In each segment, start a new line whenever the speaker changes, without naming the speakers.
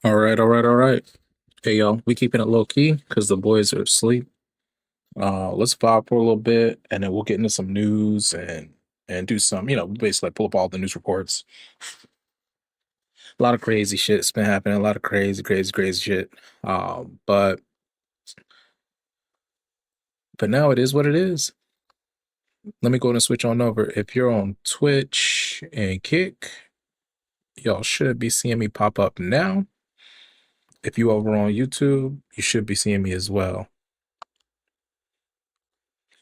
All right, all right, all right. Hey, y'all, we keeping it low key because the boys are asleep. Let's vibe for a little bit, and then we'll get into some news and do some, basically like pull up all the news reports. A lot of crazy shit's been happening. A lot of crazy, crazy, crazy shit. But now it is what it is. Let me go and switch on over. If you're on Twitch and Kick, y'all should be seeing me pop up now. If you over on YouTube, you should be seeing me as well.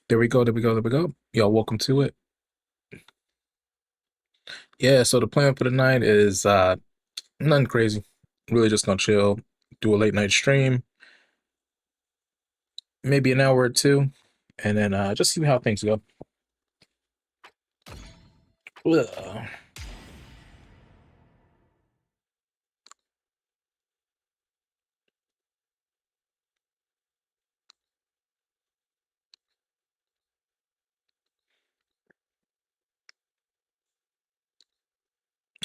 There we go. There we go. There we go. Y'all, welcome to it. Yeah, so the plan for the night is nothing crazy. Really just gonna chill, do a late night stream, maybe an hour or two, and then just see how things go. Ugh.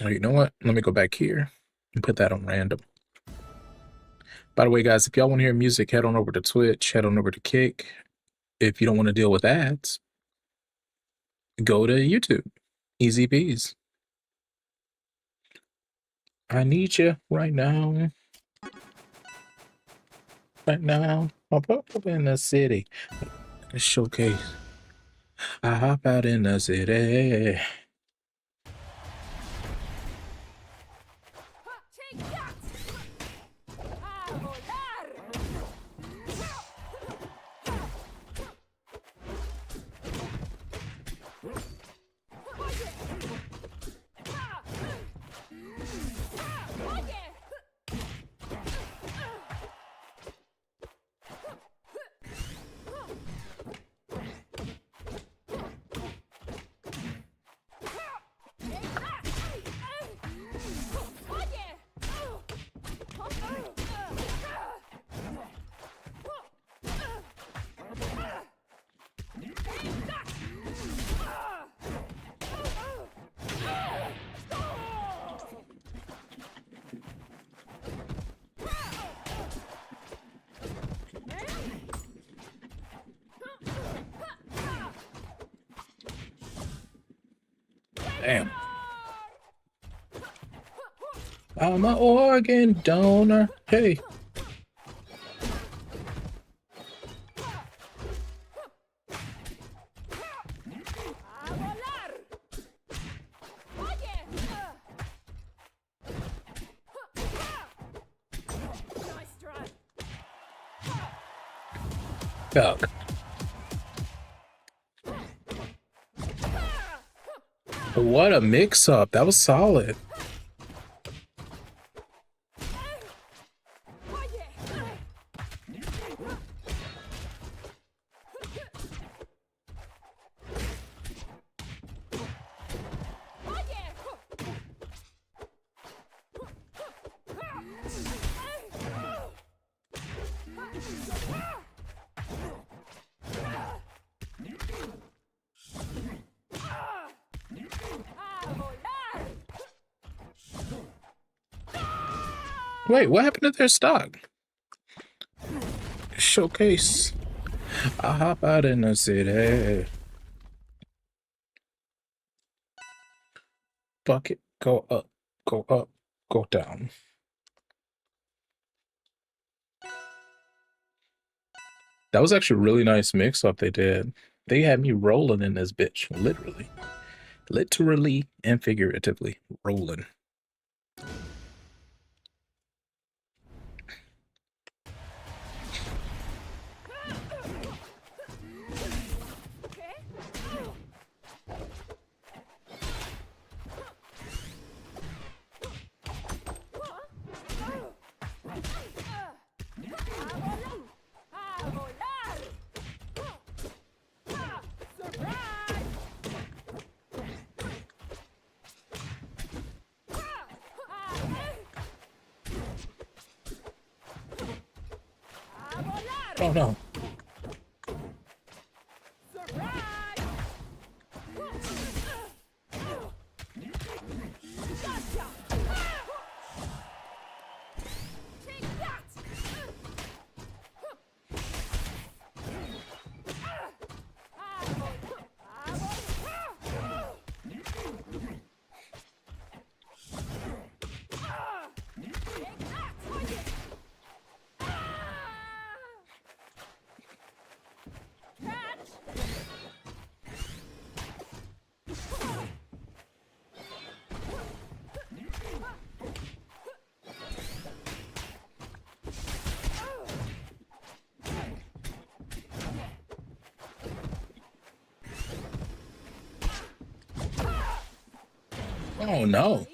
Oh, you know what? Let me go back here and put that on random. By the way, guys, if y'all want to hear music, head on over to Twitch, head on over to Kick. If you don't want to deal with ads, go to YouTube. Easy peas. I need you right now. Right now. I'll pop up in the city. Showcase. I hop out in the city. Damn. I'm an organ donor. Hey. Fuck. What a mix up. That was solid. Wait, what happened to their stock? Showcase. I hop out in the city. Bucket. Go up. Go up. Go down. That was actually a really nice mix up they did. They had me rolling in this bitch. Literally. Literally and figuratively rolling. Oh no. Oh no.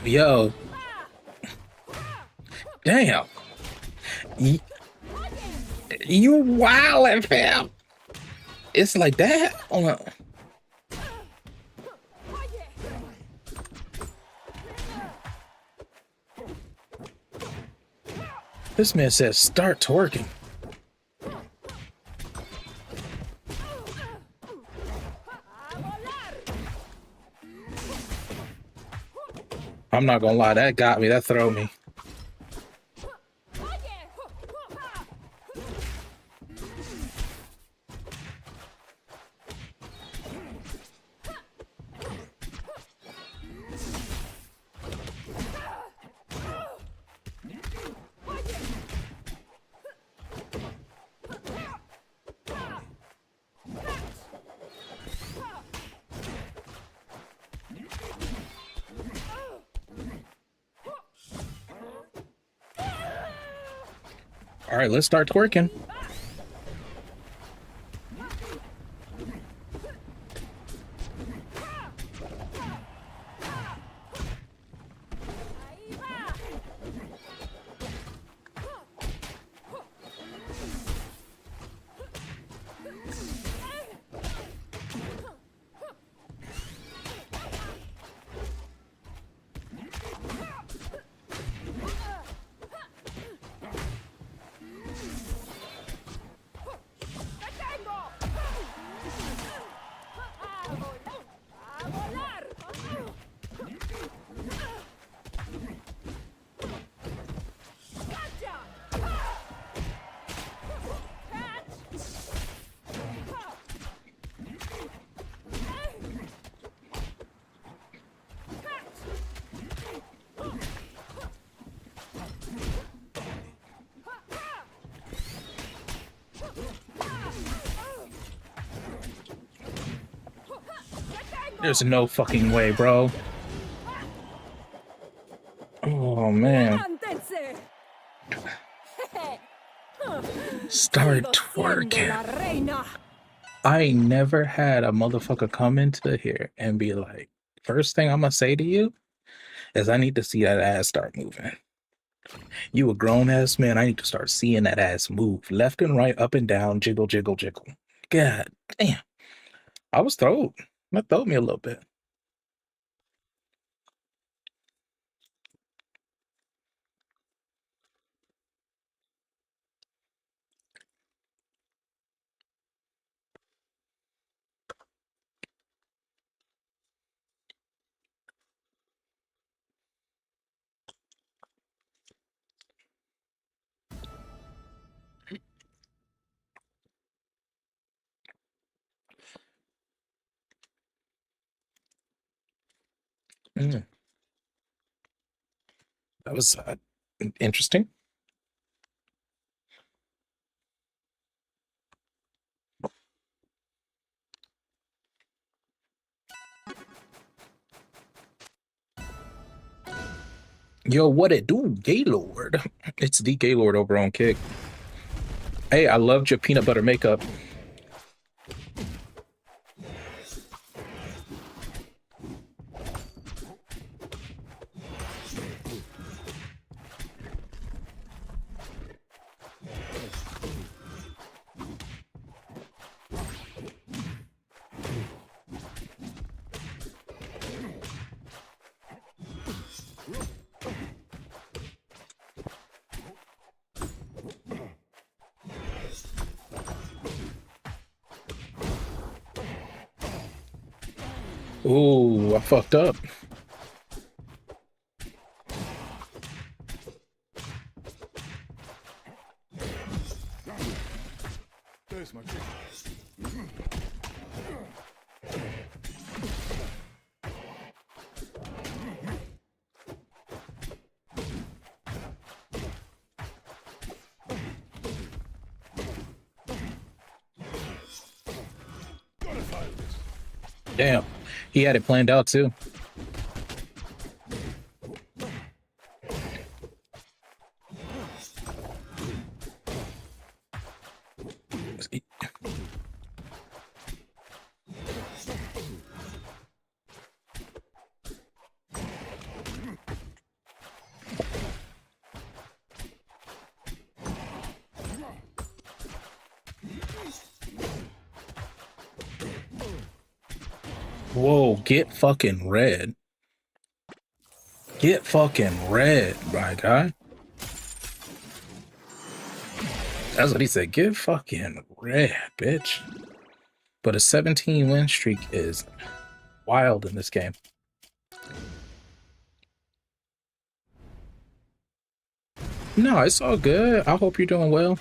Yo, damn. Y- You wildin', fam. It's like that. This man says start twerking. I'm not gonna lie, that got me. That throw me. All right, let's start twerking. There's no fucking way, bro. Oh man. Start twerking. I never had a motherfucker come into here and be like, first thing I'm gonna say to you is I need to see that ass start moving. You a grown ass man, I need to start seeing that ass move left and right, up and down, jiggle, jiggle, jiggle. God damn. I was throwed. That throwed me a little bit. Mm, that was interesting. Yo, what it do, Gaylord? It's the Gaylord over on Kick. Hey, I loved your peanut butter makeup. Ooh, I fucked up.
There's my chicken.
Damn. He had it planned out too. Whoa, get fucking red. Get fucking red, my guy. That's what he said. Get fucking red, bitch. But a 17 win streak is wild in this game. No, it's all good. I hope you're doing well.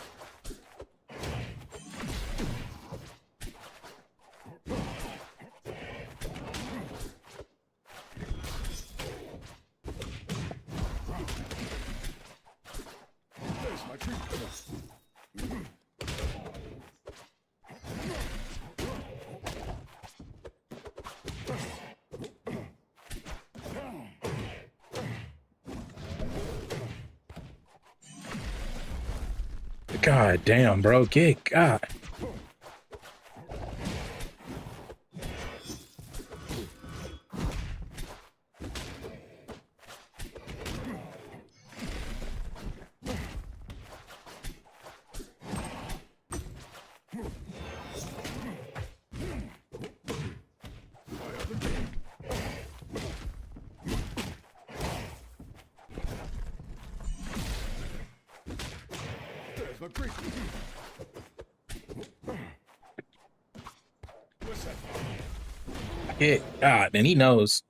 God damn, bro. Get God. Get God, and he knows.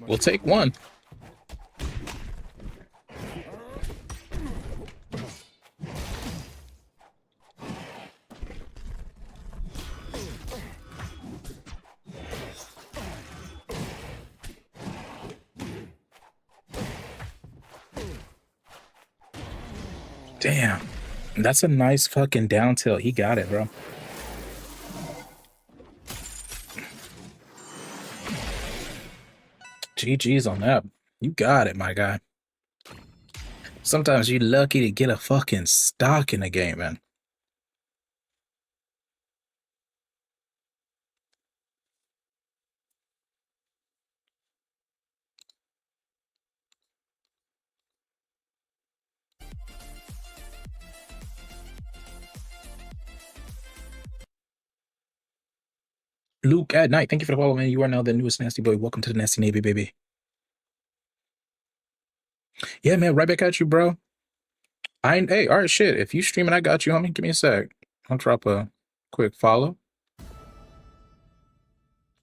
We'll take one. Damn. That's a nice fucking down tilt. He got it, bro. GG's on that. You got it, my guy. Sometimes you're lucky to get a fucking stock in the game, man. Luke at night. Thank you for the follow, man. You are now the newest nasty boy. Welcome to the nasty navy, baby. Yeah, man. Right back at you, bro. Hey, all right, shit. If you streaming, I got you, homie. Give me a sec. I'll drop a quick follow.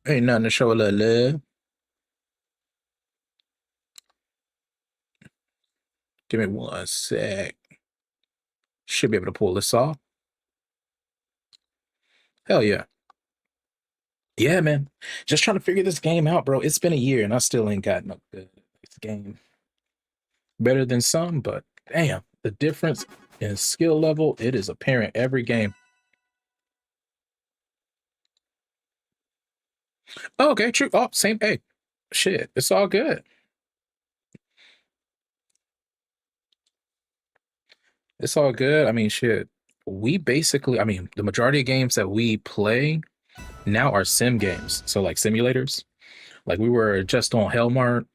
Ain't nothing to show a little love. Give me one sec. Should be able to pull this off. Hell yeah. Yeah, man. Just trying to figure this game out, bro. It's been a year and I still ain't got no good game. Better than some, but damn, the difference in skill level, it is apparent every game. Oh, okay, true. Oh, same. Hey, shit, it's all good. It's all good. I mean, shit. We basically, I mean, the majority of games that we play now are sim games. So like simulators. Like we were just on Hellmart.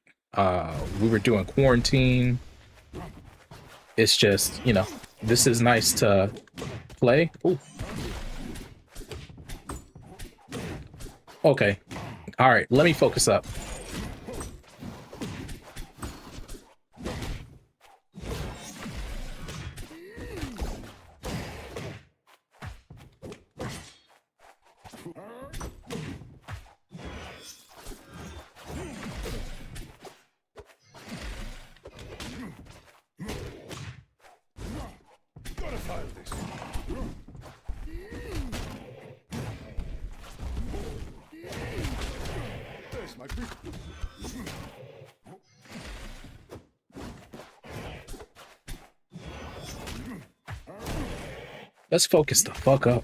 We were doing Quarantine. It's just, you know, this is nice to play. Ooh. Okay. All right, let me focus up.
Gotta file this. There's my grip.
Let's focus the fuck up.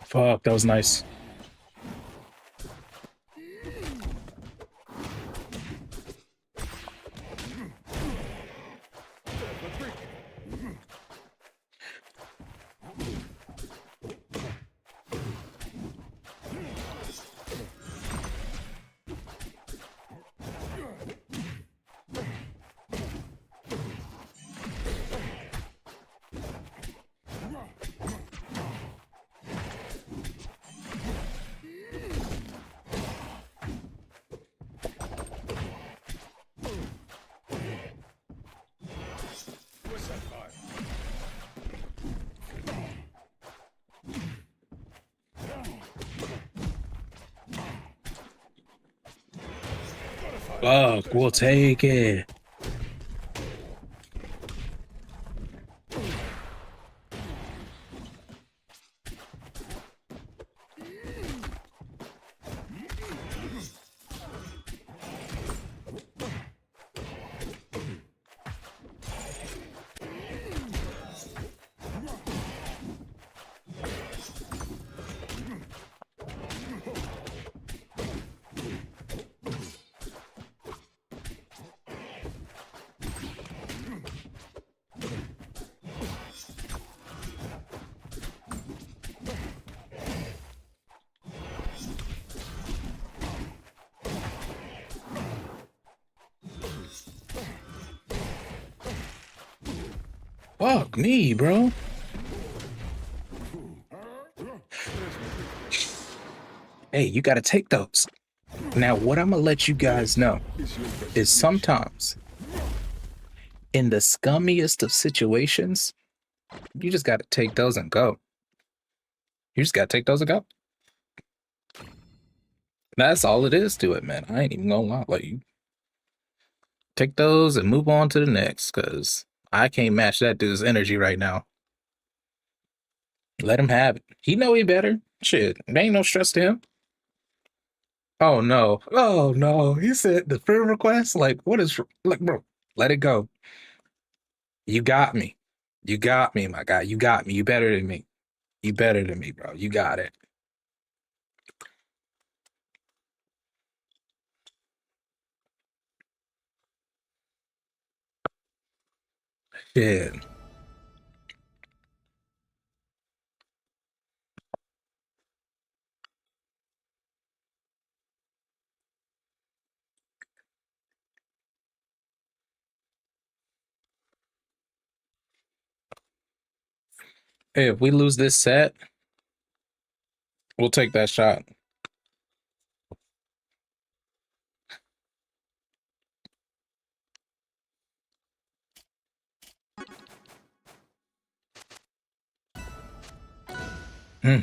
Fuck, that was nice. Fuck, we'll take it. Fuck me, bro. Hey, you gotta take those. Now, what I'm gonna let you guys know is sometimes in the scummiest of situations, you just gotta take those and go. You just gotta take those and go. That's all it is to it, man. I ain't even gonna lie. Like, you take those and move on to the next, because I can't match that dude's energy right now. Let him have it. He know he better. Shit, there ain't no stress to him. Oh no. Oh no. He said the friend request? Like, what is like, bro? Let it go. You got me. You got me, my guy. You got me. You better than me. You better than me, bro. You got it. Shit. Hey, if we lose this set, we'll take that shot. Hmm.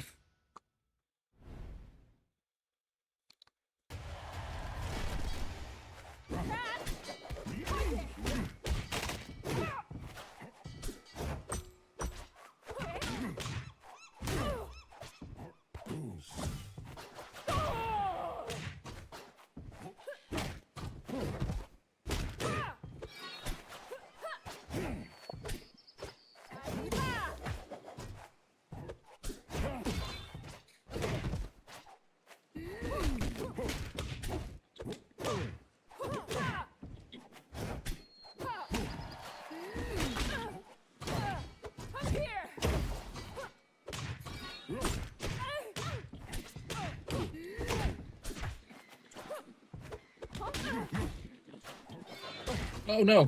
Oh no.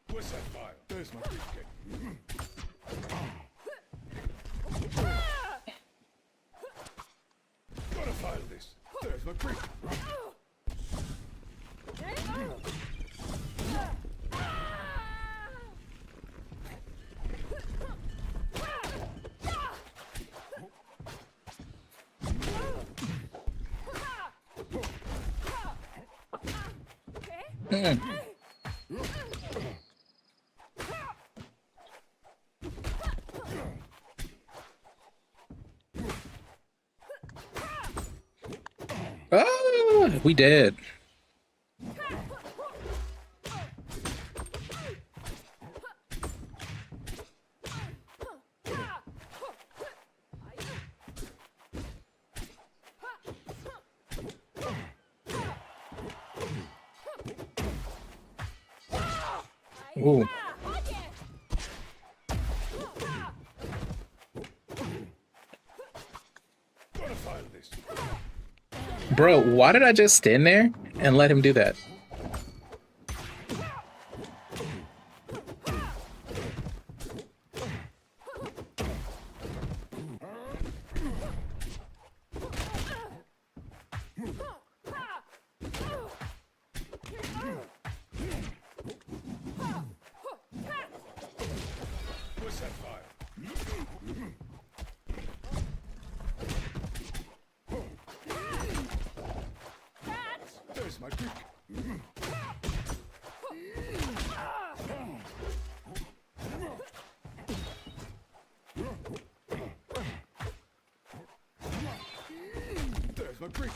What's that file? There's my briefcase. Gotta file this. There's my briefcase.
Mm. Ah, we dead. Ooh.
Gotta file this.
Bro, why did I just stand there and let him do that?
What's that file? There's my pick. There's my brick.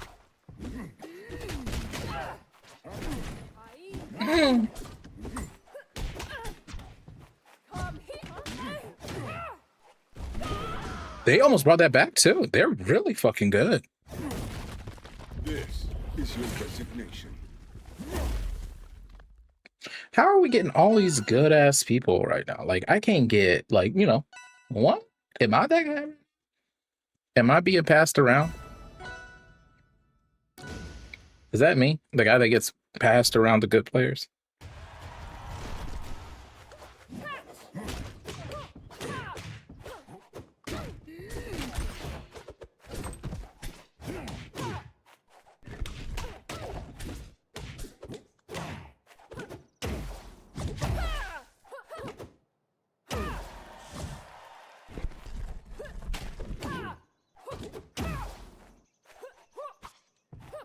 They almost brought that back too. They're really fucking good.
This is your designation.
How are we getting all these good ass people right now? Like, I can't get, like, you know, what? Am I that guy? Am I being passed around? Is that me? The guy that gets passed around the good players?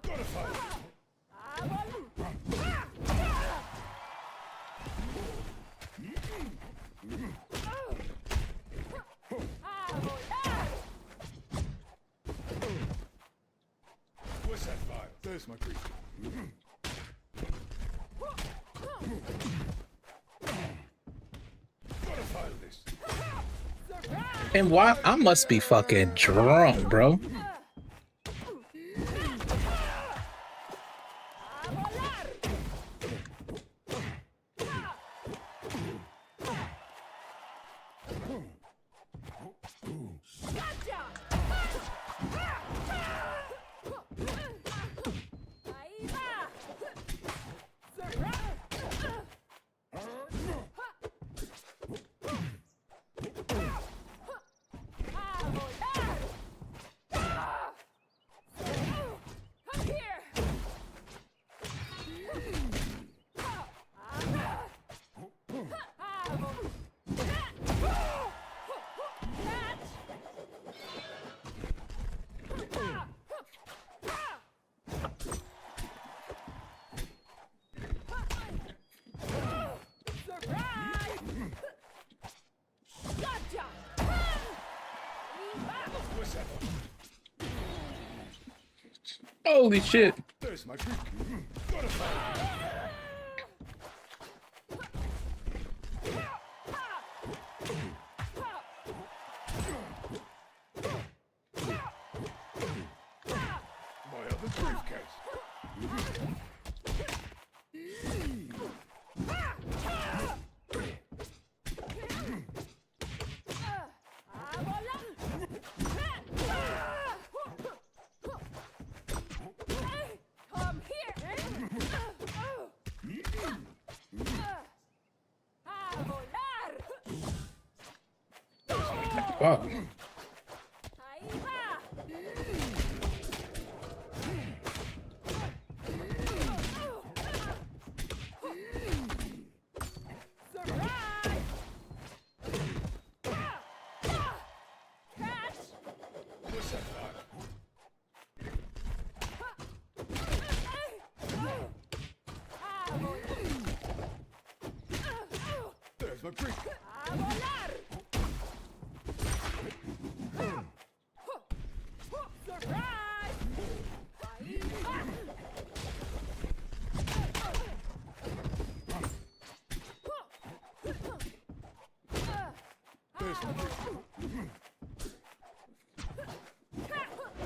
Gotta file this. What's that file? There's my brief. Gotta file this.
And why? I must be fucking drunk, bro.
What's that?
Holy shit.
There's my brief. Gotta file this. My other briefcase.
Fuck.
What's that file? my drink.
¡A volar! ¡Surprise! Ahí va.
There's my drink.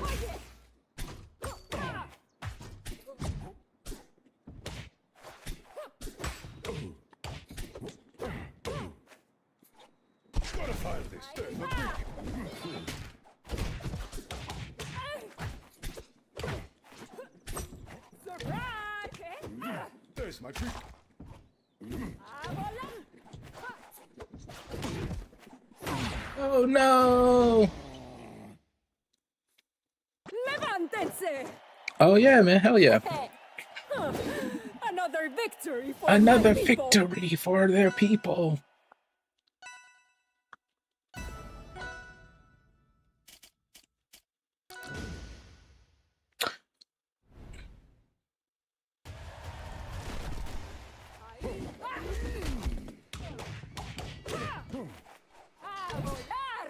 Oye.
Gotta file this. There's my drink.
Surprise!
There's my drink.
¡A volar!
Oh no!
¡Levántense!
Oh yeah, man! Hell yeah!
Another victory for
Another
my people.
victory for their people.
Ahí va. ¡A volar!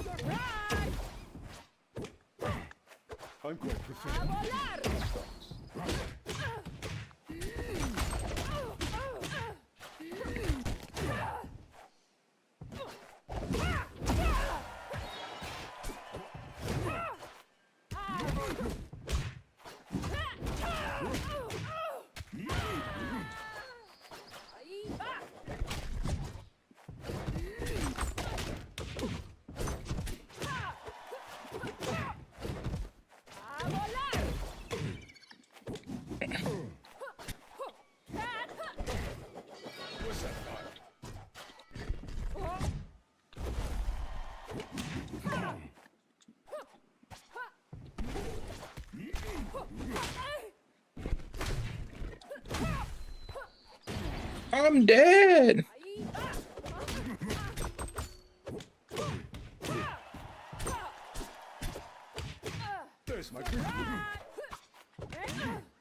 Surprise!
I'm quite
¡A
proficient.
volar! Ahí va. ¡A volar!
What's that file?
I'm dead.
Ahí va.
There's my drink.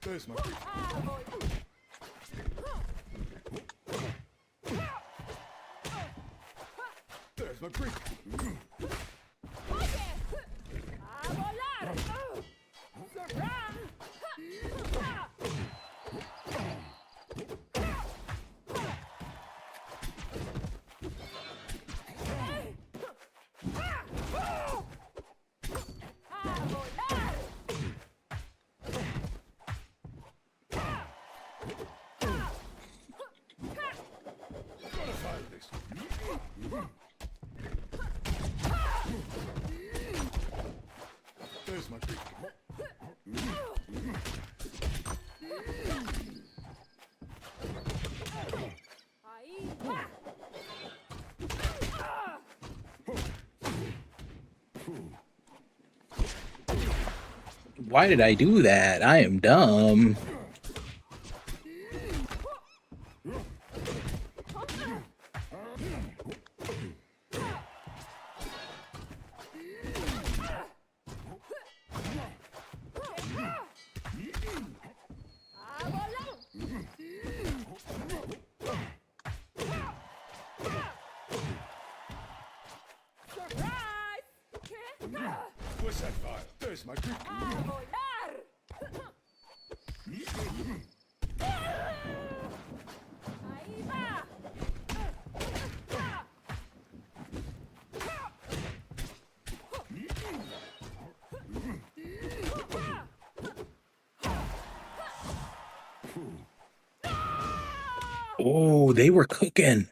There's my drink.
¡A volar!
There's my drink.
¡Oye! ¡A volar! ¡Surprise! ¡A volar!
Gotta file this. There's my drink.
Ahí va.
Why did I do that? I am dumb.
¡A volar! ¡Surprise! ¿Qué?
What's that file? There's my drink.
¡A volar! Ahí va.
Oh, they were cooking.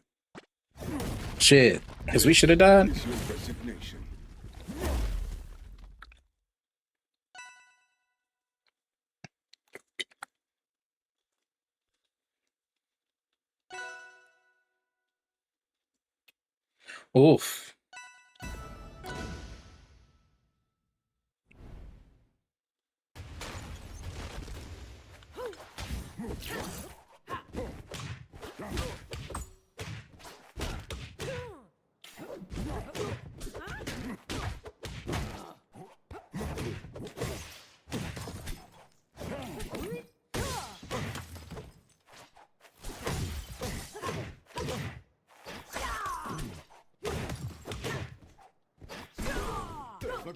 Shit. Because we should have died.
Is your resignation.
Oof.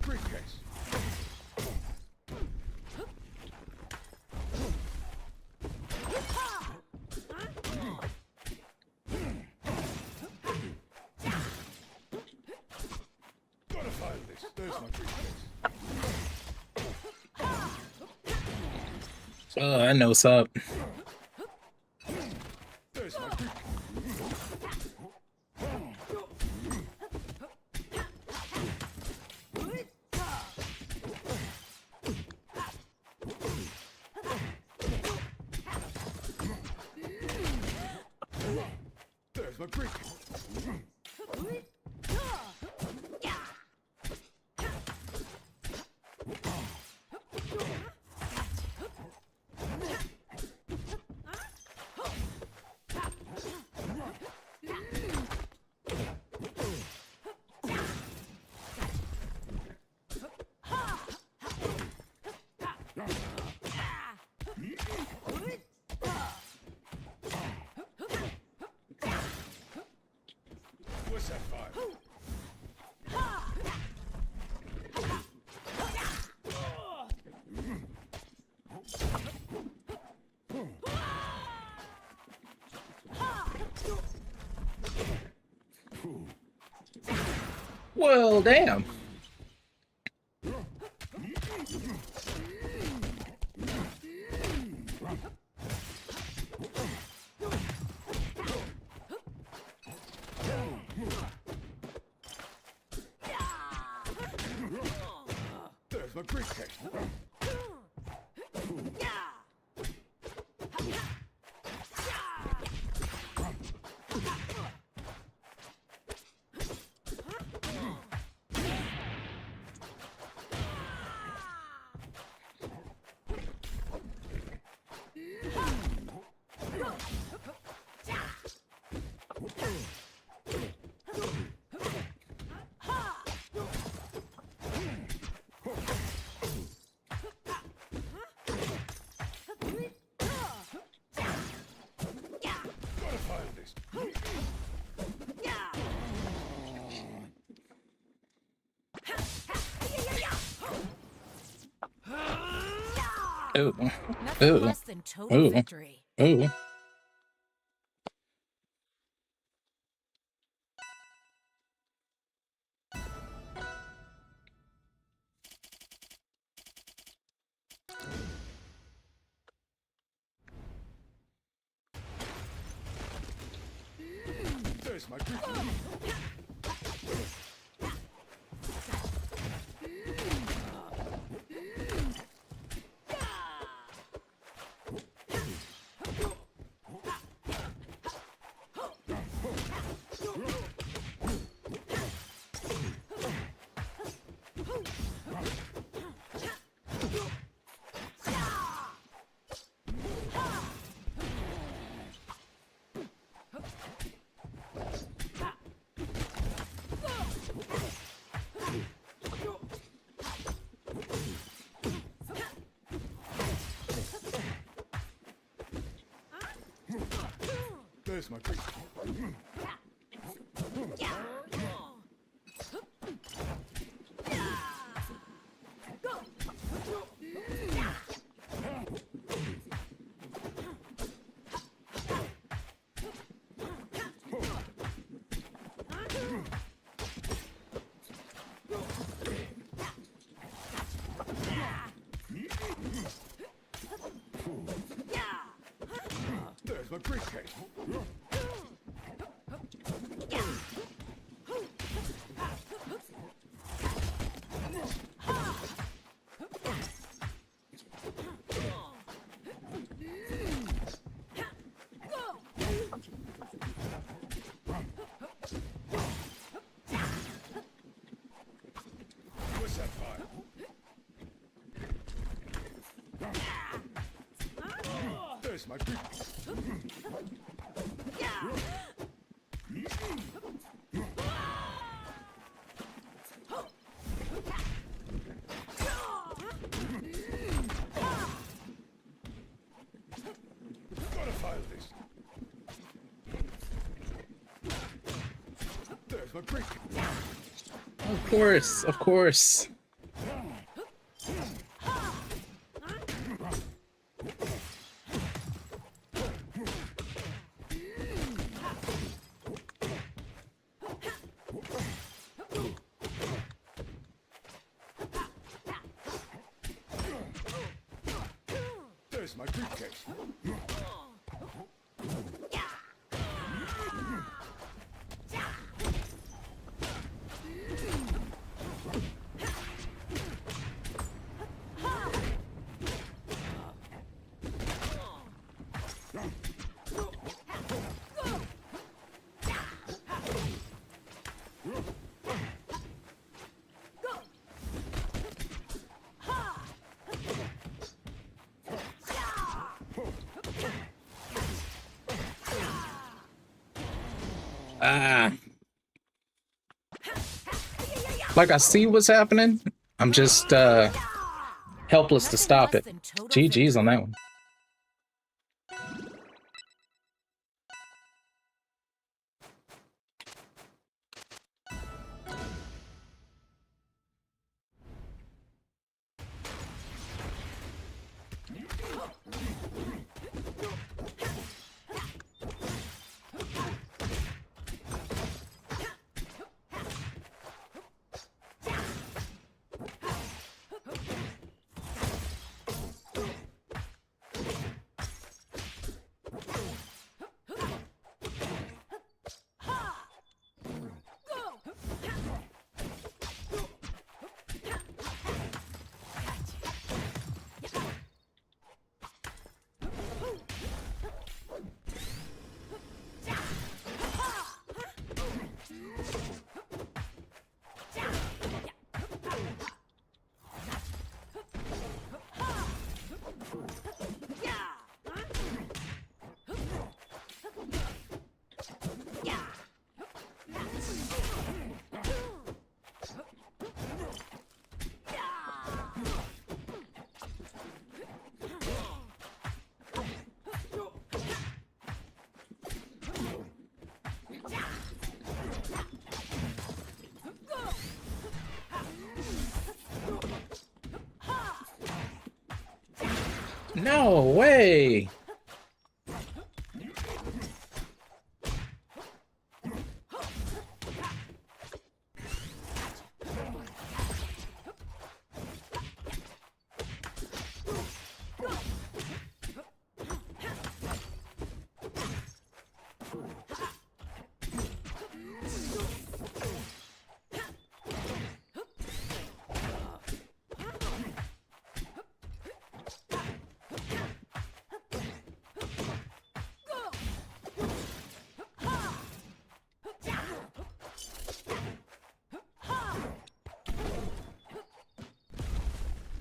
briefcase. Gotta file this. There's my briefcase.
Oh, I know what's up.
There's my briefcase. There's my briefcase. What's that file?
Well, damn.
There's my briefcase. Gotta file this.
Ooh.
Nothing
Ooh.
less than total
Ooh.
victory.
Ooh.
There's my briefcase. There's my briefcase. There's my briefcase. What's that file? There's my briefcase. Gotta file this. There's my briefcase.
Of course. Of course.
There's my briefcase.
Ah. Like I see what's happening. I'm just helpless to stop it. GG's on that one. No way.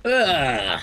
Ugh.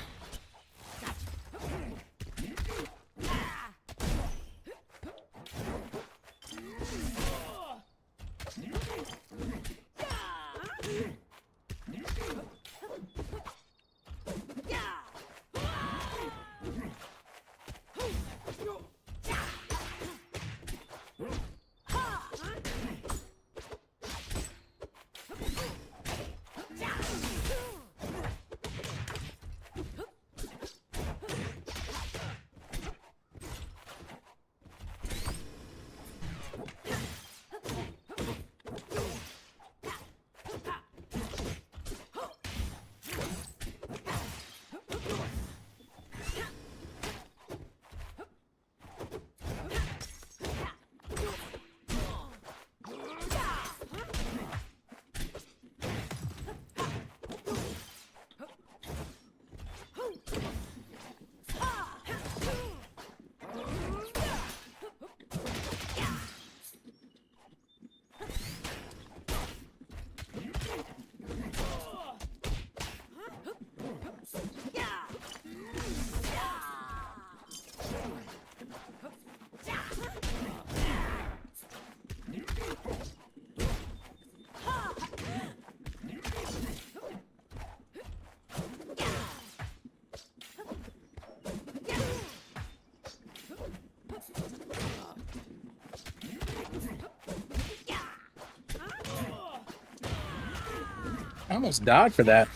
I almost died for that.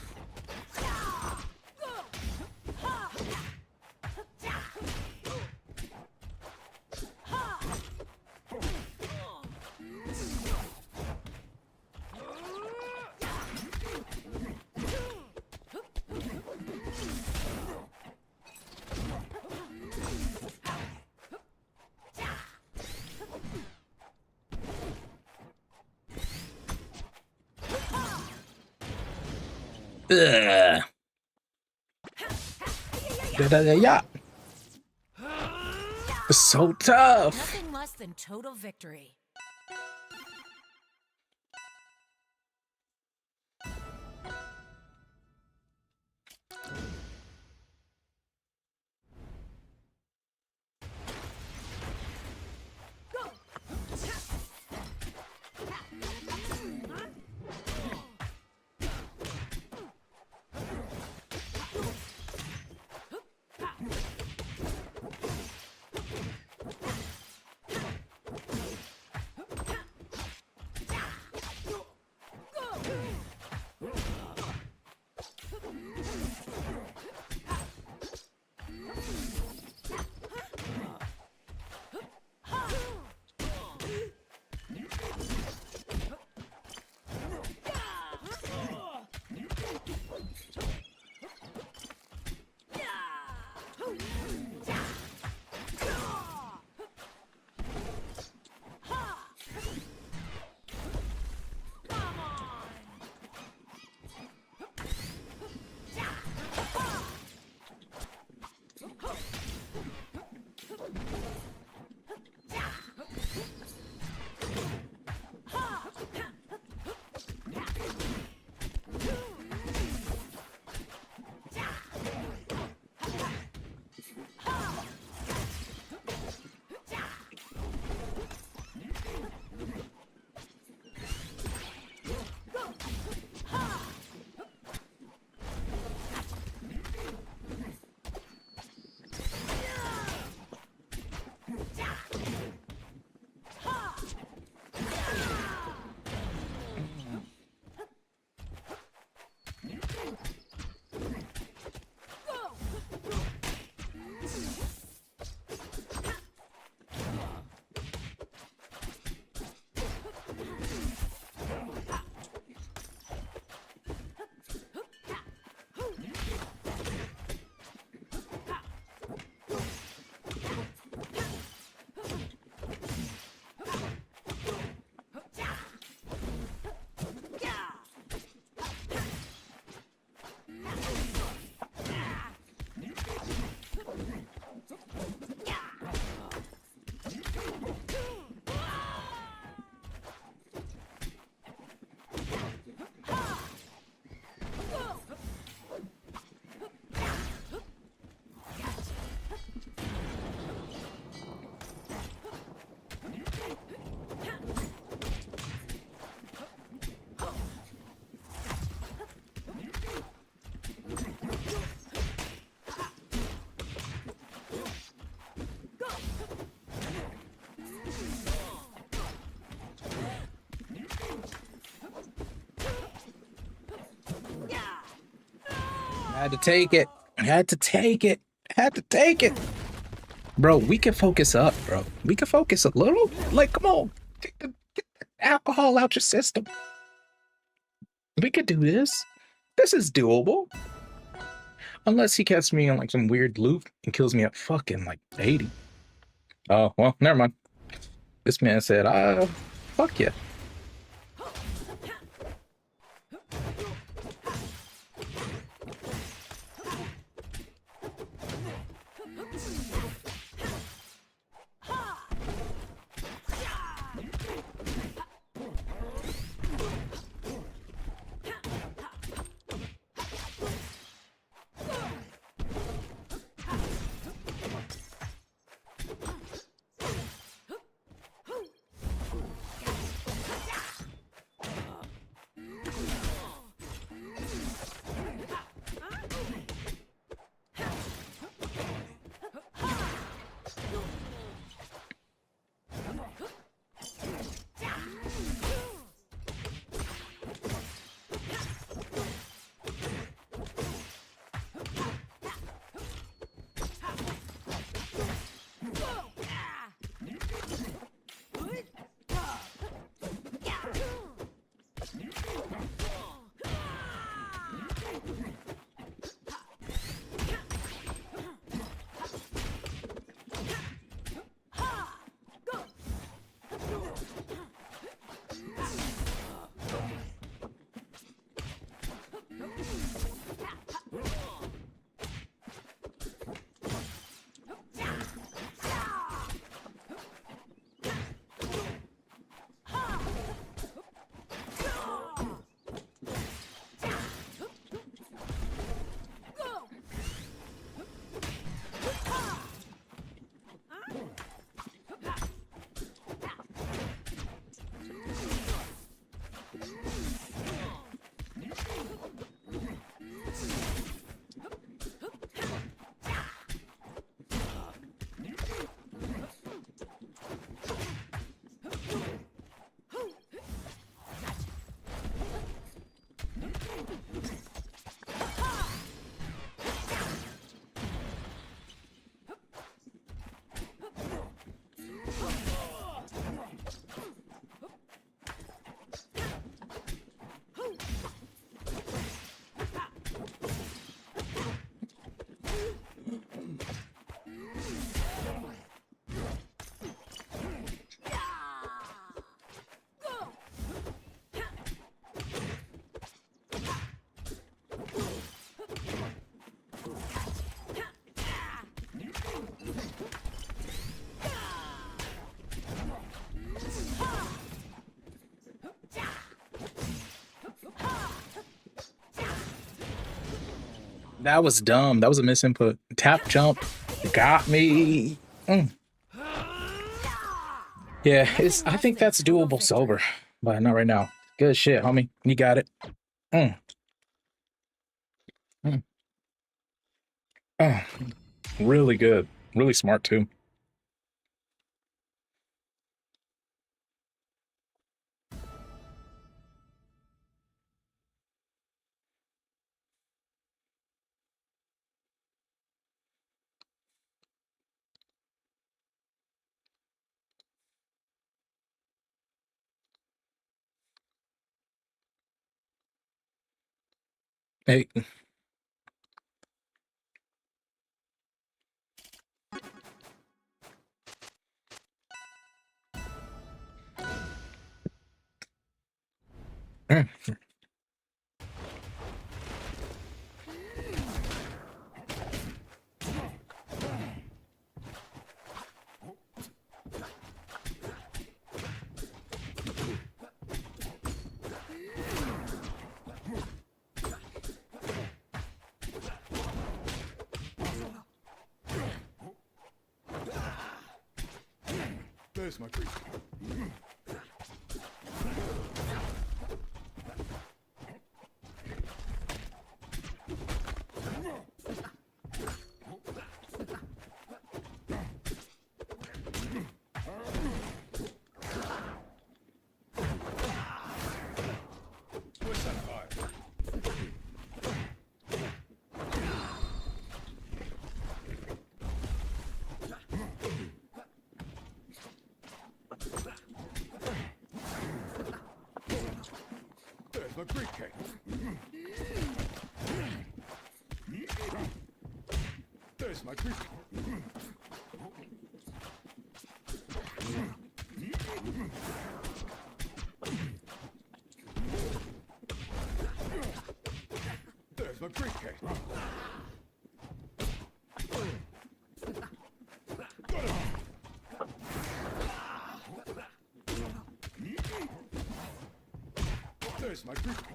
Ugh. Yeah. It's so tough.
Nothing less than total victory.
I had to take it. I had to take it. I had to take it. Bro, we can focus up, bro. We can focus a little. Like, come on. Get the alcohol out your system. We could do this. This is doable. Unless he catches me on like some weird loop and kills me at fucking like 80. Oh, well, never mind. This man said, fuck yeah. That was dumb. That was a misinput. Tap jump got me. Mm. Yeah, it's.
Nothing
I
less
think
than
that's
total
doable sober,
victory.
but not right now. Good shit, homie. You got it. Mm. Mm. Oh, really good. Really smart too. Hey. Mm.
There's my treat. What's that fire? There's my briefcase. There's my briefcase. There's my briefcase. There's my briefcase.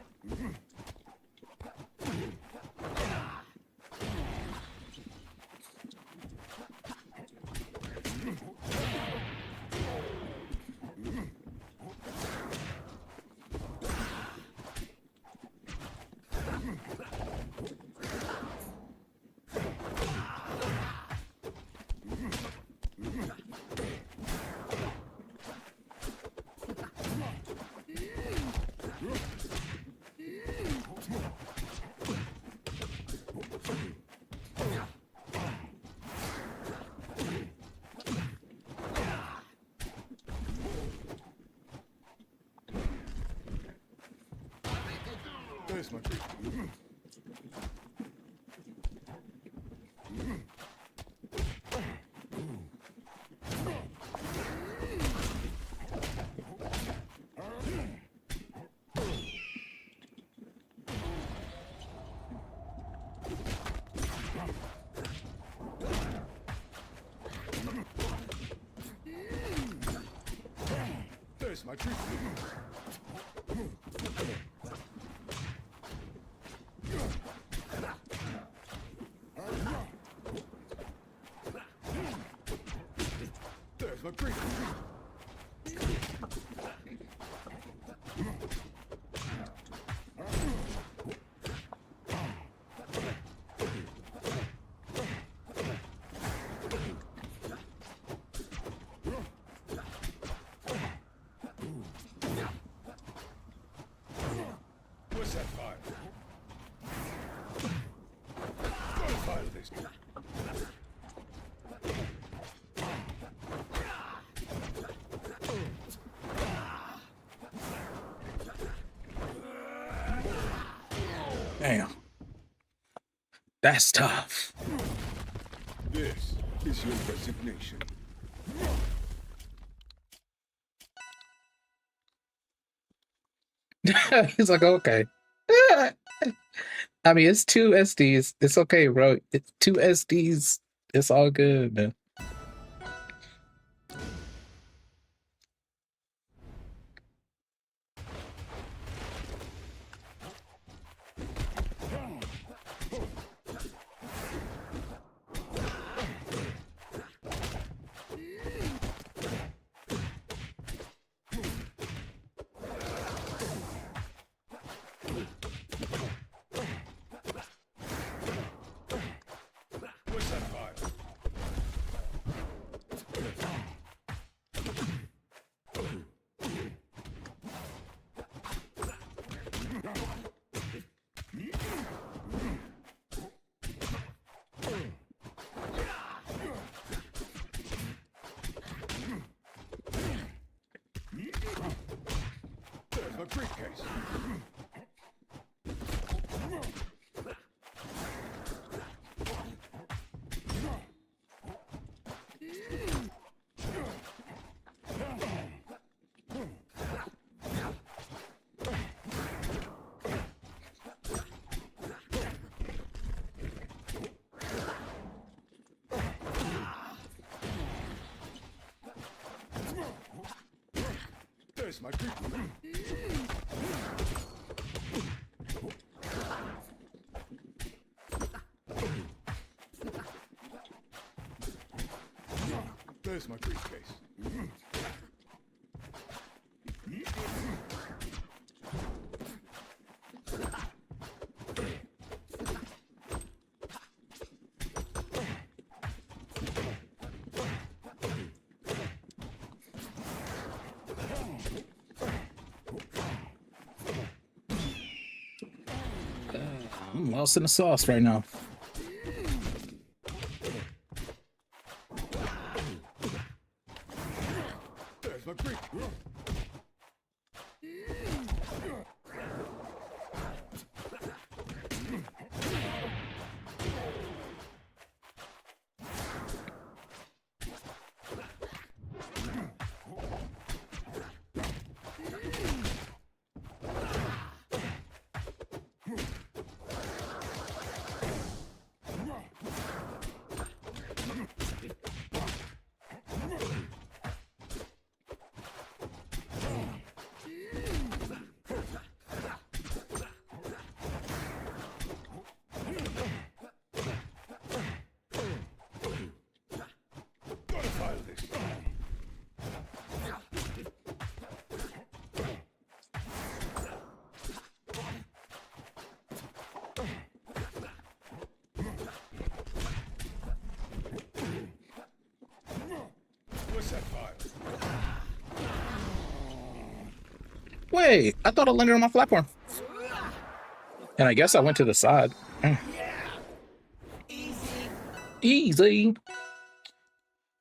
There's my briefcase. There's my briefcase. There's my briefcase. What's that fire? Gotta fire this.
Damn. That's tough.
This is your resignation.
He's like, okay. I mean, it's two SDs. It's okay, bro. It's two SDs. It's all good, man.
my briefcase. There's my briefcase. There's my briefcase.
I'm lost in the sauce right now.
There's my briefcase. Gotta file this. What's that file?
Wait, I thought I landed on my platform. And I guess I went to the side. Easy.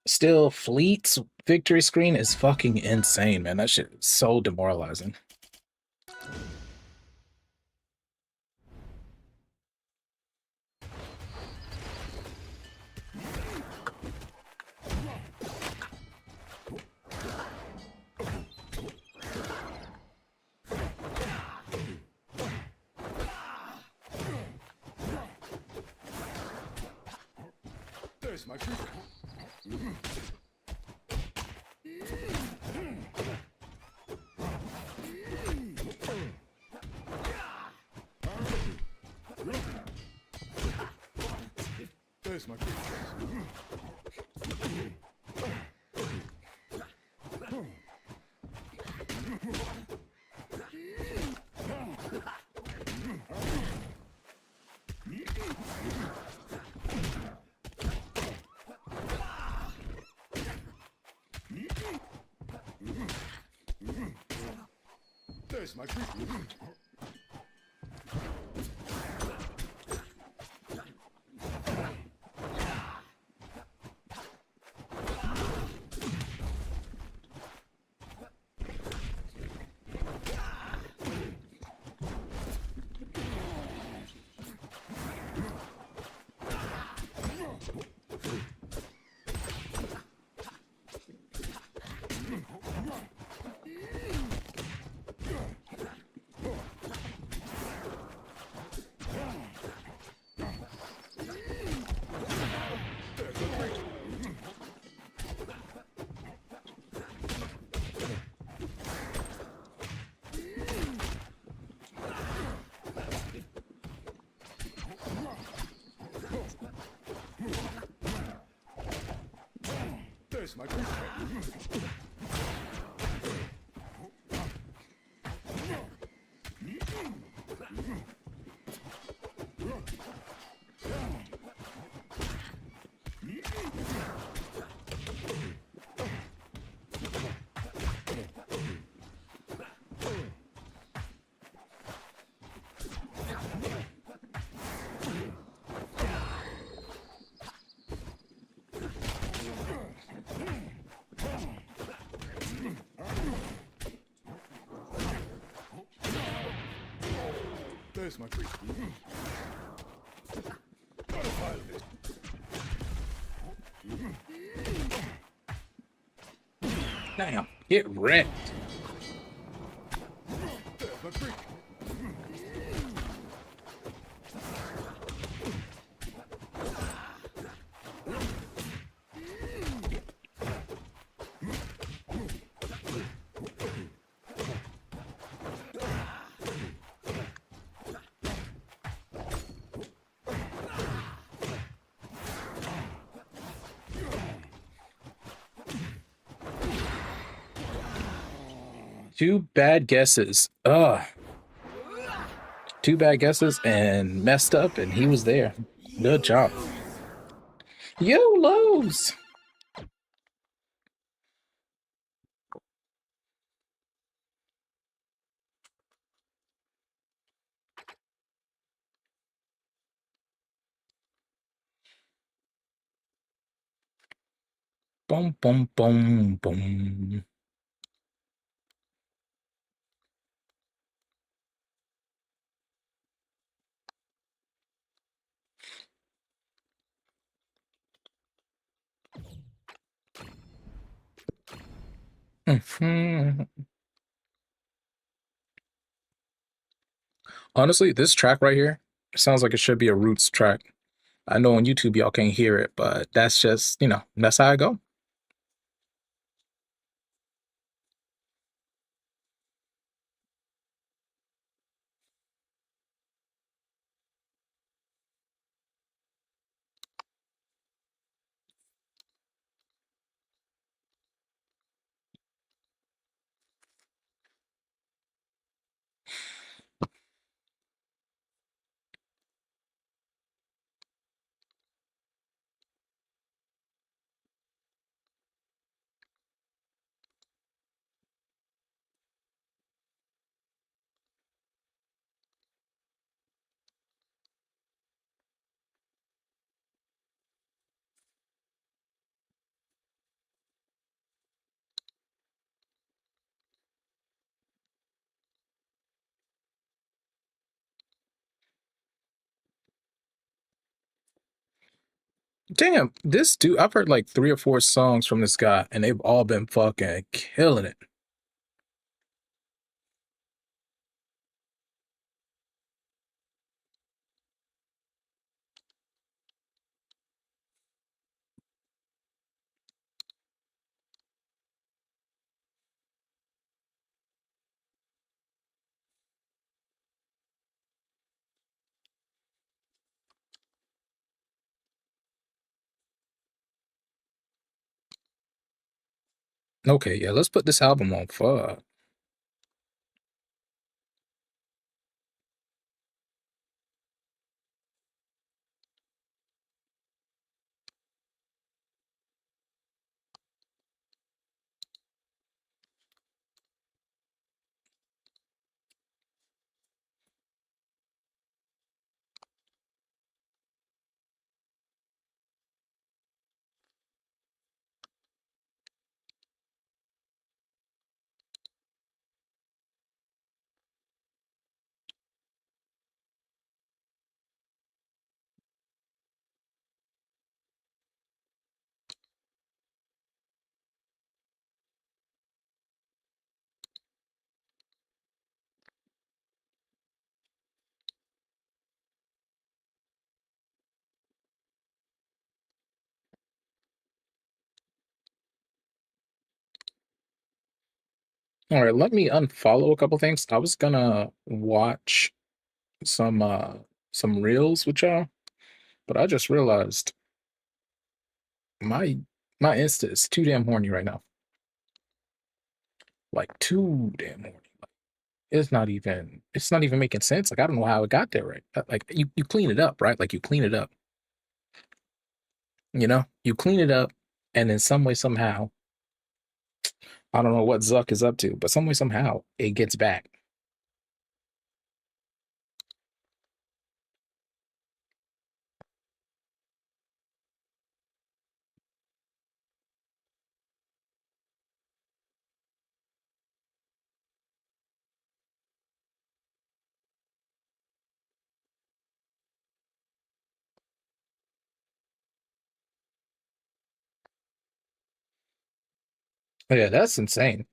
Still, Fleet's victory screen is fucking insane, man. That shit is so demoralizing.
There's my briefcase. There's my briefcase. There's my briefcase. There's my briefcase. There's my treat. Gotta file this.
Damn, get wrecked.
There's my treat.
Two bad guesses. Two bad guesses and messed up, and he was there. Good job. Yo, Lowe's. Boom, boom, boom, boom. Mhm. Honestly, this track right here sounds like it should be a Roots track. I know on YouTube y'all can't hear it, but that's just, that's how I go. Damn, this dude, I've heard like 3 or 4 songs from this guy, and they've all been fucking killing it. Okay, yeah, let's put this album on. Fuck. All right, let me unfollow a couple things. I was gonna watch some uh some reels with y'all, but I just realized my my Insta is too damn horny right now. Like too damn horny. It's not even making sense. Like I don't know how it got there, right? Like you clean it up, right? Like you clean it up, you clean it up, and then some way somehow, I don't know what Zuck is up to, but some way somehow it gets back. Yeah, that's insane.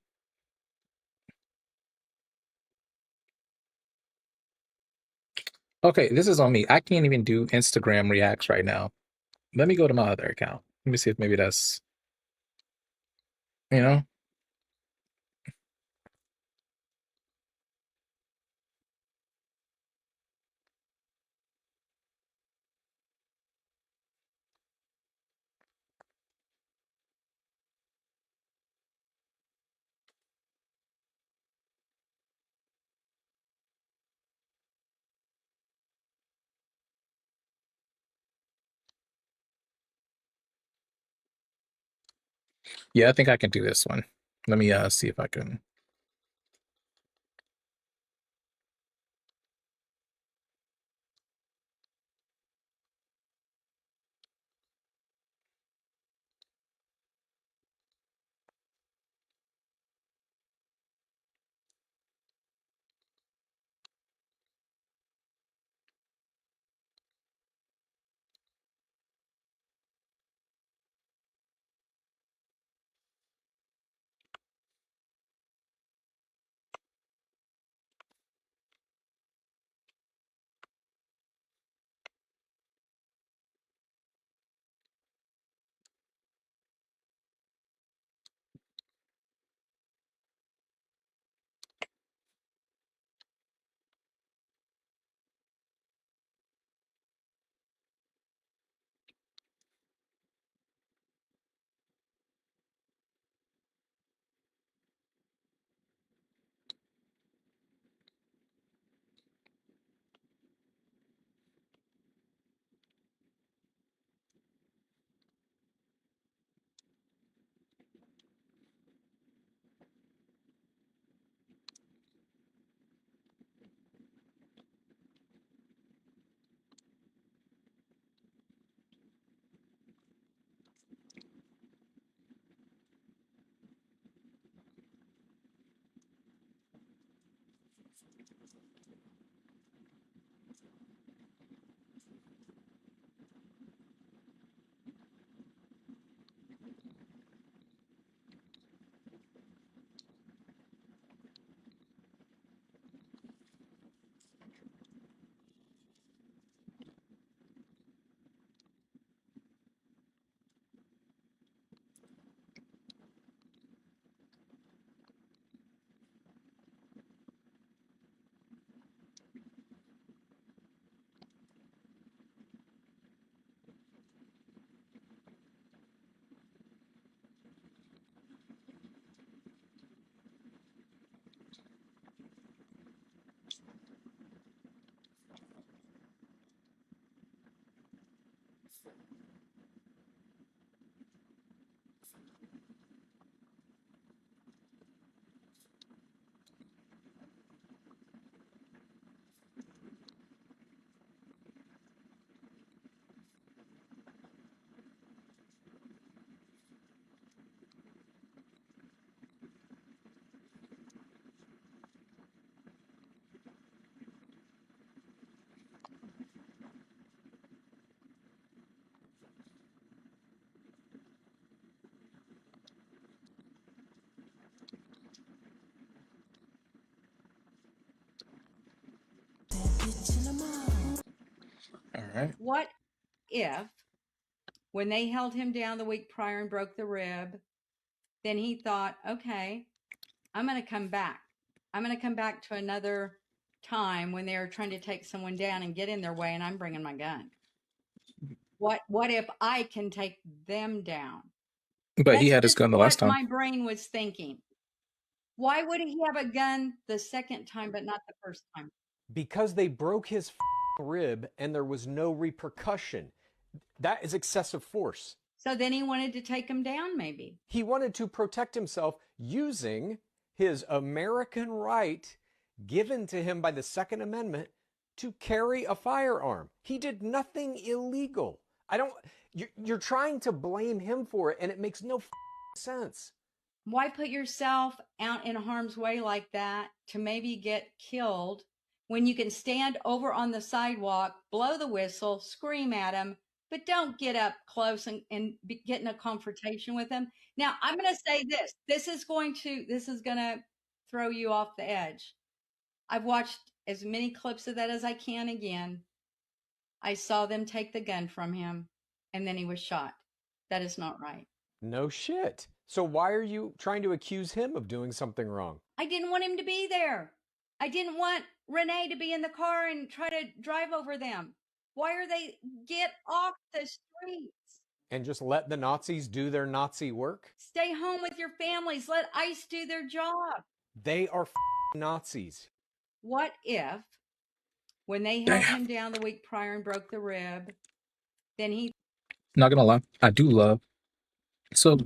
Okay, this is on me. I can't even do Instagram reacts right now. Let me go to my other account. Let me see if maybe that's, you know? Yeah, I think I can do this one. Let me see if I can. All right.
What if, when they held him down the week prior and broke the rib, then he thought, okay, I'm going to come back. I'm going to come back to another time when they're trying to take someone down and get in their way, and I'm bringing my gun. What if I can take them down?
But he
That's
had his
just
gun the last
what
time.
my brain was thinking. Why would he have a gun the second time, but not the first time?
Because they broke his rib and there was no repercussion. That is excessive force.
So then he wanted to take him down, maybe.
He wanted to protect himself using his American right given to him by the Second Amendment to carry a firearm. He did nothing illegal. I don't, you're trying to blame him for it, and it makes no sense.
Why put yourself out in harm's way like that to maybe get killed when you can stand over on the sidewalk, blow the whistle, scream at him, but don't get up close and get in a confrontation with them. Now, I'm going to say this. This is going to throw you off the edge. I've watched as many clips of that as I can again. I saw them take the gun from him and then he was shot. That is not right.
No shit. So why are you trying to accuse him of doing something wrong?
I didn't want him to be there. I didn't want Renee to be in the car and try to drive over them. Why are they get off the streets?
And just let the Nazis do their Nazi work?
Stay home with your families. Let ICE do their job.
They are Nazis.
What if, when they held
Damn.
him down the week prior and broke the rib, then he.
Not gonna lie, I do love. So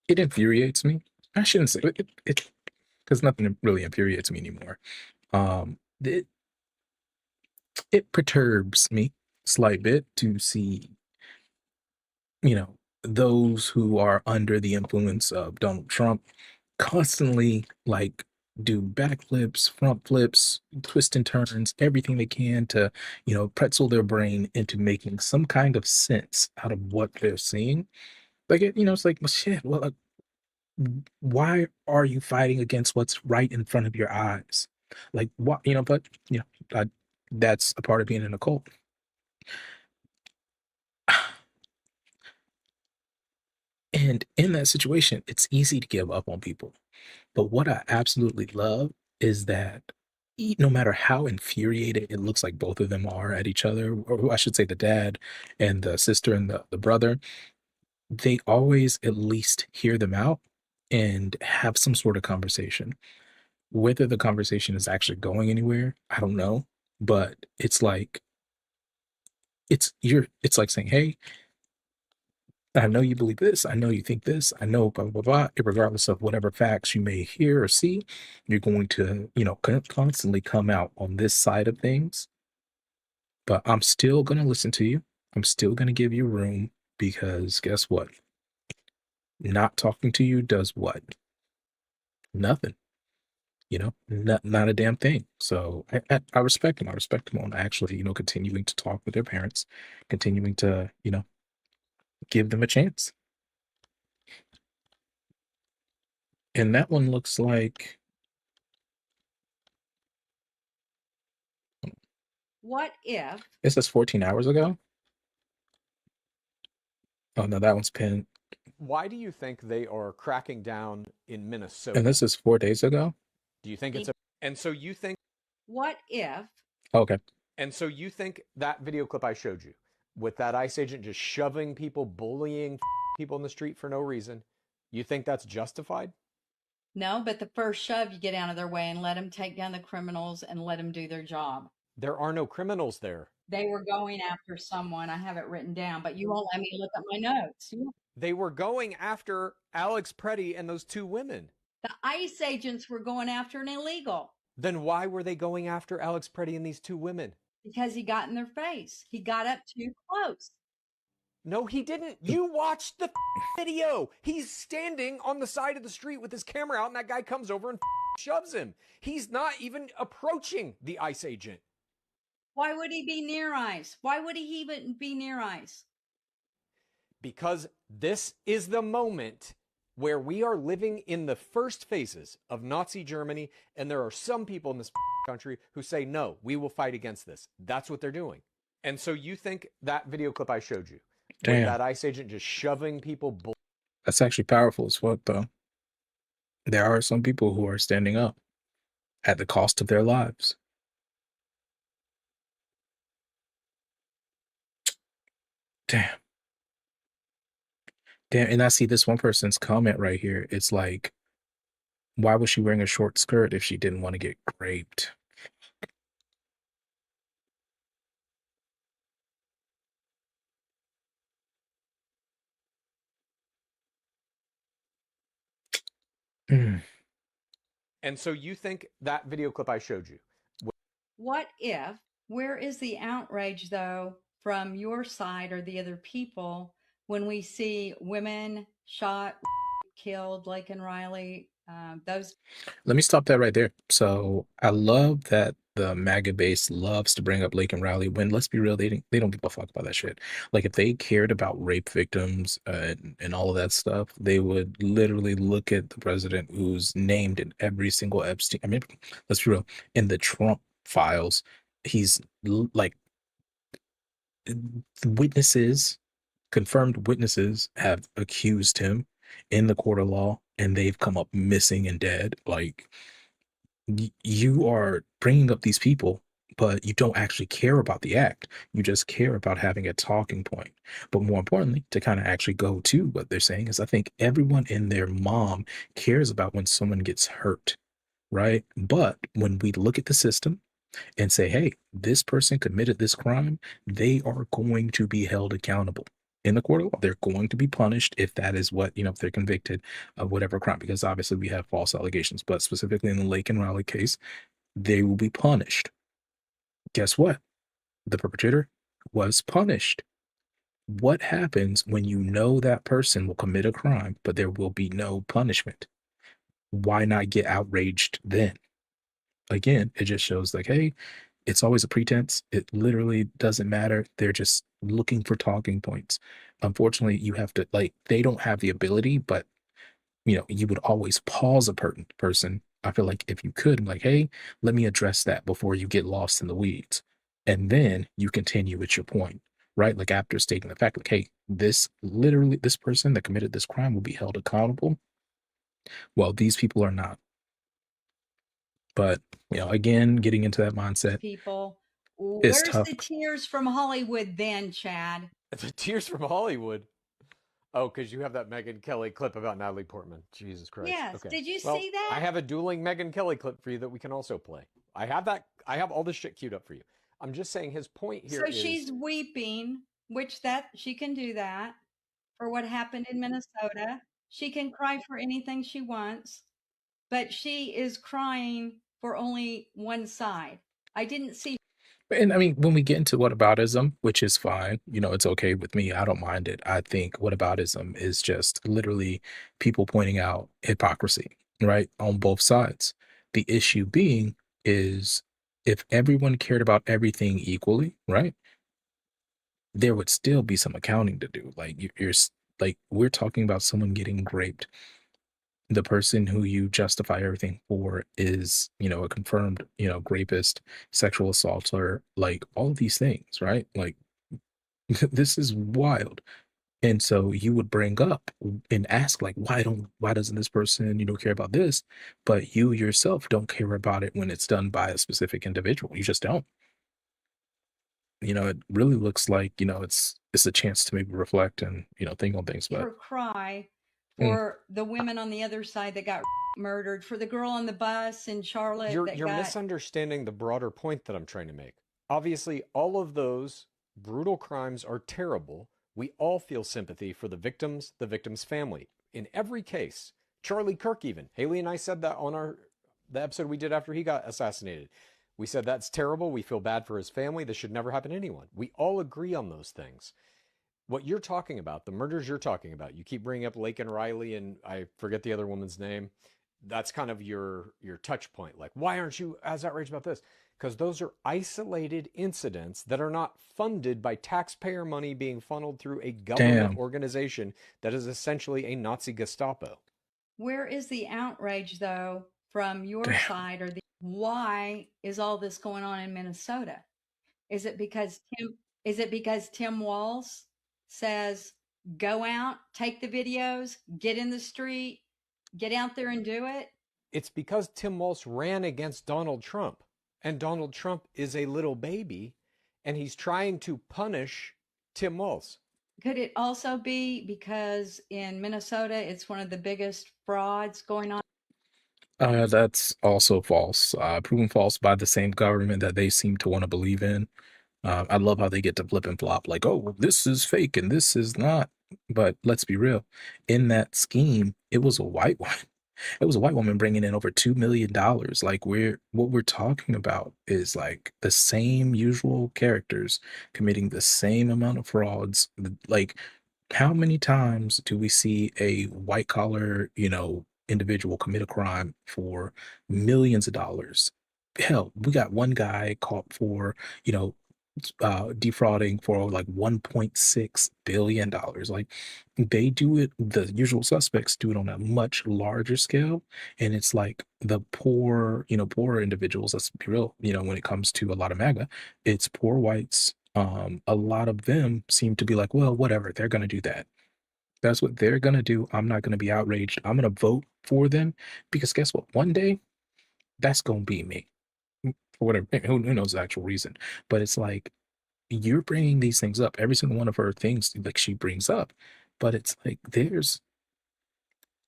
it infuriates me. I shouldn't say it because nothing really infuriates me anymore. It perturbs me a slight bit to see, you know, those who are under the influence of Donald Trump constantly like do backflips, front flips, twists and turns, everything they can to, pretzel their brain into making some kind of sense out of what they're seeing. Like it's like, well, shit. Well, why are you fighting against what's right in front of your eyes? Like what, but that's a part of being in a cult. And in that situation, it's easy to give up on people. But what I absolutely love is that no matter how infuriated it looks like both of them are at each other, or I should say the dad and the sister and the brother, they always at least hear them out and have some sort of conversation. Whether the conversation is actually going anywhere, I don't know. But it's like it's like saying, hey, I know you believe this. I know you think this. I know blah blah blah. Regardless of whatever facts you may hear or see, you're going to, constantly come out on this side of things. But I'm still gonna listen to you. I'm still gonna give you room because guess what? Not talking to you does what? Nothing. Not a damn thing. So I respect them. I respect them on actually, continuing to talk with their parents, continuing to, give them a chance. And that one looks like
What if?
it says 14 hours ago. Oh no, that one's pinned.
Why do you think they are cracking down in Minnesota?
And this is 4 days ago.
Do you think it's a. And so you think.
What if?
Okay.
And so you think that video clip I showed you with that ICE agent just shoving people, bullying people in the street for no reason, you think that's justified?
No, but the first shove, you get out of their way and let them take down the criminals and let them do their job.
There are no criminals there.
They were going after someone. I have it written down, but you won't let me look at my notes.
They were going after Alex Preddy and those two women.
The ICE agents were going after an illegal.
Then why were they going after Alex Preddy and these two women?
Because he got in their face. He got up too close.
No, he didn't. You watched the video. He's standing on the side of the street with his camera out, and that guy comes over and shoves him. He's not even approaching the ICE agent.
Why would he be near ICE? Why would he even be near ICE?
Because this is the moment where we are living in the first phases of Nazi Germany, and there are some people in this country who say, no, we will fight against this. That's what they're doing. And so you think that video clip I showed you, with that ICE agent just shoving people.
That's actually powerful as fuck, though. There are some people who are standing up at the cost of their lives. Damn. Damn. And I see this one person's comment right here. It's like, why was she wearing a short skirt if she didn't want to get raped?
And so you think that video clip I showed you.
What if? Where is the outrage, though, from your side or the other people when we see women shot, killed, Blake and Riley, Those
Let me stop that right there. So I love that the MAGA base loves to bring up Lake and Riley when, let's be real, they don't give a fuck about that shit. Like if they cared about rape victims and all of that stuff, they would literally look at the president who's named in every single Epstein. I mean, let's be real. In the Trump files, he's like witnesses, confirmed witnesses have accused him in the court of law, and they've come up missing and dead. Like you are bringing up these people, but you don't actually care about the act. You just care about having a talking point. But more importantly, to kind of actually go to what they're saying is I think everyone and their mom cares about when someone gets hurt, right? But when we look at the system and say, hey, this person committed this crime, they are going to be held accountable in the court of law. They're going to be punished if that is what, if they're convicted of whatever crime, because obviously we have false allegations, but specifically in the Lake and Raleigh case, they will be punished. Guess what? The perpetrator was punished. What happens when you know that person will commit a crime, but there will be no punishment? Why not get outraged then? Again, it just shows like, hey, it's always a pretense. It literally doesn't matter. They're just looking for talking points. Unfortunately, you have to like they don't have the ability, but you would always pause a person. I feel like if you could, like, hey, let me address that before you get lost in the weeds. And then you continue with your point, right? Like after stating the fact, like, hey, this person that committed this crime will be held accountable. Well, these people are not. But again, getting into that mindset
people.
is
Where's
tough.
the tears from Hollywood then, Chad?
The tears from Hollywood. Oh, because you have that Megyn Kelly clip about Natalie Portman. Jesus Christ.
Yes.
Okay.
Did you
Well,
see that?
I have a dueling Megyn Kelly clip for you that we can also play. I have that. I have all this shit queued up for you. I'm just saying his point here
So
is
she's weeping, which that she can do that for what happened in Minnesota. She can cry for anything she wants, but she is crying for only one side. I didn't see
And I mean, when we get into whataboutism, which is fine, it's okay with me. I don't mind it. I think whataboutism is just literally people pointing out hypocrisy, right? On both sides. The issue being is if everyone cared about everything equally, right? There would still be some accounting to do. Like like we're talking about someone getting raped. The person who you justify everything for is, a confirmed, rapist, sexual assaulter, like all of these things, right? Like this is wild. And so you would bring up and ask, like, why doesn't this person, care about this? But you yourself don't care about it when it's done by a specific individual. You just don't. It really looks like, it's a chance to maybe reflect and, think on things. But
her cry
mm,
for the women on the other side that got murdered, for the girl on the bus in Charlotte that
you're
got
misunderstanding the broader point that I'm trying to make. Obviously, all of those brutal crimes are terrible. We all feel sympathy for the victim's family. In every case, Charlie Kirk even. Haley and I said that on the episode we did after he got assassinated. We said that's terrible. We feel bad for his family. This should never happen to anyone. We all agree on those things. What you're talking about, the murders you're talking about, you keep bringing up Lake and Riley, and I forget the other woman's name. That's kind of your touch point. Like, why aren't you as outraged about this? Because those are isolated incidents that are not funded by taxpayer money being funneled through a government
damn,
organization that is essentially a Nazi Gestapo.
Where is the outrage though from your
damn.
side or the why is all this going on in Minnesota? Is it because Tim Walz says go out, take the videos, get in the street, get out there and do it?
It's because Tim Walz ran against Donald Trump, and Donald Trump is a little baby, and he's trying to punish Tim Walz.
Could it also be because in Minnesota it's one of the biggest frauds going on?
That's also false. Proven false by the same government that they seem to want to believe in. I love how they get to flip and flop, like, oh, this is fake and this is not. But let's be real. In that scheme, it was a white woman. It was a white woman bringing in over $2 million. Like what we're talking about is like the same usual characters committing the same amount of frauds. Like, how many times do we see a white collar, individual commit a crime for millions of dollars. Hell, we got one guy caught for, you know, defrauding for like $1.6 billion. Like they do it, the usual suspects do it on a much larger scale. And it's like the poor, poorer individuals, let's be real, when it comes to a lot of MAGA, it's poor whites. A lot of them seem to be like, well, whatever, they're gonna do that. That's what they're gonna do. I'm not gonna be outraged. I'm gonna vote for them because guess what? One day that's gonna be me. For whatever, who knows the actual reason. But it's like you're bringing these things up. Every single one of her things, like she brings up, but it's like there's,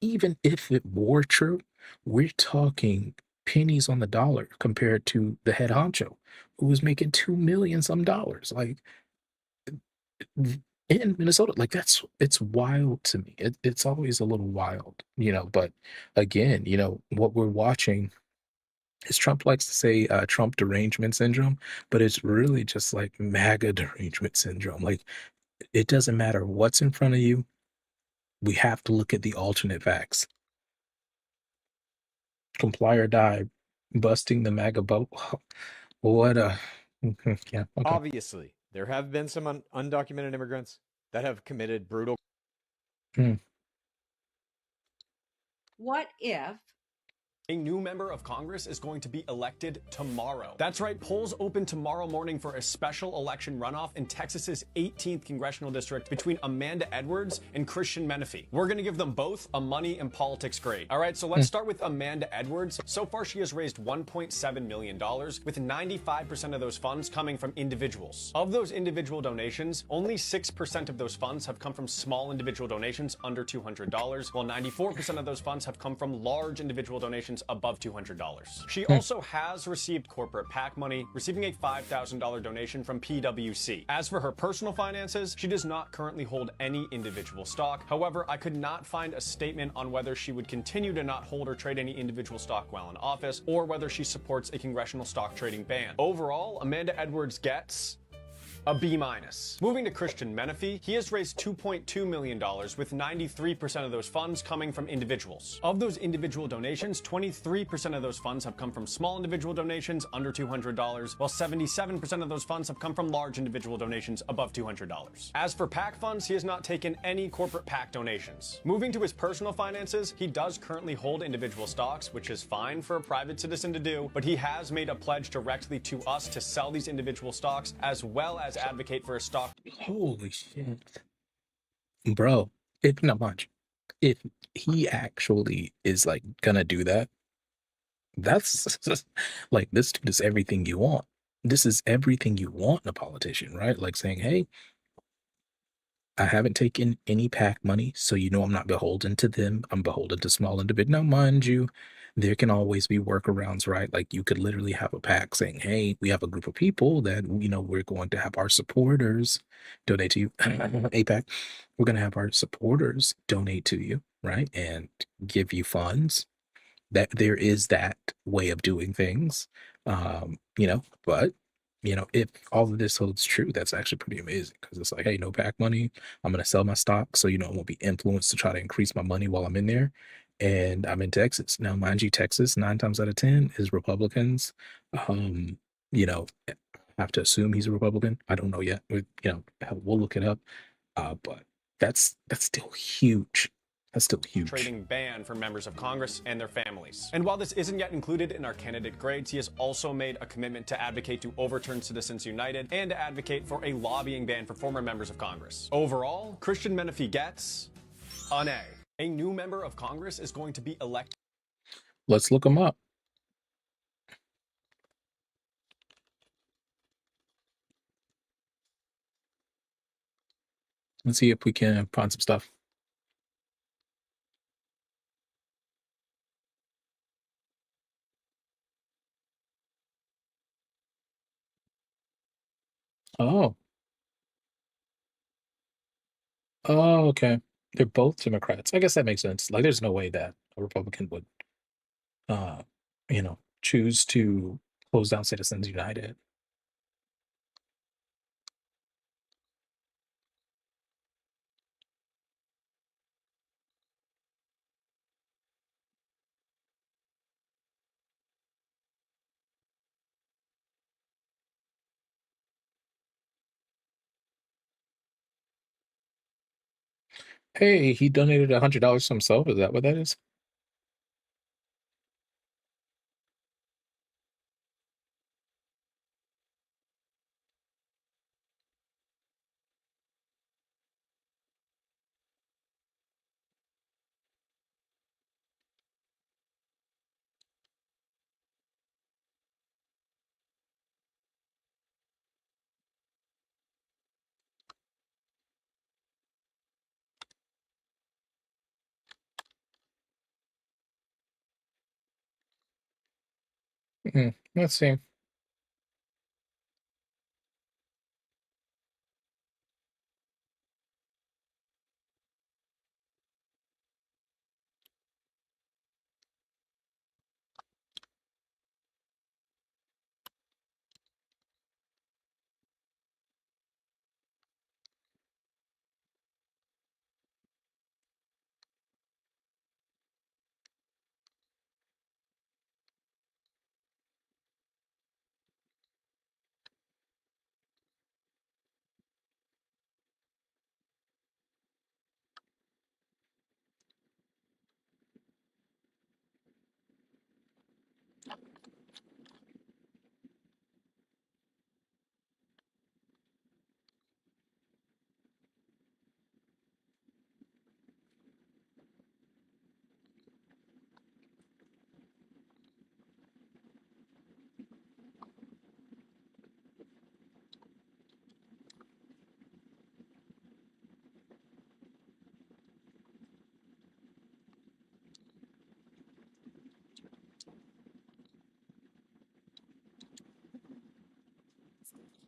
even if it were true, we're talking pennies on the dollar compared to the head honcho who was making 2 million some dollars. Like in Minnesota, like it's wild to me. It's always a little wild, but again, what we're watching is, Trump likes to say Trump derangement syndrome, but it's really just like MAGA derangement syndrome. Like it doesn't matter what's in front of you, we have to look at the alternate facts. Comply or die, busting the MAGA boat. What a yeah, okay.
Obviously, there have been some undocumented immigrants that have committed brutal.
Mm.
What if
A new member of Congress is going to be elected tomorrow. That's right, polls open tomorrow morning for a special election runoff in Texas's 18th congressional district between Amanda Edwards and Christian Menifee. We're going to give them both a money and politics grade. All right, so let's start with Amanda Edwards. So far, she has raised $1.7 million, with 95% of those funds coming from individuals. Of those individual donations, only 6% of those funds have come from small individual donations under $200, while 94% of those funds have come from large individual donations above $200. She also has received corporate PAC money, receiving a $5,000 donation from PwC. As for her personal finances, she does not currently hold any individual stock. However, I could not find a statement on whether she would continue to not hold or trade any individual stock while in office, or whether she supports a congressional stock trading ban. Overall, Amanda Edwards gets a B-. Moving to Christian Menifee, he has raised $2.2 million, with 93% of those funds coming from individuals. Of those individual donations, 23% of those funds have come from small individual donations under $200, while 77% of those funds have come from large individual donations above $200. As for PAC funds, he has not taken any corporate PAC donations. Moving to his personal finances, he does currently hold individual stocks, which is fine for a private citizen to do, but he has made a pledge directly to us to sell these individual stocks, as well as advocate for a stock.
Holy shit, bro! If not much, if he actually is like gonna do that, that's like this dude is everything you want. This is everything you want in a politician, right? Like saying, "Hey, I haven't taken any PAC money, so I'm not beholden to them. I'm beholden to small individuals." Now, mind you, there can always be workarounds, right? Like you could literally have a PAC saying, "Hey, we have a group of people that we're going to have our supporters donate to you." APAC, we're going to have our supporters donate to you, right, and give you funds. That there is that way of doing things, but if all of this holds true, that's actually pretty amazing because it's like, hey, no PAC money. I'm gonna sell my stock, so I won't be influenced to try to increase my money while I'm in there. And I'm in Texas now, mind you. Texas 9 times out of 10 is Republicans. I have to assume he's a Republican. I don't know yet. We'll look it up. But that's still huge. That's still huge.
Trading ban for members of Congress and their families. And while this isn't yet included in our candidate grades, he has also made a commitment to advocate to overturn Citizens United and to advocate for a lobbying ban for former members of Congress. Overall, Christian Menifee gets an A. A new member of Congress is going to be elected.
Let's look him up. Let's see if we can find some stuff. Oh. Oh, okay. They're both Democrats. I guess that makes sense. Like, there's no way that a Republican would, choose to close down Citizens United. Hey, he donated $100 to himself. Is that what that is? Let's see.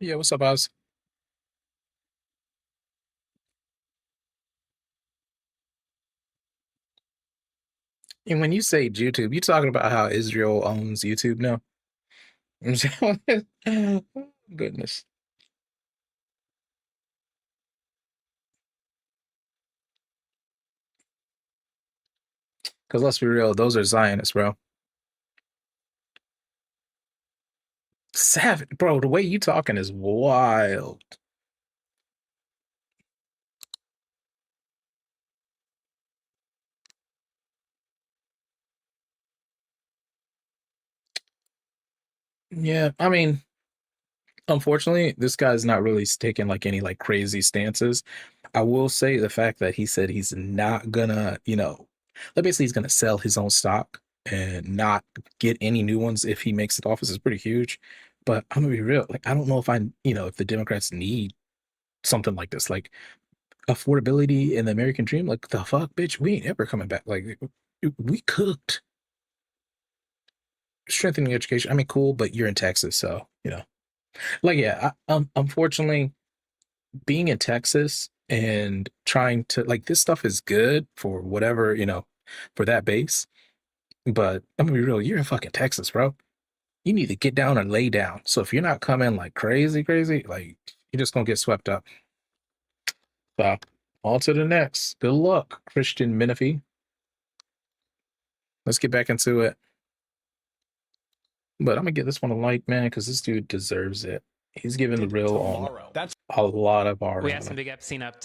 Yeah, what's up, Oz? And when you say YouTube, you talking about how Israel owns YouTube now? Goodness. Because let's be real, those are Zionists, bro. Savage, bro. The way you talking is wild. Yeah, I mean, unfortunately, this guy's not really taking like any like crazy stances. I will say the fact that he said he's not gonna, like basically he's gonna sell his own stock and not get any new ones if he makes it office is pretty huge. But I'm gonna be real, like I don't know if if the Democrats need something like this, like affordability and the American dream. Like the fuck, bitch, we ain't ever coming back. Like we cooked strengthening education. I mean, cool, but you're in Texas, so like yeah. Unfortunately, being in Texas and trying to like this stuff is good for whatever, for that base. But I'm gonna be real, you're in fucking Texas, bro. You need to get down and lay down. So if you're not coming like crazy, crazy, like you're just gonna get swept up. So on to the next. Good luck, Christian Menifee. Let's get back into it. But I'm gonna give this one a like, man, because this dude deserves it. He's giving the real on
Tomorrow. That's
a lot of our.
We have some big Epstein updates.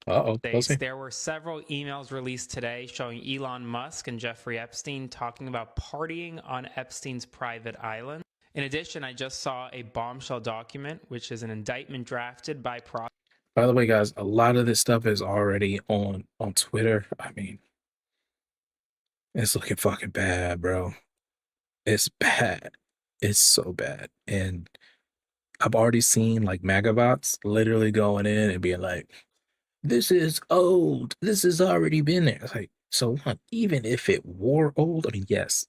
Oh, let's see.
There were several emails released today showing Elon Musk and Jeffrey Epstein talking about partying on Epstein's private island. In addition, I just saw a bombshell document, which is an indictment drafted by
By the way, guys, a lot of this stuff is already on Twitter. I mean, it's looking fucking bad, bro. It's bad. It's so bad. And I've already seen like MAGA literally going in and being like, this is old. This has already been there. It's like, so what? Even if it were old, I mean, yes,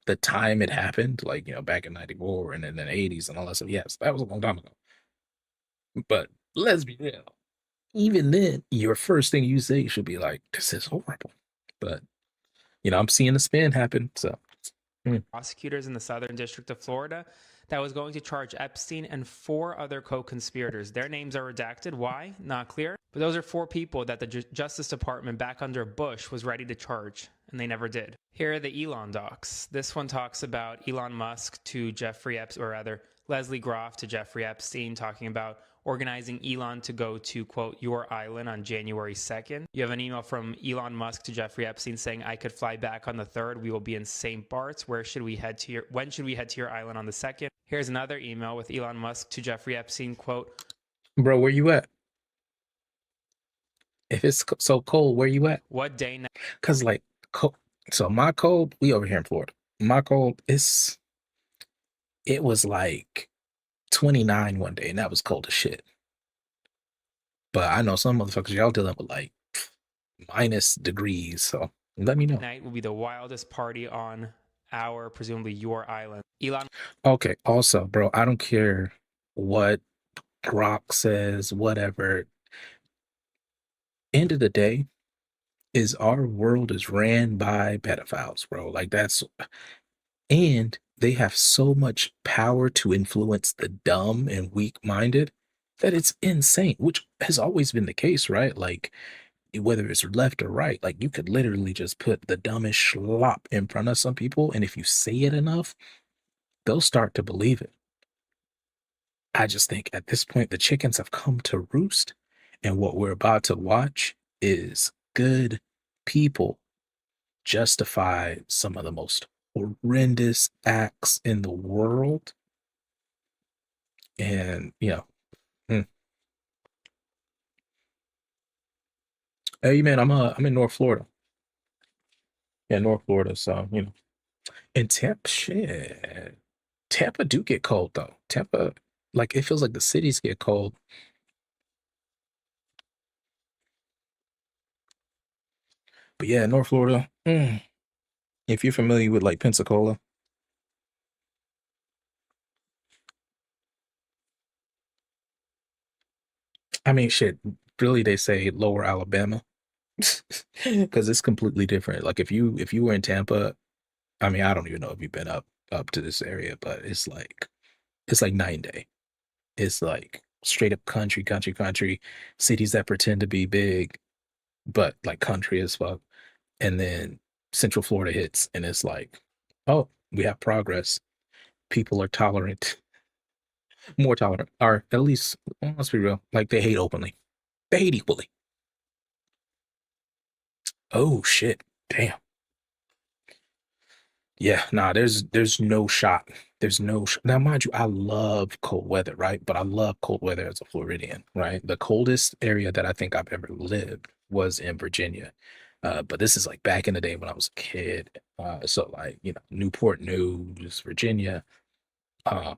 the time it happened, like, back in 94 and then the 80s and all that stuff, yes, that was a long time ago. But let's be real. Even then, your first thing you say should be like, this is horrible. But, I'm seeing the spin happen. So,
prosecutors in the Southern District of Florida that was going to charge Epstein and 4 other co-conspirators. Their names are redacted. Why? Not clear. But those are 4 people that the Justice Department back under Bush was ready to charge, and they never did. Here are the Elon docs. This one talks about Elon Musk to Jeffrey Epstein, or rather, Leslie Groff to Jeffrey Epstein, talking about organizing Elon to go to, quote, your island on January 2nd. You have an email from Elon Musk to Jeffrey Epstein saying, I could fly back on the 3rd. We will be in St. Bart's. When should we head to your island on the 2nd? Here's another email with Elon Musk to Jeffrey Epstein, quote,
Bro, where you at? If it's so cold, where you at?
what day now?
Cause like, so my cold, we over here in Florida. My cold, it was like 29 one day, and that was cold as shit. But I know some motherfuckers, y'all dealing with like minus degrees, so let me know.
Night will be the wildest party on presumably your island. Elon.
Okay, also, bro, I don't care what Grok says, whatever. End of the day, is our world is ran by pedophiles, bro. Like and they have so much power to influence the dumb and weak-minded that it's insane, which has always been the case, right? Like whether it's left or right, like you could literally just put the dumbest schlop in front of some people, and if you say it enough, they'll start to believe it. I just think at this point the chickens have come to roost, and what we're about to watch is good people justify some of the most horrendous acts in the world. And hey man, I'm in North Florida. Yeah, North Florida. So and Tampa do get cold though. Tampa, like it feels like the cities get cold. But yeah, North Florida. If you're familiar with like Pensacola, I mean, shit. Really, they say Lower Alabama because it's completely different. Like if you were in Tampa, I mean, I don't even know if you've been up to this area, but it's like night and day. It's like straight up country, country, country, cities that pretend to be big, but like country as fuck. And then Central Florida hits, and it's like, oh, we have progress. People are tolerant, more tolerant, or at least, well, let's be real, like they hate openly. They hate equally. Oh shit. Damn. Yeah, nah, there's no shot. There's no now, mind you, I love cold weather, right? But I love cold weather as a Floridian, right? The coldest area that I think I've ever lived was in Virginia. But this is like back in the day when I was a kid. So like, Newport News, Virginia. Um,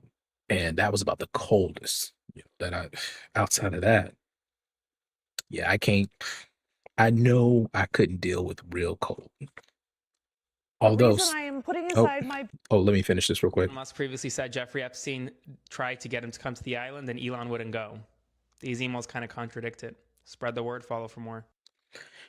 and that was about the coldest, that I outside of that, yeah, I know I couldn't deal with real cold. Although,
reason I am putting
oh,
aside my
let me finish this real quick.
Musk previously said Jeffrey Epstein tried to get him to come to the island and Elon wouldn't go. These emails kind of contradict it. Spread the word, follow for more.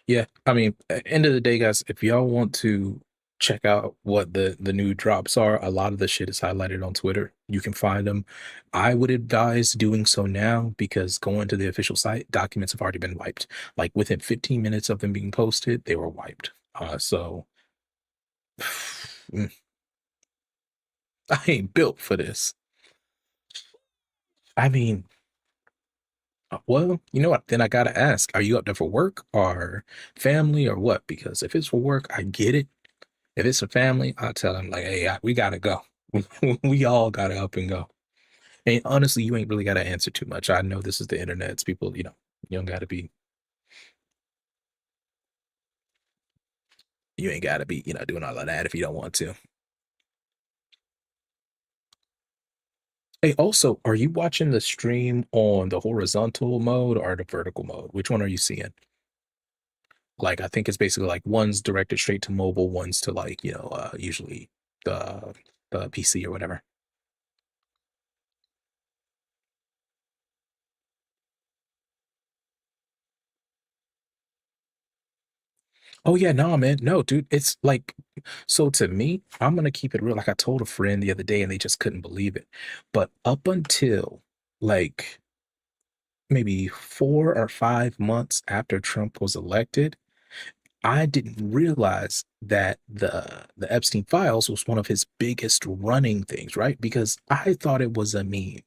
Yeah, I mean, at the end of the day, guys, if y'all want to check out what the new drops are, a lot of the shit is highlighted on Twitter. You can find them. I would advise doing so now because going to the official site, documents have already been wiped. Like within 15 minutes of them being posted, they were wiped. So I ain't built for this. I mean, well, you know what? Then I gotta ask, are you up there for work or family or what? Because if it's for work, I get it. If it's a family, I'll tell them like, hey, we gotta go. We all gotta up and go. And honestly, you ain't really gotta answer too much. I know this is the internet. It's people, you don't gotta be, you ain't gotta be, doing all of that if you don't want to. Hey, also, are you watching the stream on the horizontal mode or the vertical mode? Which one are you seeing? Like, I think it's basically like one's directed straight to mobile, one's to like, usually the PC or whatever. Oh yeah, no, man. No, dude. It's like, so to me, I'm gonna keep it real. Like I told a friend the other day and they just couldn't believe it. But up until like maybe 4 or 5 months after Trump was elected, I didn't realize that the Epstein files was one of his biggest running things, right? Because I thought it was a meme.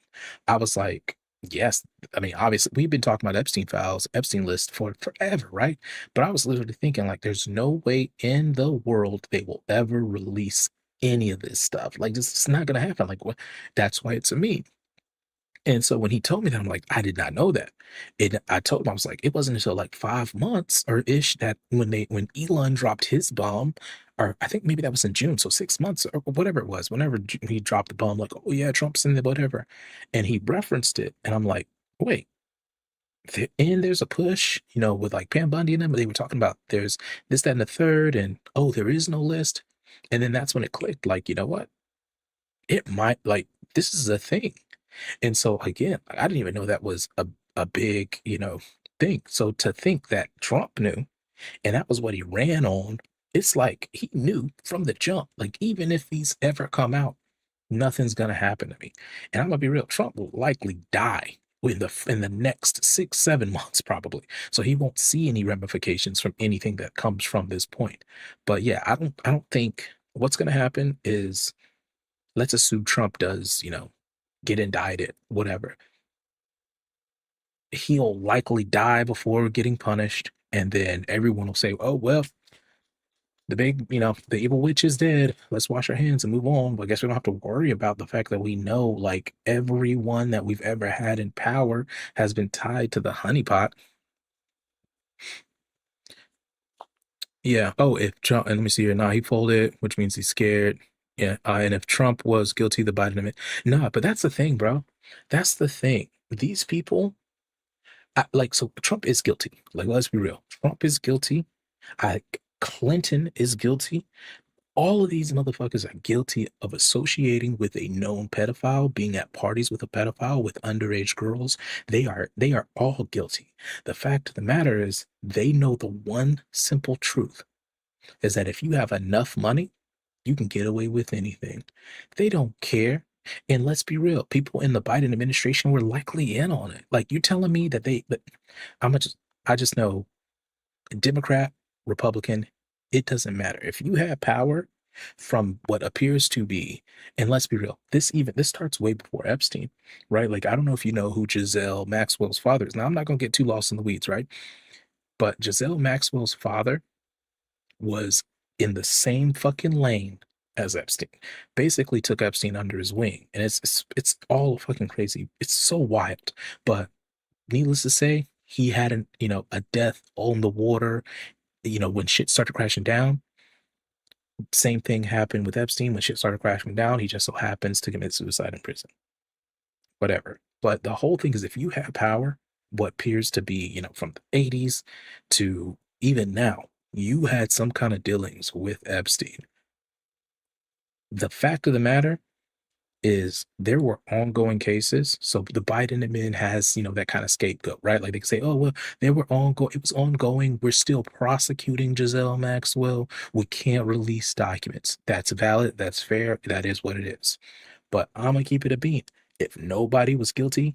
I was like, Yes, I mean, obviously, we've been talking about Epstein files, Epstein list for forever, right? But I was literally thinking, like, there's no way in the world they will ever release any of this stuff. Like, this is not gonna happen. Like, what? That's why it's a meme. And so when he told me that, I'm like, I did not know that. And I told him, I was like, it wasn't until like 5 months or ish that when Elon dropped his bomb, or I think maybe that was in June, so 6 months or whatever it was, whenever he dropped the bomb, like, oh yeah, Trump's in the whatever, and he referenced it, and I'm like, wait, and there's a push, with like Pam Bundy and them, they were talking about there's this, that, and the third, and oh, there is no list, and then that's when it clicked, like, you know what, it might like this is a thing. And so again, I didn't even know that was a big, thing. So to think that Trump knew and that was what he ran on, it's like he knew from the jump. Like even if these ever come out, nothing's gonna happen to me. And I'm gonna be real, Trump will likely die in the next 6, 7 months, probably. So he won't see any ramifications from anything that comes from this point. But yeah, I don't think what's gonna happen is let's assume Trump does, get indicted, whatever. He'll likely die before getting punished, and then everyone will say, "Oh well, the evil witch is dead. Let's wash our hands and move on." But I guess we don't have to worry about the fact that we know, like everyone that we've ever had in power has been tied to the honeypot. Yeah. Oh, if Trump, and let me see here. Now he folded, which means he's scared. Yeah. And if Trump was guilty, the Biden admit. Nah, but that's the thing, bro. That's the thing. These people, so Trump is guilty. Like, let's be real. Trump is guilty. I Clinton is guilty. All of these motherfuckers are guilty of associating with a known pedophile, being at parties with a pedophile, with underage girls. They are all guilty. The fact of the matter is they know the one simple truth is that if you have enough money, you can get away with anything. They don't care. And let's be real, people in the Biden administration were likely in on it. Like you telling me that I'm just I just know Democrat, Republican, it doesn't matter. If you have power from what appears to be, and let's be real, this starts way before Epstein, right? Like I don't know if you know who Giselle Maxwell's father is. Now I'm not gonna get too lost in the weeds, right? But Giselle Maxwell's father was in the same fucking lane as Epstein. Basically took Epstein under his wing. And it's all fucking crazy. It's so wild. But needless to say, he had a death on the water, when shit started crashing down. Same thing happened with Epstein. When shit started crashing down, he just so happens to commit suicide in prison. Whatever. But the whole thing is if you have power, what appears to be, from the 80s to even now, you had some kind of dealings with Epstein. The fact of the matter is there were ongoing cases. So the Biden admin has, that kind of scapegoat, right? Like they can say, oh, well, they were ongoing. It was ongoing. We're still prosecuting Giselle Maxwell. We can't release documents. That's valid. That's fair. That is what it is. But I'm going to keep it a beat. If nobody was guilty,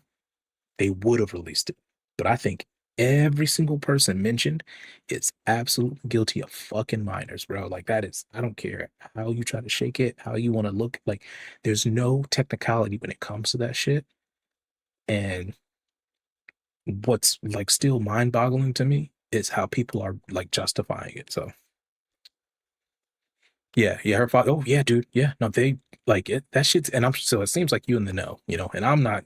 they would have released it. But I think every single person mentioned is absolutely guilty of fucking minors, bro. Like that is, I don't care how you try to shake it, how you want to look. Like there's no technicality when it comes to that shit. And what's like still mind-boggling to me is how people are like justifying it. So yeah, yeah, her father. Oh yeah, dude. Yeah, no, they like it. That shit's, and I'm so it seems like you in the know, and I'm not.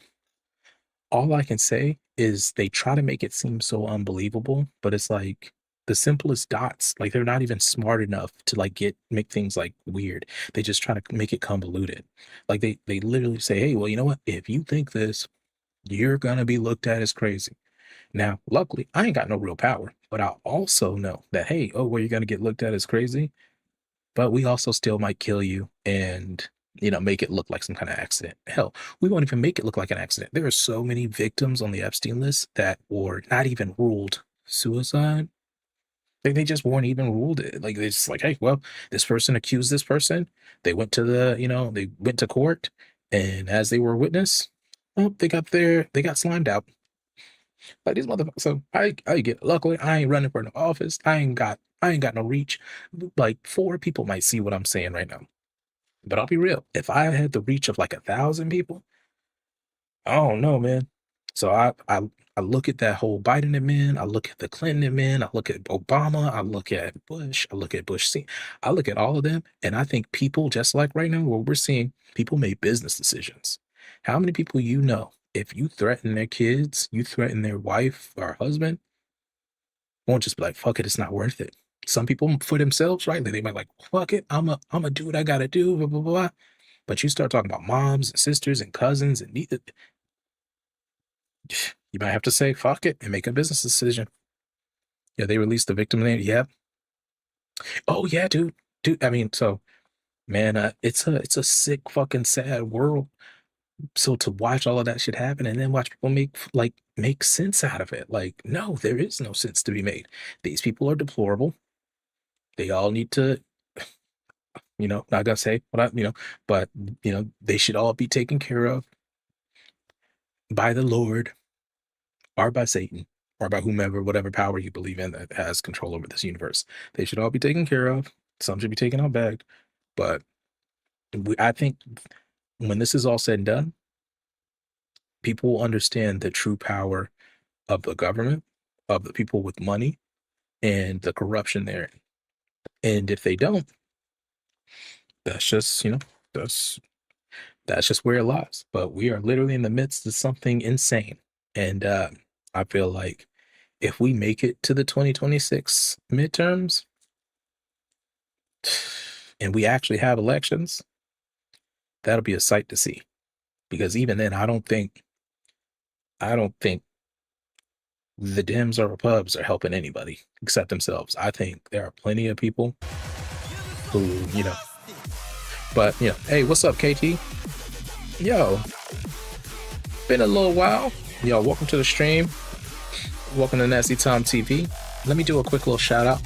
All I can say is they try to make it seem so unbelievable, but it's like the simplest dots, like they're not even smart enough to like make things like weird. They just try to make it convoluted. Like they literally say, "Hey, well, you know what? If you think this, you're gonna be looked at as crazy." Now, luckily, I ain't got no real power, but I also know that, hey, oh, well, you're gonna get looked at as crazy, but we also still might kill you and make it look like some kind of accident. Hell, we won't even make it look like an accident. There are so many victims on the Epstein list that were not even ruled suicide. They just weren't even ruled it. Like they just like, hey, well, this person accused this person. They went to they went to court, and as they were a witness, oh, they got slimed out. Like these motherfuckers. So I get luckily I ain't running for no office. I ain't got no reach. Like 4 people might see what I'm saying right now. But I'll be real. If I had the reach of like 1,000 people, I don't know, man. So I look at that whole Biden admin, I look at the Clinton admin, I look at Obama, I look at Bush, I look at Bush C, I look at all of them, and I think people just like right now, what we're seeing, people make business decisions. How many people you know, if you threaten their kids, you threaten their wife or husband, won't just be like, fuck it, it's not worth it. Some people for themselves, right? They might like, fuck it, I'm a do what I gotta do, blah, blah, blah. But you start talking about moms and sisters and cousins and you might have to say fuck it and make a business decision. Yeah, they released the victim name. Yeah. Oh yeah, dude. I mean, so man, it's a sick fucking sad world. So to watch all of that shit happen and then watch people make sense out of it. Like, no, there is no sense to be made. These people are deplorable. They all need to, not gonna say what but they should all be taken care of by the Lord or by Satan or by whomever, whatever power you believe in that has control over this universe. They should all be taken care of. Some should be taken out back. But I think when this is all said and done, people will understand the true power of the government, of the people with money, and the corruption there. And if they don't, that's just, that's that's just where it lies. But we are literally in the midst of something insane. And I feel like if we make it to the 2026 midterms and we actually have elections, that'll be a sight to see. Because even then, I don't think the Dems or Repubs are helping anybody except themselves. I think there are plenty of people who, but hey, what's up, KT? Yo, been a little while. Yo, welcome to the stream. Welcome to Nasty Tom TV. Let me do a quick little shout out.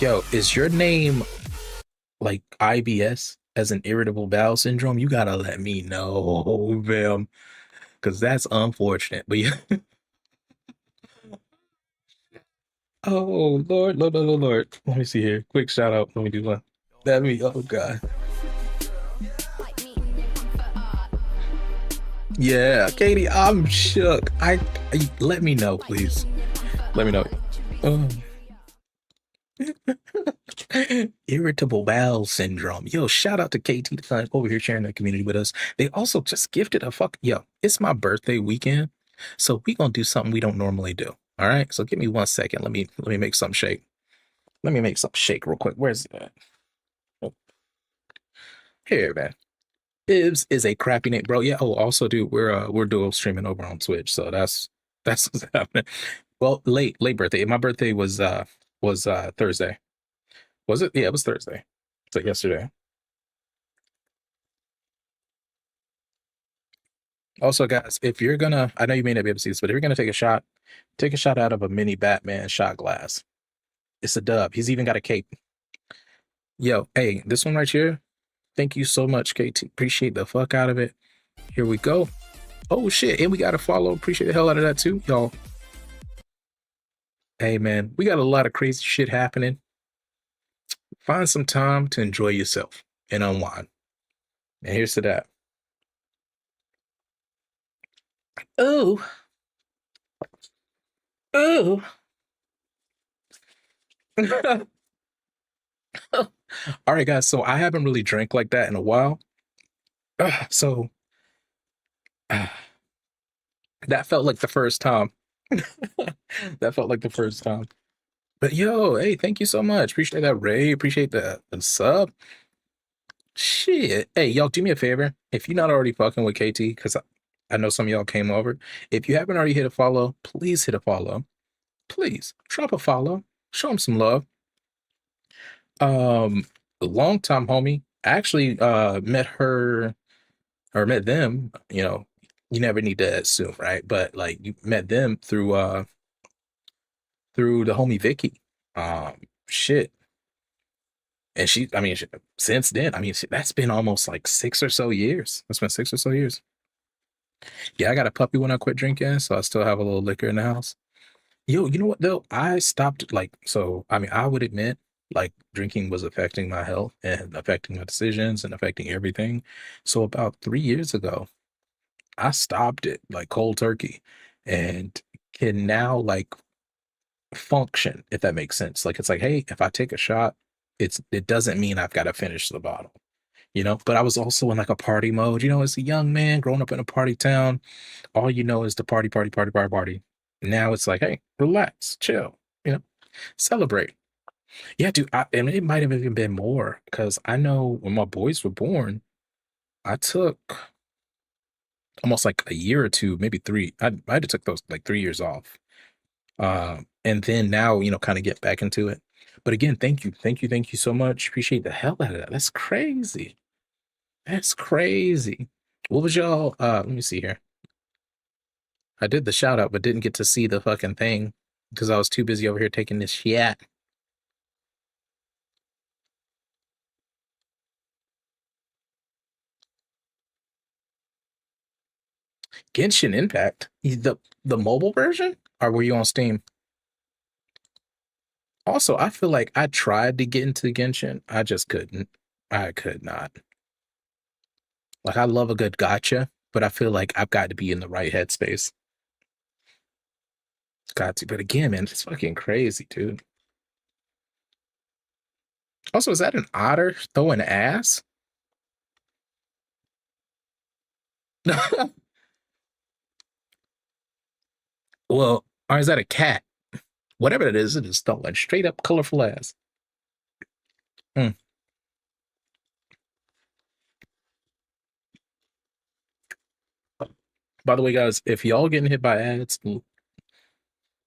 Yo, is your name like IBS as an irritable bowel syndrome? You gotta let me know, Vim, because that's unfortunate. But yeah. Oh Lord. Let me see here. Quick shout out. Let me do one. That me. Oh God. Yeah, Katie, I'm shook. Let me know, please. Let me know. Oh. Irritable bowel syndrome. Yo, shout out to KT the Sun over here sharing that community with us. They also just gifted a yo, it's my birthday weekend. So we gonna do something we don't normally do. All right. So give me 1 second. Let me make some shake. Let me make some shake real quick. Where's it at? Oh, here, man. Ibs is a crappy name, bro. Yeah. Oh, also, dude, we're dual streaming over on Twitch, so that's what's happening. Well, late birthday. My birthday was Thursday. Was it? Yeah, it was Thursday. So yesterday. Also, guys, if you're gonna, I know you may not be able to see this, but if you're gonna take a shot out of a mini Batman shot glass. It's a dub. He's even got a cape. Yo, hey, this one right here. Thank you so much, KT. Appreciate the fuck out of it. Here we go. Oh shit, and we got to follow. Appreciate the hell out of that too, y'all. Hey man, we got a lot of crazy shit happening. Find some time to enjoy yourself and unwind. And here's to that. Oh, oh. All right, guys. So I haven't really drank like that in a while. So that felt like the first time. That felt like the first time. But yo, hey, thank you so much. Appreciate that, Ray. Appreciate the sub. Shit. Hey, y'all, do me a favor. If you're not already fucking with KT, because I know some of y'all came over. If you haven't already hit a follow, please hit a follow. Please drop a follow. Show him some love. A long time homie. I actually met her or met them, you never need to assume, right? But like you met them through the homie Vicky. Shit. And since then, that's been almost like 6 or so years. That's been 6 or so years. Yeah, I got a puppy when I quit drinking, so I still have a little liquor in the house. Yo, you know what though? I stopped I would admit like drinking was affecting my health and affecting my decisions and affecting everything. So about 3 years ago, I stopped it like cold turkey and can now like function, if that makes sense. Like it's like, hey, if I take a shot, it doesn't mean I've got to finish the bottle, you know. But I was also in like a party mode, you know, as a young man growing up in a party town, all you know is the party, party, party, party, party. Now it's like, hey, relax, chill, you know, celebrate. Yeah, dude, and it might have even been more because I know when my boys were born, I took almost like a year or two, maybe three. I had to took those like 3 years off. And then now, you know, kind of get back into it. But again, thank you so much. Appreciate the hell out of that. That's crazy. That's crazy. What was y'all? Let me see here. I did the shout out, but didn't get to see the fucking thing because I was too busy over here taking this shit. Genshin Impact, the mobile version, or were you on Steam? Also, I feel like I tried to get into Genshin, I just couldn't. I could not. Like, I love a good gotcha, but I feel like I've got to be in the right headspace. Got to. But again, man, it's fucking crazy, dude. Also, is that an otter throwing ass? Well, or is that a cat? Whatever it is throwing straight up colorful ass. Hmm. By the way, guys, if y'all getting hit by ads,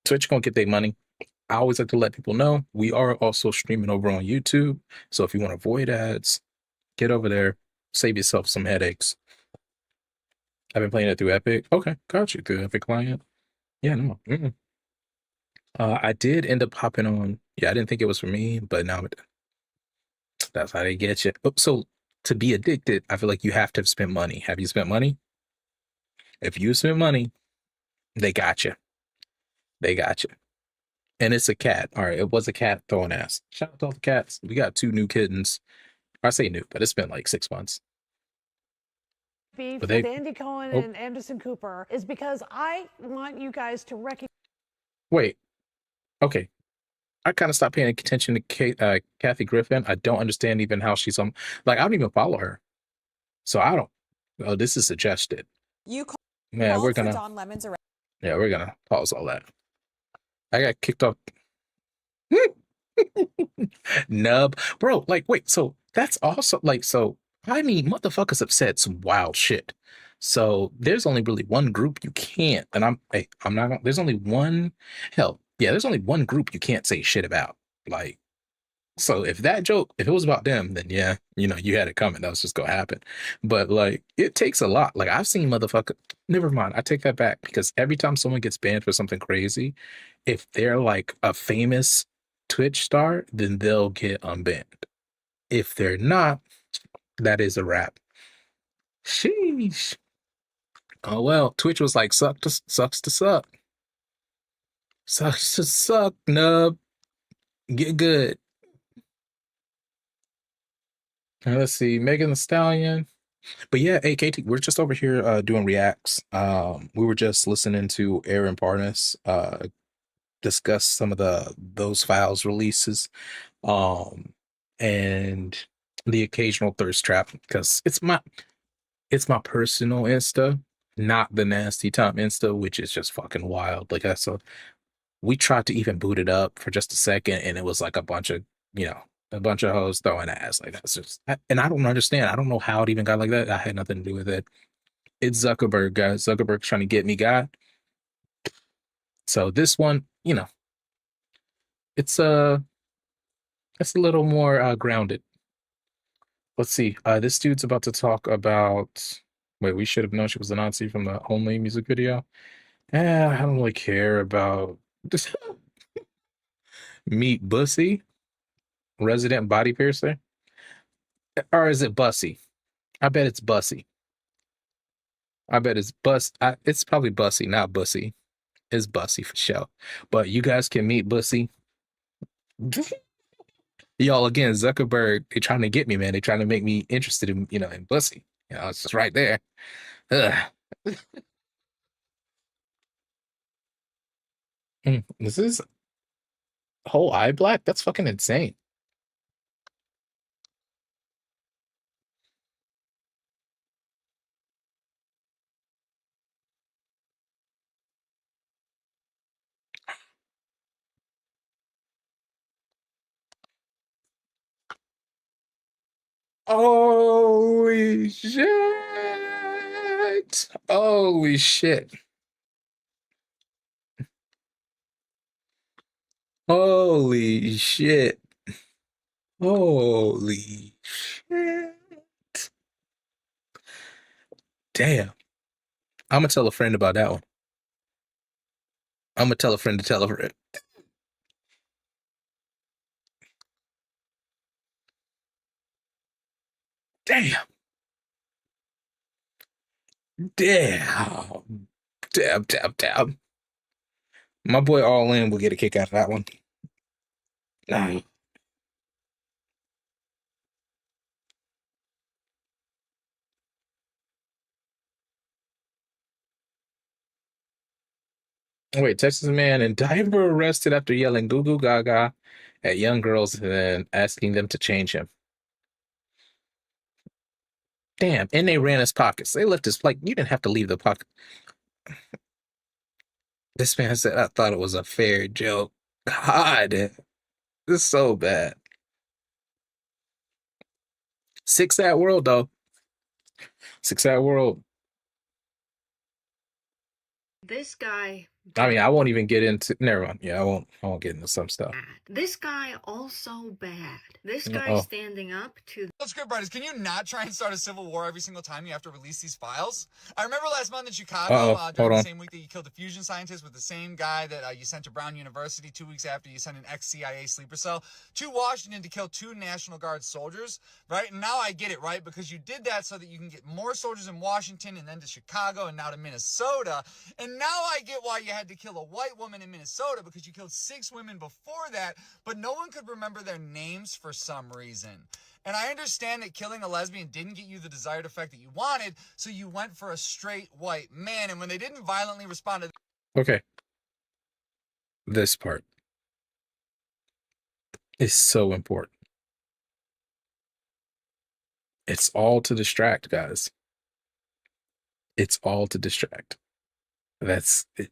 Twitch gonna get their money. I always like to let people know we are also streaming over on YouTube. So if you want to avoid ads, get over there, save yourself some headaches. I've been playing it through Epic. Okay, got you through Epic client. Yeah, no. I did end up hopping on. Yeah, I didn't think it was for me, but now that's how they get you. Oh, so to be addicted, I feel like you have to have spent money. Have you spent money? If you spent money, they got you. They got you. And it's a cat. All right, it was a cat throwing ass. Shout out to all the cats. We got 2 new kittens. I say new, but it's been like 6 months.
Beef
But
with
they,
Andy Cohen
oh,
and Anderson Cooper is because I want you guys to recognize.
wait. Okay. I kind of stopped paying attention to Kathy Griffin. I don't understand even how she's on. Like, I don't even follow her. So I don't. Oh, this is suggested.
You
Man,
called for Don Lemon's arrest.
yeah, we're gonna pause all that. I got kicked off. Nub, bro. Like, wait. So that's also like, so I mean, motherfuckers have said some wild shit. So there's only really one group you can't, and hey, I'm not gonna, there's only one, hell, yeah, there's only one group you can't say shit about. Like, so if that joke, if it was about them, then yeah, you know, you had it coming. That was just gonna happen. But like, it takes a lot. Like, I've seen motherfucker. Never mind. I take that back because every time someone gets banned for something crazy, if they're like a famous Twitch star, then they'll get unbanned. If they're not, that is a wrap. Sheesh. Oh well, Twitch was like, sucks to suck. Sucks to suck, nub. Get good. Let's see, Megan the Stallion. But yeah, hey KT, we're just over here doing reacts. We were just listening to Aaron Parnas discuss some of those files releases. And the occasional thirst trap because it's my personal Insta, not the nasty time Insta, which is just fucking wild. Like that's we tried to even boot it up for just a second, and it was like a bunch of hoes throwing ass. Like that's just, and I don't understand. I don't know how it even got like that. I had nothing to do with it. It's Zuckerberg, guys. Zuckerberg's trying to get me, guy. So this one, it's it's a little more grounded. Let's see. This dude's about to talk about. Wait, we should have known she was a Nazi from the Only music video. I don't really care about this. Meet Bussy, resident body piercer, or is it Bussy? I bet it's Bussy. I bet it's It's probably Bussy, not Bussy. It's Bussy for sure. But you guys can meet Bussy. Y'all again, Zuckerberg. They trying to get me, man. They trying to make me interested in in Bussy. It's just right there. Ugh. This is whole eye black? That's fucking insane. Holy shit. Holy shit. Holy shit. Holy shit. Damn. I'm gonna tell a friend about that one. I'm gonna tell a friend to tell a friend. Damn. Damn. Damn, damn, damn. My boy All In will get a kick out of that one. Ah. Wait, Texas man and diver arrested after yelling goo goo gaga at young girls and then asking them to change him. Damn, and they ran his pockets. They left his, like, you didn't have to leave the pocket. This man said, I thought it was a fair joke. God, this is so bad. Six Sad World, though. Six Sad World.
This guy.
I mean, I won't even get into. Never mind. Yeah, I won't get into some stuff.
This guy also bad. This guy
Oh.
standing up to.
Scriptwriters, can you not try and start a civil war every single time you have to release these files? I remember last month in Chicago,
Hold
during the
on.
same week that you killed the fusion scientist with the same guy that you sent to Brown University 2 weeks after you sent an ex-CIA sleeper cell to Washington to kill 2 National Guard soldiers, right? And now I get it, right? Because you did that so that you can get more soldiers in Washington and then to Chicago and now to Minnesota. And now I get why you had to kill a white woman in Minnesota, because you killed 6 women before that, but no one could remember their names for some reason. And I understand that killing a lesbian didn't get you the desired effect that you wanted, so you went for a straight white man. And when they didn't violently respond to...
Okay. This part is so important. It's all to distract, guys. It's all to distract. That's it.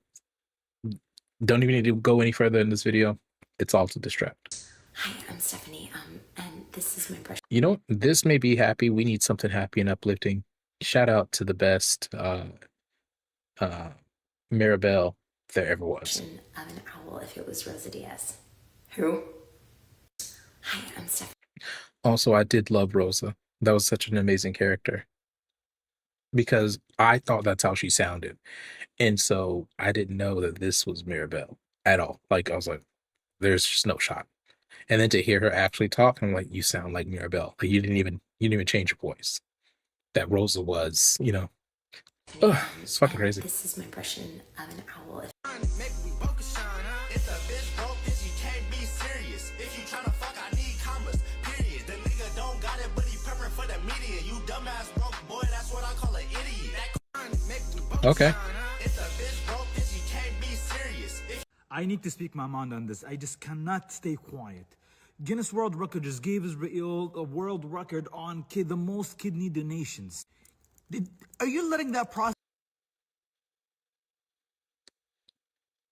Don't even need to go any further in this video. It's all to distract.
Hi, I'm Stephanie, and this is my brush.
You know, this may be happy. We need something happy and uplifting. Shout out to the best Maribel there ever was.
Of an owl if it was Rosa Diaz. Who? Hi, I'm Stephanie.
Also, I did love Rosa. That was such an amazing character. Because I thought that's how she sounded. And so I didn't know that this was Maribel at all. Like, I was like, there's just no shot. And then to hear her actually talk, I'm like, you sound like Maribel. Like, you didn't even change your voice. That Rosa was, you know. Ugh, it's fucking crazy.
This is my impression of an owl.
Okay.
I need to speak my mind on this. I just cannot stay quiet. Guinness World Record just gave Israel a world record on the most kidney donations. Are you letting that process?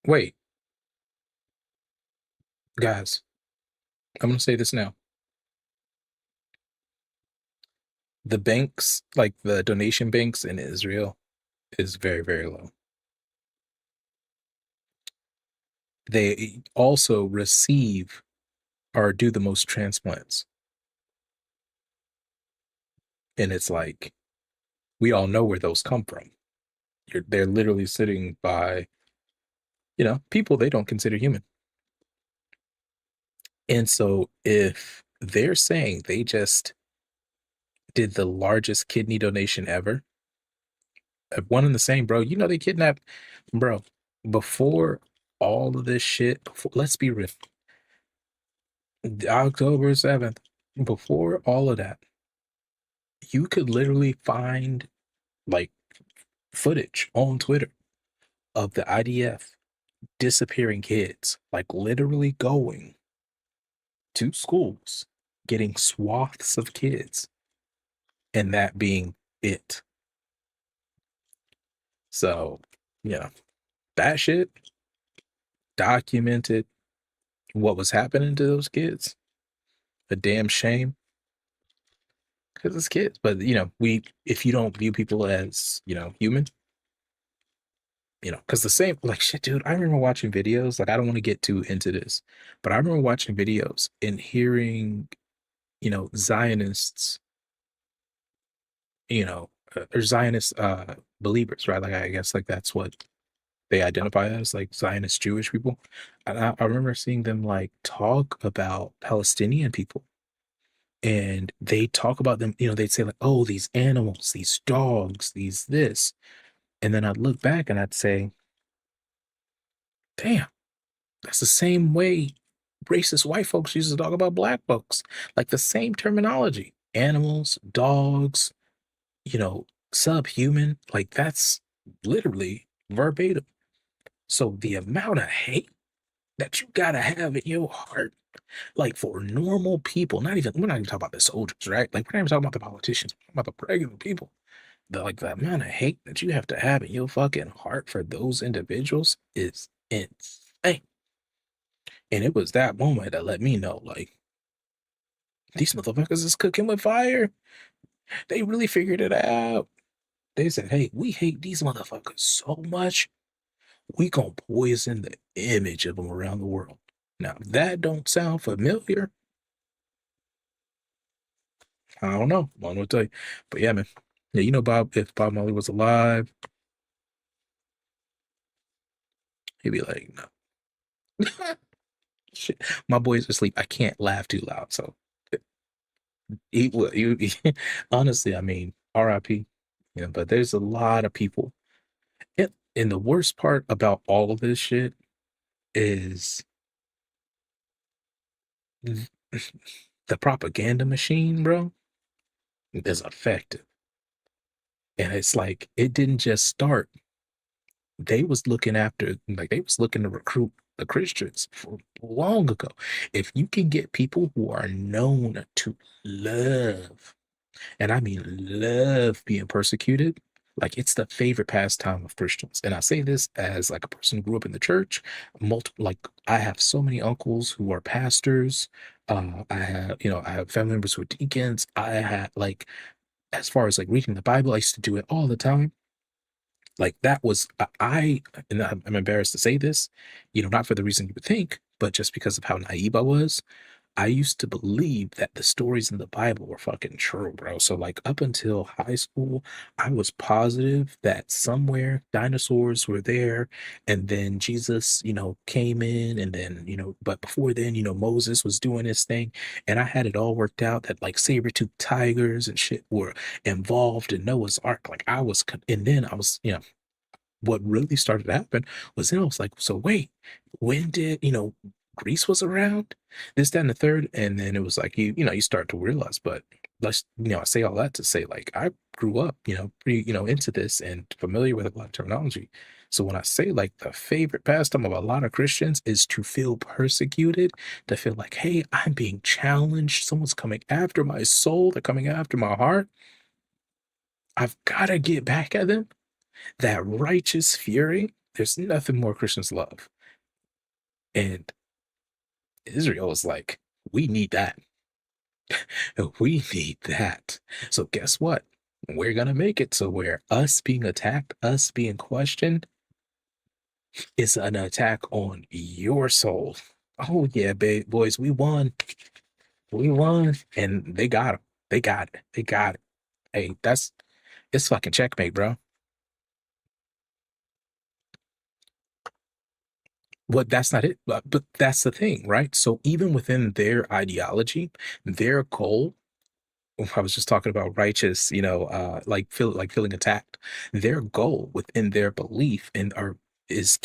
Wait. Guys, I'm going to say this now. The banks, like the donation banks in Israel, is very, very low. They also receive or do the most transplants. And it's like, we all know where those come from. They're literally sitting by, you know, people they don't consider human. And so if they're saying they just did the largest kidney donation ever, one and the same, bro, you know, they kidnapped, bro, before all of this shit, let's be real. October 7th, before all of that, you could literally find like footage on Twitter of the IDF disappearing kids, like literally going to schools, getting swaths of kids, and that being it. So, yeah, that shit documented what was happening to those kids. A damn shame because it's kids. But if you don't view people as human, because the same like shit, dude. I remember watching videos. Like I don't want to get too into this, but I remember watching videos and hearing Zionists, or Zionist believers, right? Like I guess like that's what they identify as, like Zionist Jewish people. And I remember seeing them like talk about Palestinian people. And they talk about them, they'd say like, oh, these animals, these dogs, these this. And then I'd look back and I'd say, damn, that's the same way racist white folks used to talk about black folks. Like the same terminology. Animals, dogs, subhuman. Like that's literally verbatim. So the amount of hate that you gotta have in your heart, like for normal people, we're not even talking about the soldiers, right? Like we're not even talking about the politicians, we're talking about the regular people. The amount of hate that you have to have in your fucking heart for those individuals is insane. And it was that moment that let me know, like, these motherfuckers is cooking with fire. They really figured it out. They said, hey, we hate these motherfuckers so much, we gonna poison the image of them around the world. Now, if that don't sound familiar, I don't know. One will tell you. But yeah, man. Yeah, Bob, if Bob Marley was alive, he'd be like, no. Shit. My boys are asleep. I can't laugh too loud. So he would honestly, I mean, RIP. But there's a lot of people. And the worst part about all of this shit is the propaganda machine, bro, is effective. And it's like it didn't just start. They was looking to recruit the Christians for long ago. If you can get people who are known to love, and I mean love being persecuted, like it's the favorite pastime of Christians. And I say this as like a person who grew up in the church. Like I have so many uncles who are pastors. I have family members who are deacons. I had like, as far as like reading the Bible, I used to do it all the time. Like that was and I'm embarrassed to say this, not for the reason you would think, but just because of how naive I was. I used to believe that the stories in the Bible were fucking true, bro. So like up until high school, I was positive that somewhere dinosaurs were there, and then Jesus, came in, and then, but before then, Moses was doing his thing, and I had it all worked out that like saber-toothed tigers and shit were involved in Noah's Ark. Like and then I was, what really started to happen was then I was like, so wait, when did Greece was around? This, that, and the third, and then it was like you start to realize. But I say all that to say like I grew up, pretty into this and familiar with a lot of terminology. So when I say like the favorite pastime of a lot of Christians is to feel persecuted, to feel like, hey, I'm being challenged, someone's coming after my soul, they're coming after my heart. I've got to get back at them. That righteous fury, there's nothing more Christians love. And Israel is like, we need that. We need that. So guess what? We're going to make it so where us being attacked, us being questioned, is an attack on your soul. Oh, yeah, boys, we won. We won. And they got him. They got it. They got it. Hey, it's fucking checkmate, bro. What That's not it, but that's the thing, right? So even within their ideology, their goal, I was just talking about righteous, feeling attacked. Their goal within their belief is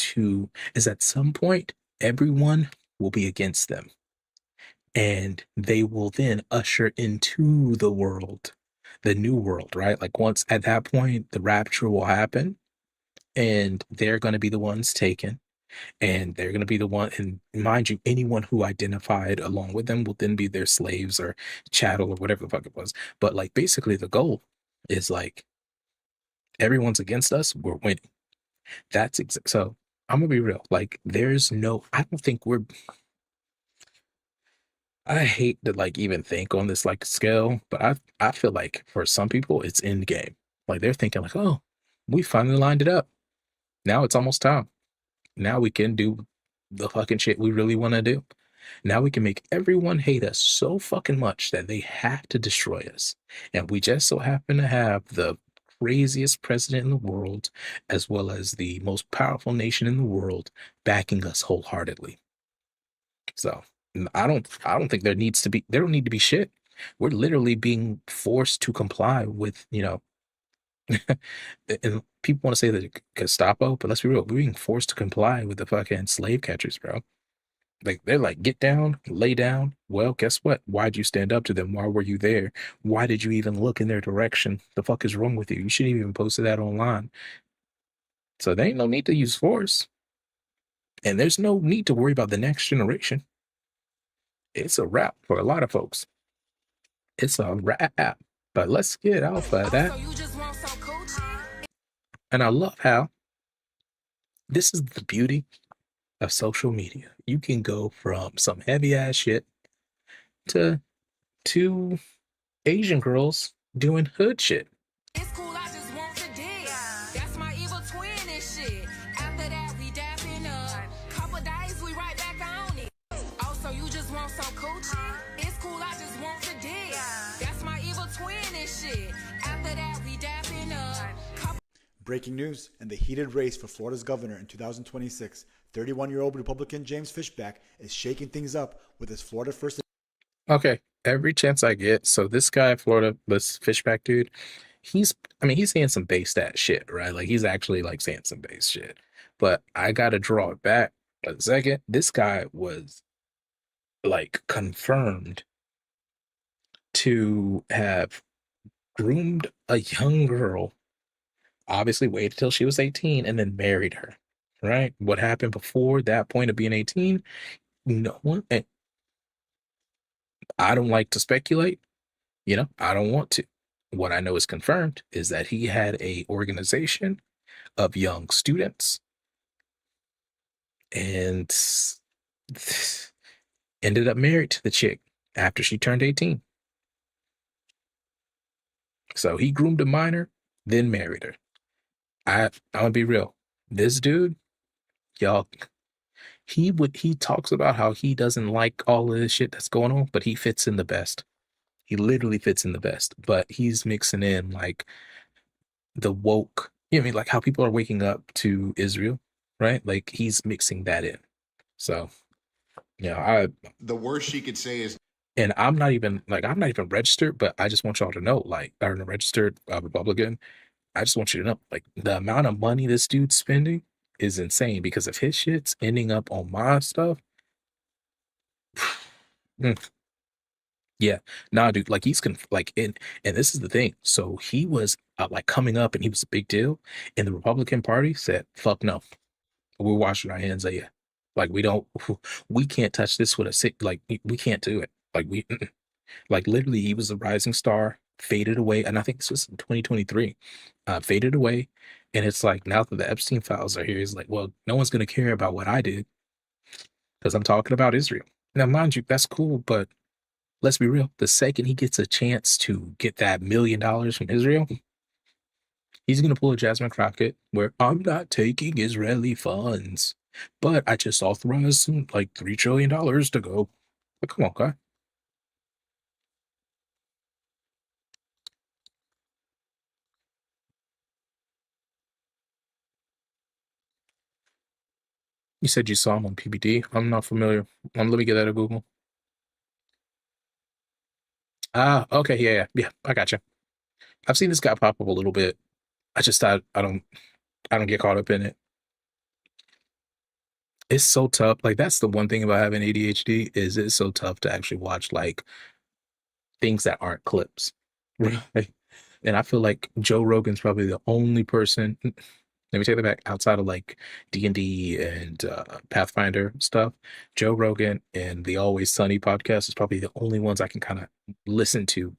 at some point everyone will be against them, and they will then usher into the world, the new world, right? Like once at that point, the rapture will happen, and they're going to be the ones taken, and they're going to be the one. And mind you, anyone who identified along with them will then be their slaves or chattel or whatever the fuck it was. But like basically, the goal is like everyone's against us, we're winning. So. I'm gonna be real. Like, I don't think we're. I hate to like even think on this like scale, but I feel like for some people it's end game. Like they're thinking like, oh, we finally lined it up. Now it's almost time. Now we can do the fucking shit we really want to do. Now we can make everyone hate us so fucking much that they have to destroy us. And we just so happen to have the craziest president in the world, as well as the most powerful nation in the world, backing us wholeheartedly. So I don't think there don't need to be shit. We're literally being forced to comply with, and people want to say that Gestapo, but let's be real, we're being forced to comply with the fucking slave catchers, bro. Like they're like, get down, lay down. Well, guess what? Why'd you stand up to them? Why were you there? Why did you even look in their direction? The fuck is wrong with you? You shouldn't even posted that online. So there ain't no need to use force. And there's no need to worry about the next generation. It's a wrap for a lot of folks. It's a wrap. But let's get off of that. And I love how this is the beauty of social media. You can go from some heavy ass shit to two Asian girls doing hood shit.
It's cool, I just want to dance. That's my evil twin and shit. After that, we dapping up. Couple days, we right back on it. Also, you just want some coochie? It's cool, I just want to dance. That's my evil twin and shit. After that, we dapping up.
Breaking news: in the heated race for Florida's governor in 2026, 31-year-old Republican James Fishback is shaking things up with his Florida First.
Okay, every chance I get. So this guy, Florida, this Fishback dude, he's saying some base stat shit, right? Like he's actually like saying some base shit. But I gotta draw it back a second. This guy was like confirmed to have groomed a young girl, obviously waited till she was 18 and then married her. Right? What happened before that point of being 18? No one. And I don't like to speculate. I don't want to. What I know is confirmed is that he had a organization of young students and ended up married to the chick after she turned 18. So he groomed a minor, then married her. I'm gonna be real. This dude, y'all, he talks about how he doesn't like all of this shit that's going on, but he fits in the best. He literally fits in the best, but he's mixing in like the woke, like how people are waking up to Israel, right? Like he's mixing that in. So,
The worst she could say is,
and I'm not even registered, but I just want y'all to know, like, I'm a registered Republican. I just want you to know, like, the amount of money this dude's spending is insane because if his shit's ending up on my stuff, yeah, nah, dude, like and this is the thing. So he was like coming up and he was a big deal, and the Republican Party said, "Fuck no, we're washing our hands of you. Like we can't touch this with a sick. Like we can't do it. Like like literally, he was a rising star, faded away, and I think this was in 2023, faded away, and it's like now that the Epstein files are here, he's like, well, no one's gonna care about what I did because I'm talking about Israel. Now, mind you, that's cool, but let's be real. The second he gets a chance to get that $1 million from Israel, he's going to pull a Jasmine Crockett where I'm not taking Israeli funds, but I just authorized some like $3 trillion to go. But come on, guy. You said you saw him on PBD. I'm not familiar. Let me get that to Google. Ah, okay, yeah. I got you. I've seen this guy pop up a little bit. I just thought I don't get caught up in it. It's so tough. Like that's the one thing about having ADHD is it's so tough to actually watch like things that aren't clips. Right. And I feel like Joe Rogan's probably the only person let me take that back. Outside of like D&D and Pathfinder stuff, Joe Rogan and the Always Sunny podcast is probably the only ones I can kind of listen to,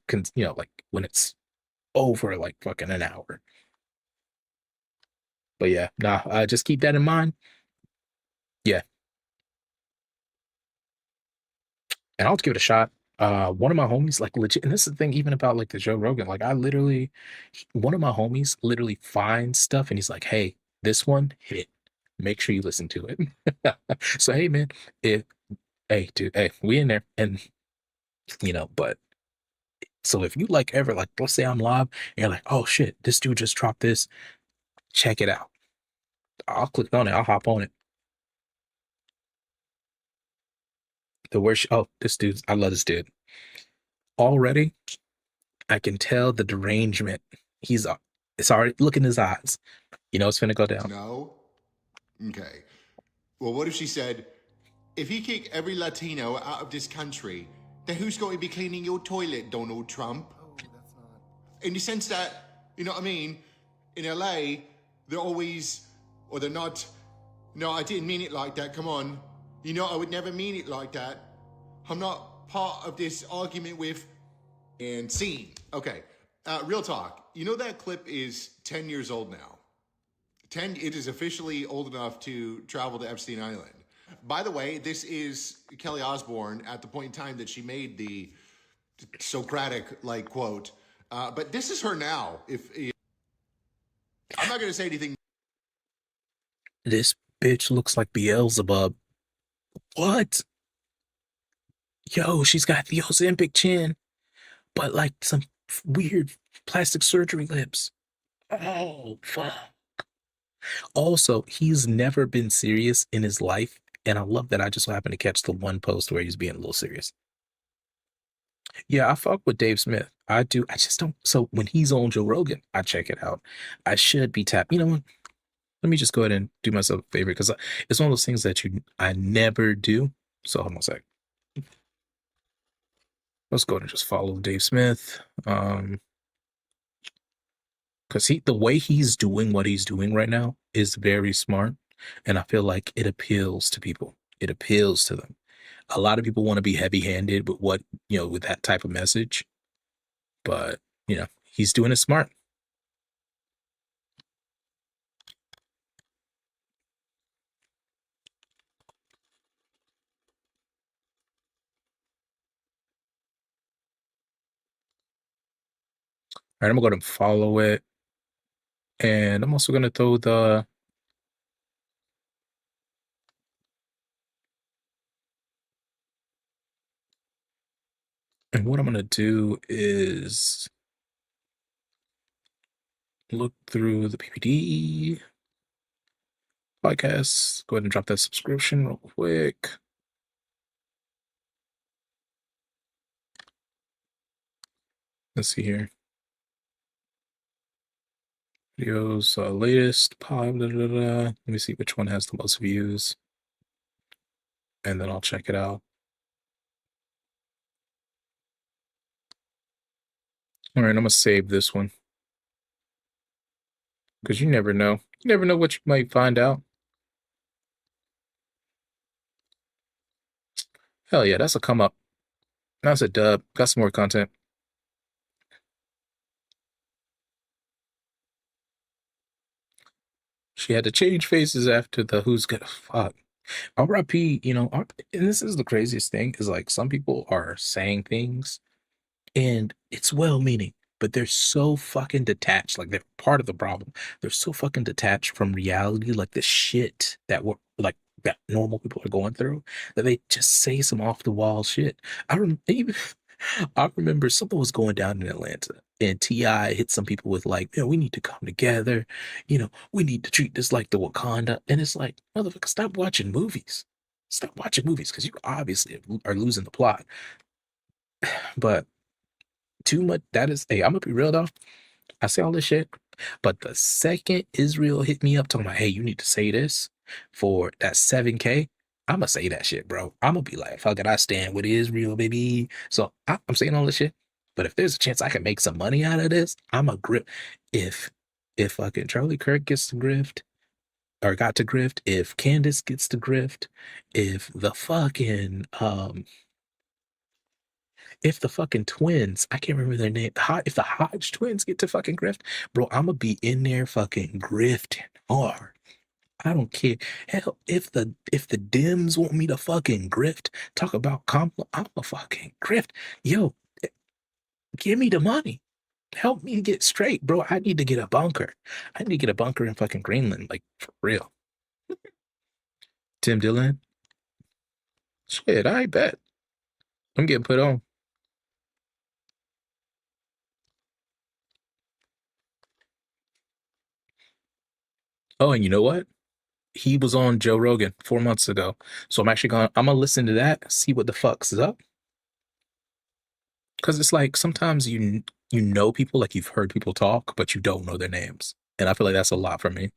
like when it's over like fucking an hour. But yeah, nah, just keep that in mind. Yeah, and I'll give it a shot. One of my homies, like legit, and this is the thing, even about like the Joe Rogan, like one of my homies literally finds stuff and he's like, "Hey, this one hit. Make sure you listen to it." So hey, man, if hey, dude, hey, we in there, and but so if you like ever like, let's say I'm live, and you're like, "Oh shit, this dude just dropped this. Check it out." I'll click on it. I'll hop on it. The worst. Oh, this dude, I love this dude. Already, I can tell the derangement. He's it's already look in his eyes. You know it's finna go down.
No? Okay. Well, what if she said, if you kick every Latino out of this country, then who's going to be cleaning your toilet, Donald Trump? Oh, that's not. In the sense that, you know what I mean? In LA, they're always, or they're not, no, I didn't mean it like that, come on. You know, I would never mean it like that. I'm not part of this argument with, and scene. Okay, real talk. You know that clip is 10 years old now. It is officially old enough to travel to Epstein Island. By the way, this is Kelly Osbourne at the point in time that she made the Socratic like quote. But this is her now. If I'm not going to say anything.
This bitch looks like Beelzebub. What? Yo, she's got the Ozempic chin, but like some weird plastic surgery lips. Oh, fuck. Also, he's never been serious in his life, and I love that I just so happened to catch the one post where he's being a little serious. Yeah, I fuck with Dave Smith. I do. I just don't. So when he's on Joe Rogan, I check it out. I should be tapped. You know what? Let me just go ahead and do myself a favor because it's one of those things that I never do. So hold on a sec. Let's go ahead and just follow Dave Smith. Because the way he's doing what he's doing right now is very smart, and I feel like it appeals to people. It appeals to them. A lot of people want to be heavy-handed with with that type of message, but he's doing it smart. All right, I'm gonna go ahead and follow it, and I'm also gonna throw the. And what I'm gonna do is look through the PPD podcast. Go ahead and drop that subscription real quick. Let's see here. Videos, latest pod. Let me see which one has the most views, and then I'll check it out. All right, I'm gonna save this one because you never know. You never know what you might find out. Hell yeah, that's a come up. That's a dub. Got some more content. She had to change faces after the who's gonna fuck. RIP, and this is the craziest thing, is like some people are saying things and it's well meaning, but they're so fucking detached. Like they're part of the problem. They're so fucking detached from reality, like the shit that we're like that normal people are going through, that they just say some off the wall shit. I remember something was going down in Atlanta and T.I. hit some people with like, we need to come together. We need to treat this like the Wakanda. And it's like, motherfucker, stop watching movies. Stop watching movies because you obviously are losing the plot. But too much, hey, I'm gonna be real though. I say all this shit, but the second Israel hit me up talking about, hey, you need to say this for that 7K, I'm gonna say that shit, bro. I'm gonna be like, fuck it, I stand with Israel, baby. So I'm saying all this shit, but if there's a chance I can make some money out of this, I'm a grip. If if fucking Charlie Kirk gets to grift, or got to grift, if Candace gets to grift, if the fucking if the fucking twins, I can't remember their name, if the Hodge twins get to fucking grift, bro, I'm gonna be in there fucking grifting hard. I don't care. Hell, if the Dems want me to fucking grift, talk about Kamala, I'm a fucking grift. Yo, give me the money. Help me get straight, bro. I need to get a bunker. I need to get a bunker in fucking Greenland, like for real. Tim Dillon, shit, I bet. I'm getting put on. Oh, and you know what? He was on Joe Rogan 4 months ago. So I'm gonna listen to that, see what the fuck's up. Because it's like sometimes you know people, like you've heard people talk, but you don't know their names. And I feel like that's a lot for me.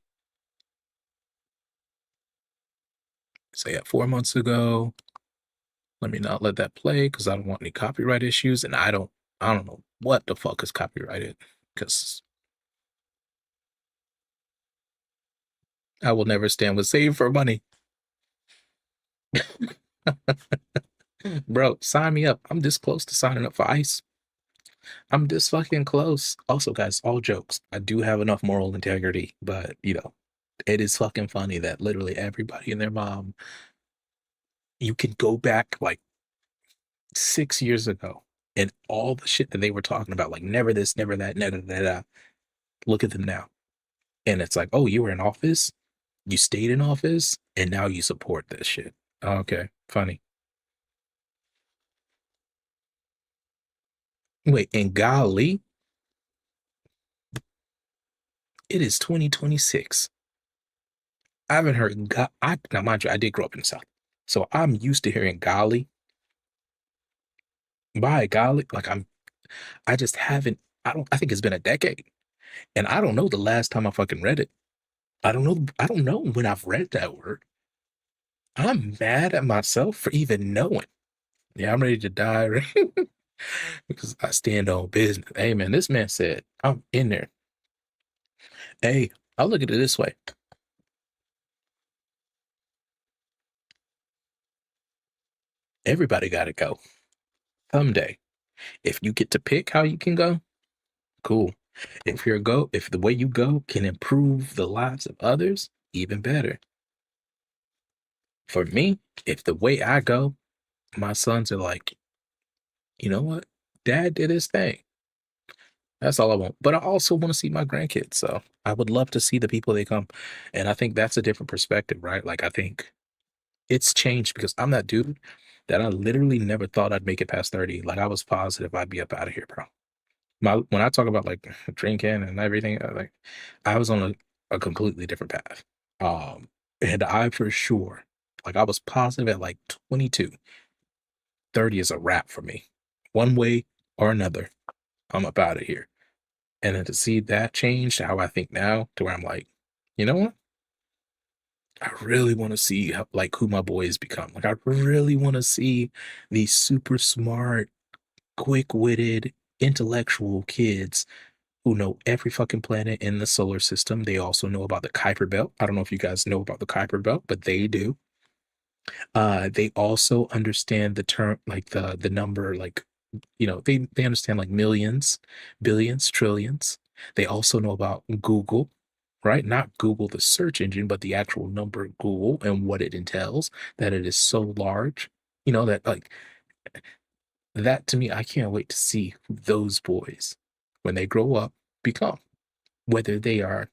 So yeah, 4 months ago. Let me not let that play because I don't want any copyright issues, and I don't know what the fuck is copyrighted because I will never stand with Save for Money. Bro, sign me up. I'm this close to signing up for ICE. I'm this fucking close. Also, guys, all jokes. I do have enough moral integrity, but it is fucking funny that literally everybody and their mom, you can go back like 6 years ago and all the shit that they were talking about, like never this, never that, never that. Look at them now. And it's like, oh, you were in office, you stayed in office, and now you support this shit. Okay, funny. Wait, and golly, it is 2026. I haven't heard now mind you, I did grow up in the South. So I'm used to hearing golly. By golly, like I just haven't, I think it's been a decade. And I don't know the last time I fucking read it. I don't know when I've read that word. I'm mad at myself for even knowing. Yeah, I'm ready to die, right? Because I stand on business. Hey man, this man said, I'm in there. Hey, I'll look at it this way. Everybody gotta go. Someday. If you get to pick how you can go, cool. If the way you go can improve the lives of others, even better. For me, if the way I go, my sons are like, you know what? Dad did his thing. That's all I want. But I also want to see my grandkids. So I would love to see the people they come. And I think that's a different perspective, right? Like I think it's changed because I'm that dude that I literally never thought I'd make it past 30. Like I was positive I'd be up out of here, bro. When I talk about like drinking and everything, like I was on a completely different path. And I for sure, like I was positive at like 22. 30 is a wrap for me. One way or another, I'm up out of here. And then to see that change to how I think now, to where I'm like, you know what? I really want to see like who my boys become. Like I really want to see these super smart, quick-witted, intellectual kids who know every fucking planet in the solar system. They also know about the Kuiper Belt. I don't know if you guys know about the Kuiper Belt, but they do. They also understand the term, like the number, like they understand like millions, billions, trillions. They also know about Google, right? Not Google the search engine, but the actual number Google and what it entails. That it is so large. That like that to me, I can't wait to see who those boys, when they grow up, become. Whether they are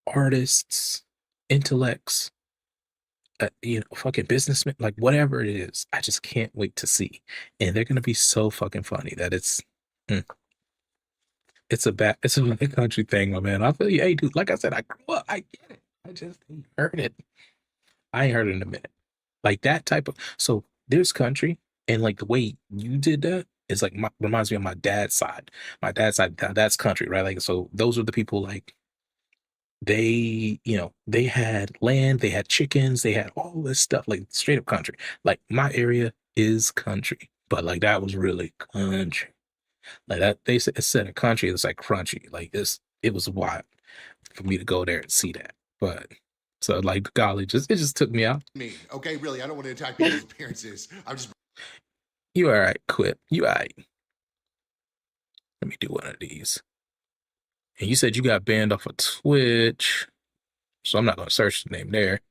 artists, intellects, fucking businessmen, like whatever it is, I just can't wait to see. And they're gonna be so fucking funny that mm, it's a bad country thing, my man. I feel you. Hey, dude, like I said, I grew up, I get it. I just ain't heard it. I ain't heard it in a minute. Like that type of so there's country, and like the way you did that is like reminds me of my dad's side. My dad's side, that's country, right? Like so those are the people like they had land, they had chickens, they had all this stuff, like straight up country. Like my area is country, but like that was really country. Like that it said a country, it's like crunchy, like this. it was wild for me to go there and see that. But so like golly, it just took me out.
Me, okay, really, I don't want to attack people's appearances. I'm just.
You all right, Quip? You all right? Let me do one of these. And you said you got banned off of Twitch, so I'm not gonna search the name there.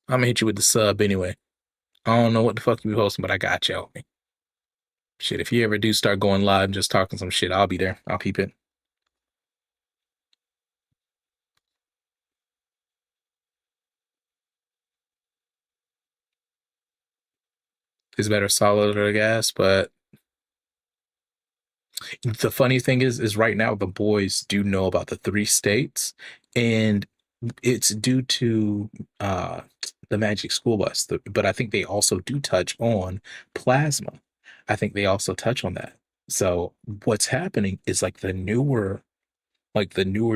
I'm gonna hit you with the sub anyway. I don't know what the fuck you be hosting, but I got you. Shit, if you ever do start going live and just talking some shit, I'll be there. I'll peep it. It's better solid or gas, but the funny thing is right now the boys do know about the 3 states, and it's due to the Magic School Bus. But I think they also do touch on plasma. I think they also touch on that. So what's happening is like the newer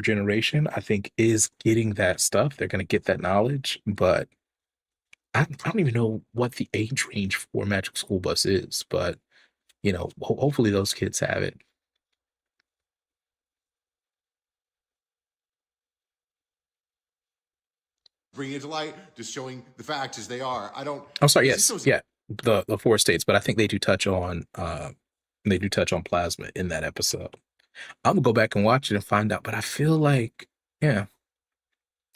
generation, I think, is getting that stuff. They're gonna get that knowledge, but I don't even know what the age range for Magic School Bus is. But hopefully those kids have it.
Bringing it to light, just showing the facts as they are. I don't.
I'm sorry.
Is this
Yes,
so-
yeah, the 4 states, but I think they do touch on plasma in that episode. I'm gonna go back and watch it and find out, but yeah,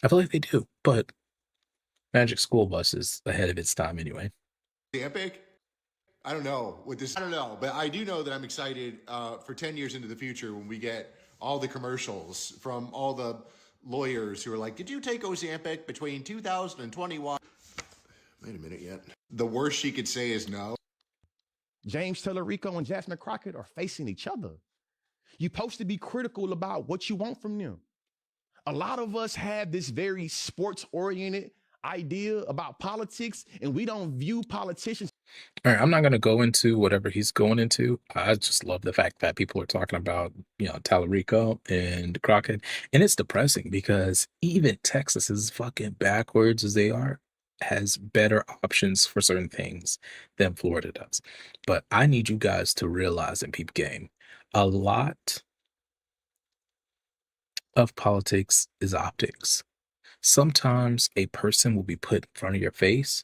I feel like they do. But Magic School Bus is ahead of its time anyway.
epic? I don't know what this. I don't know, but I do know that I'm excited for 10 years into the future when we get all the commercials from all the lawyers who are like, "Did you take Ozempic between 2021?" Wait a minute yet. The worst she could say is no.
James Tellerico and Jasmine Crockett are facing each other. You're supposed to be critical about what you want from them. A lot of us have this very sports-oriented idea about politics, and we don't view politicians.
All right, I'm not gonna go into whatever he's going into. I just love the fact that people are talking about, Tallarico and Crockett, and it's depressing because even Texas, as fucking backwards as they are, has better options for certain things than Florida does. But I need you guys to realize in peep game, a lot of politics is optics. Sometimes a person will be put in front of your face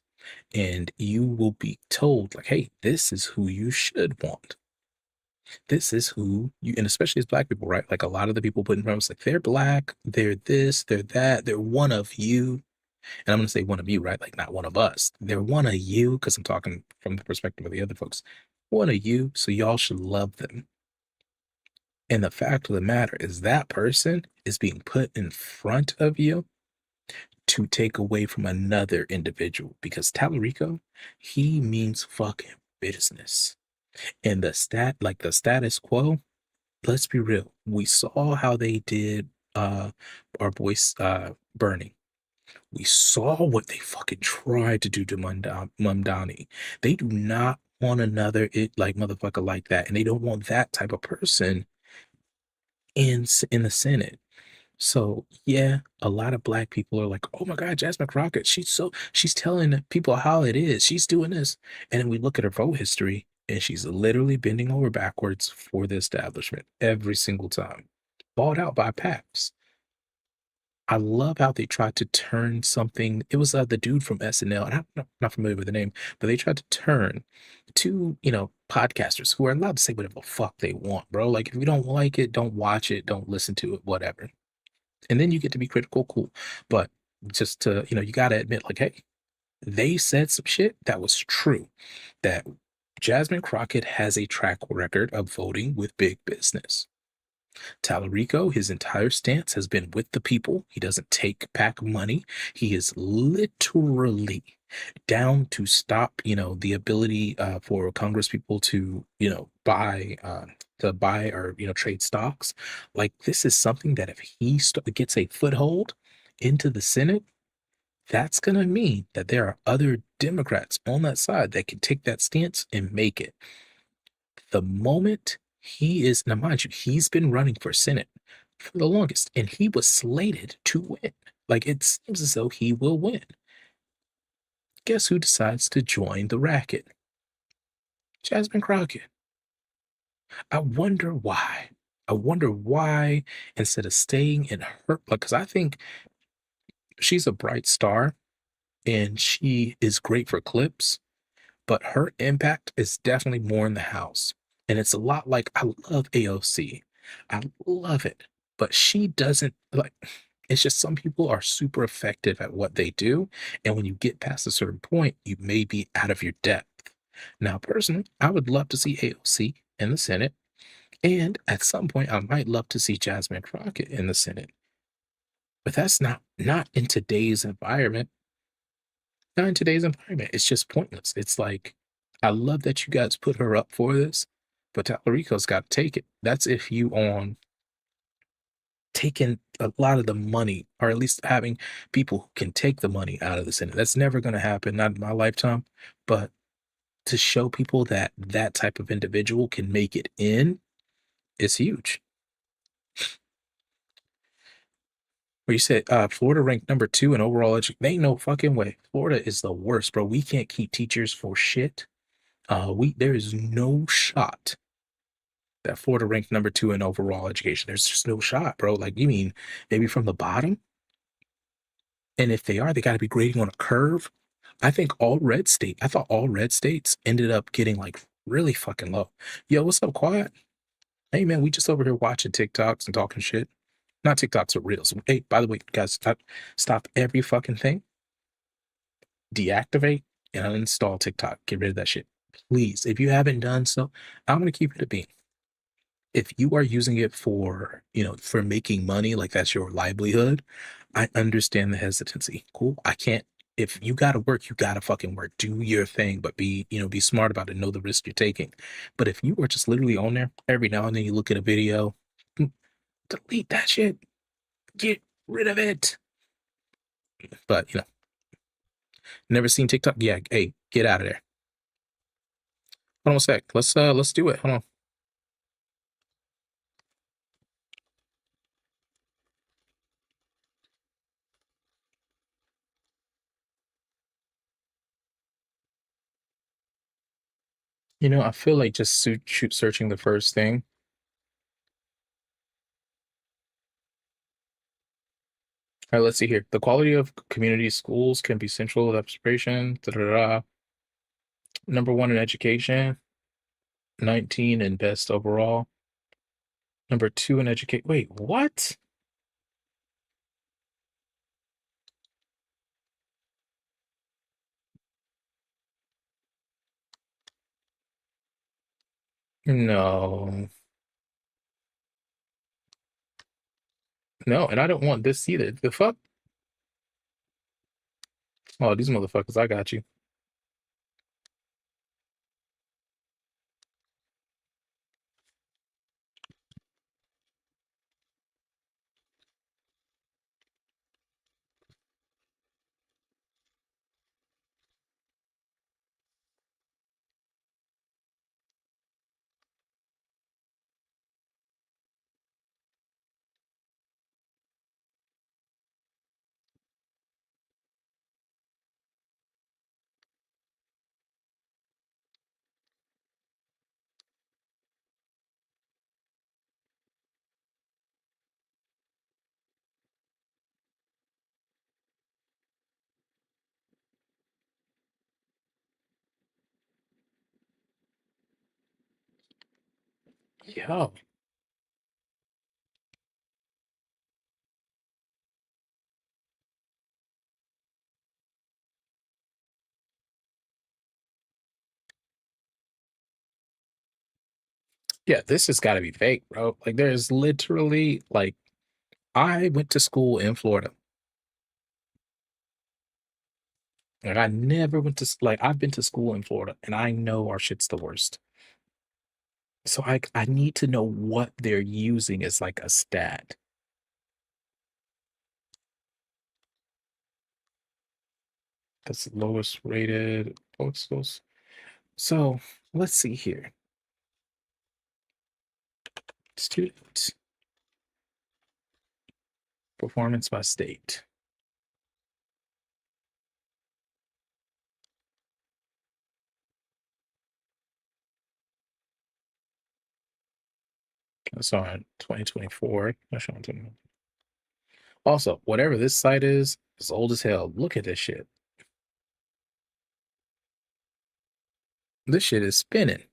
and you will be told like, hey, this is who you should want. This is who you, and especially as black people, right? Like a lot of the people put in front of us, like they're black, they're this, they're that, they're one of you. And I'm going to say one of you, right? Like not one of us. They're one of you, because I'm talking from the perspective of the other folks. One of you, so y'all should love them. And the fact of the matter is that person is being put in front of you to take away from another individual, because Tallarico, he means fucking business. And the status quo, let's be real. We saw how they did our boy Bernie. We saw what they fucking tried to do to Mumdani. They do not want another motherfucker like that, and they don't want that type of person in the Senate. So yeah, a lot of black people are like, "Oh my God, Jasmine Crockett, she's telling people how it is. She's doing this." And then we look at her vote history, and she's literally bending over backwards for the establishment every single time. Bought out by PACs. I love how they tried to turn something. It was the dude from SNL, and I'm not familiar with the name, but they tried to turn two, podcasters who are allowed to say whatever the fuck they want, bro. Like if you don't like it, don't watch it, don't listen to it, whatever. And then you get to be critical, cool. But just to, you got to admit, like, hey, they said some shit that was true. That Jasmine Crockett has a track record of voting with big business. Tallarico, his entire stance has been with the people. He doesn't take PAC money. He is literally down to stop, the ability for Congress people to, buy or trade stocks. Like this is something that if he gets a foothold into the Senate, that's gonna mean that there are other Democrats on that side that can take that stance and make it. The moment he is, now mind you, he's been running for Senate for the longest, and he was slated to win. Like it seems as though he will win. guess who decides to join the racket? Jasmine Crockett. I wonder why. I wonder why instead of staying in her, because I think she's a bright star and she is great for clips, but her impact is definitely more in the house. And it's a lot like I love AOC. I love it. But she doesn't like it's just some people are super effective at what they do. And when you get past a certain point, you may be out of your depth. Now, personally, I would love to see AOC in the Senate. And at some point, I might love to see Jasmine Crockett in the Senate. But that's not in today's environment. Not in today's environment. It's just pointless. It's like, I love that you guys put her up for this, but Tallarico's got to take it. That's if you on taking a lot of the money, or at least having people who can take the money out of the Senate. That's never going to happen, not in my lifetime. But to show people that that type of individual can make it in is huge. Where you said Florida ranked number 2 in overall education. Ain't no fucking way. Florida is the worst, bro. We can't keep teachers for shit. There is no shot that Florida ranked number 2 in overall education. There's just no shot, bro. Like, you mean maybe from the bottom? And if they are, they got to be grading on a curve. I thought all red states ended up getting like really fucking low. Yo, what's up, Quiet? Hey, man, we just over here watching TikToks and talking shit. Not TikToks, but reels. Hey, by the way, guys, stop every fucking thing. Deactivate and uninstall TikTok. Get rid of that shit. Please, if you haven't done so, I'm going to keep it a bean. If you are using it for, for making money, like that's your livelihood, I understand the hesitancy. Cool. I can't, if you got to work, you got to fucking work. Do your thing, but be smart about it. Know the risk you're taking. But if you are just literally on there, every now and then you look at a video, delete that shit. Get rid of it. But, never seen TikTok? Yeah, hey, get out of there. Hold on a sec. Let's do it. Hold on. I feel like just shoot searching the first thing. All right, let's see here. The quality of community schools can be central to aspiration. Number 1 in education, 19 in best overall. Number 2 in educate. Wait, what? No. No, and I don't want this either. The fuck? Oh, these motherfuckers, I got you. Yo. Yeah, this has got to be fake, bro. Like, there's literally, like, I went to school in Florida. Like, I never went to, like, I've been to school in Florida, and I know our shit's the worst. So I need to know what they're using as like a stat. That's the lowest rated public schools. So let's see here. Student performance by state. I saw it in 2024. I saw it in- Also, whatever this site is, it's old as hell. Look at this shit. This shit is spinning.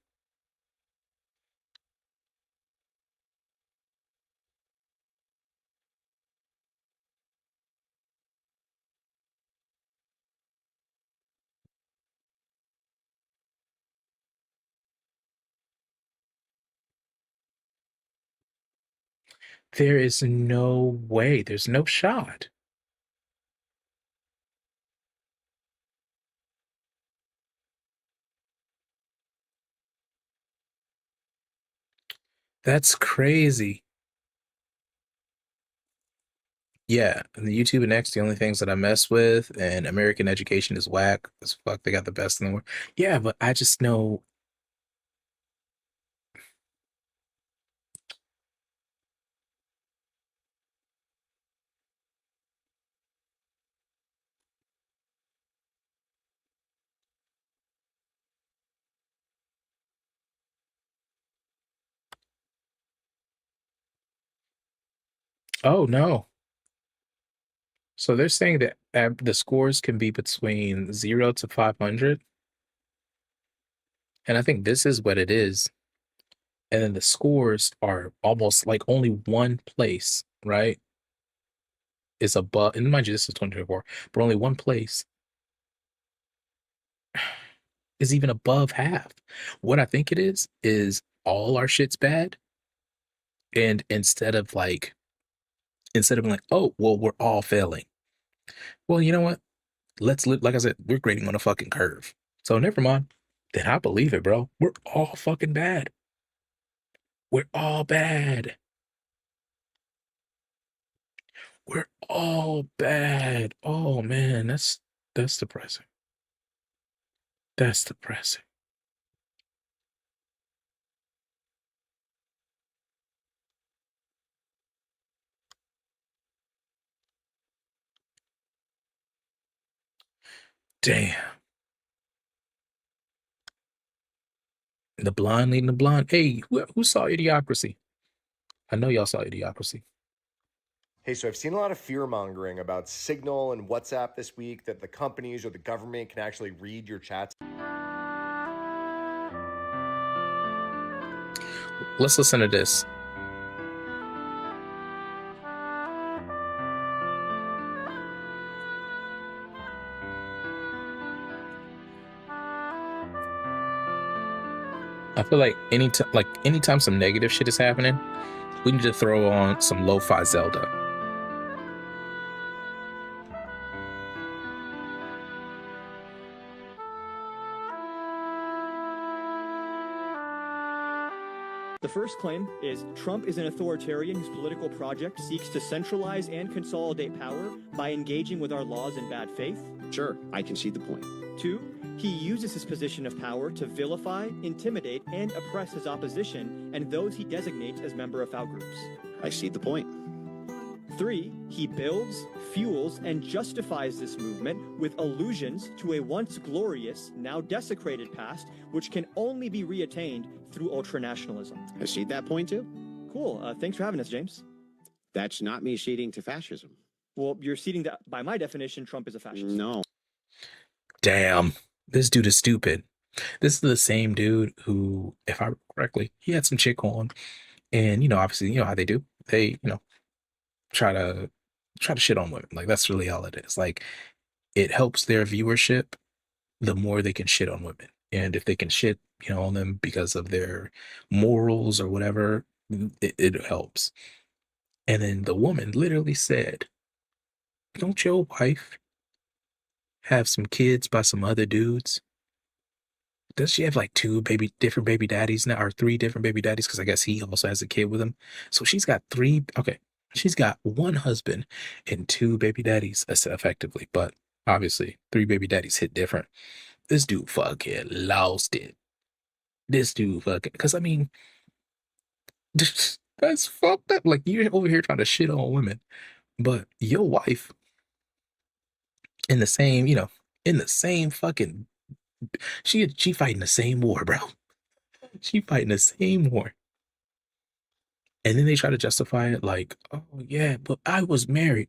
There is no way. There's no shot. That's crazy. Yeah, and the YouTube and X, the only things that I mess with, and American education is whack as fuck. They got the best in the world. Yeah, but I just know. Oh no. So they're saying that the scores can be between 0 to 500, and I think this is what it is. And then the scores are almost like only one place, right? Is above, and mind you, this is 2024, but only one place is even above half. What I think it is all our shit's bad. And instead of being like, oh, well, we're all failing. Well, you know what? Let's live, like I said, we're grading on a fucking curve. So never mind. Then I believe it, bro. We're all fucking bad. We're all bad. We're all bad. Oh man, that's depressing. That's depressing. Damn. The blind leading the blind. Hey, who saw Idiocracy? I know y'all saw Idiocracy.
Hey, so I've seen a lot of fear mongering about Signal and WhatsApp this week that the companies or the government can actually read your chats.
Let's listen to this. I feel like anytime some negative shit is happening, we need to throw on some lo-fi Zelda.
The first claim is Trump is an authoritarian whose political project seeks to centralize and consolidate power by engaging with our laws in bad faith.
Sure, I concede the point.
2, he uses his position of power to vilify, intimidate, and oppress his opposition and those he designates as member of foul groups.
I cede the point.
3, he builds, fuels, and justifies this movement with allusions to a once glorious, now desecrated past, which can only be reattained through ultranationalism.
I cede that point too.
Cool. Thanks for having us, James.
That's not me ceding to fascism.
Well, you're ceding that, by my definition, Trump is a fascist.
No.
Damn, this dude is stupid. This is the same dude who, if I remember correctly, he had some chick on, and obviously, how they do. They, try to shit on women. Like that's really all it is. Like it helps their viewership the more they can shit on women. And if they can shit, on them because of their morals or whatever, it helps. And then the woman literally said, "Don't your wife have some kids by some other dudes? Does she have like different baby daddies now, or three different baby daddies? Because I guess he also has a kid with him. So she's got three. Okay, she's got one husband and two baby daddies, effectively. But obviously, three baby daddies hit different. This dude fucking lost it. This dude fucking. Because I mean, that's fucked up. Like you're over here trying to shit on women, but your wife in the same, in the same fucking. She fighting the same war, bro. She fighting the same war. And then they try to justify it like, oh yeah, but I was married.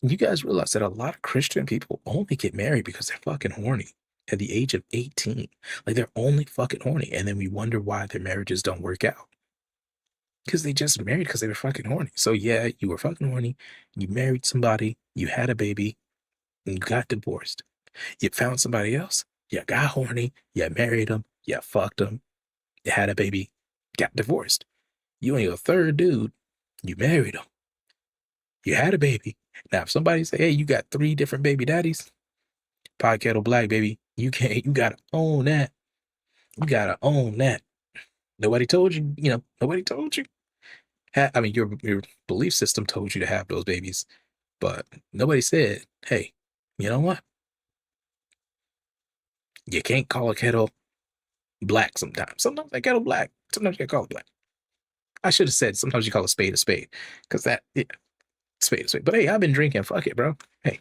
You guys realize that a lot of Christian people only get married because they're fucking horny at the age of 18. Like they're only fucking horny. And then we wonder why their marriages don't work out. Because they just married because they were fucking horny. So yeah, you were fucking horny. You married somebody, you had a baby, and you got divorced. You found somebody else, you got horny, you married them, you fucked them, you had a baby, got divorced. You ain't a third dude, you married him, you had a baby. Now, if somebody say, hey, you got 3 different baby daddies, pod kettle black, baby, you can't, you gotta own that. You gotta own that. Nobody told you, nobody told you. I mean, your belief system told you to have those babies, but nobody said, hey, you know what? You can't call a kettle black sometimes. Sometimes they kettle black. Sometimes you can call it black. I should have said sometimes you call a spade, because yeah, spade a spade. But hey, I've been drinking. Fuck it, bro. Hey.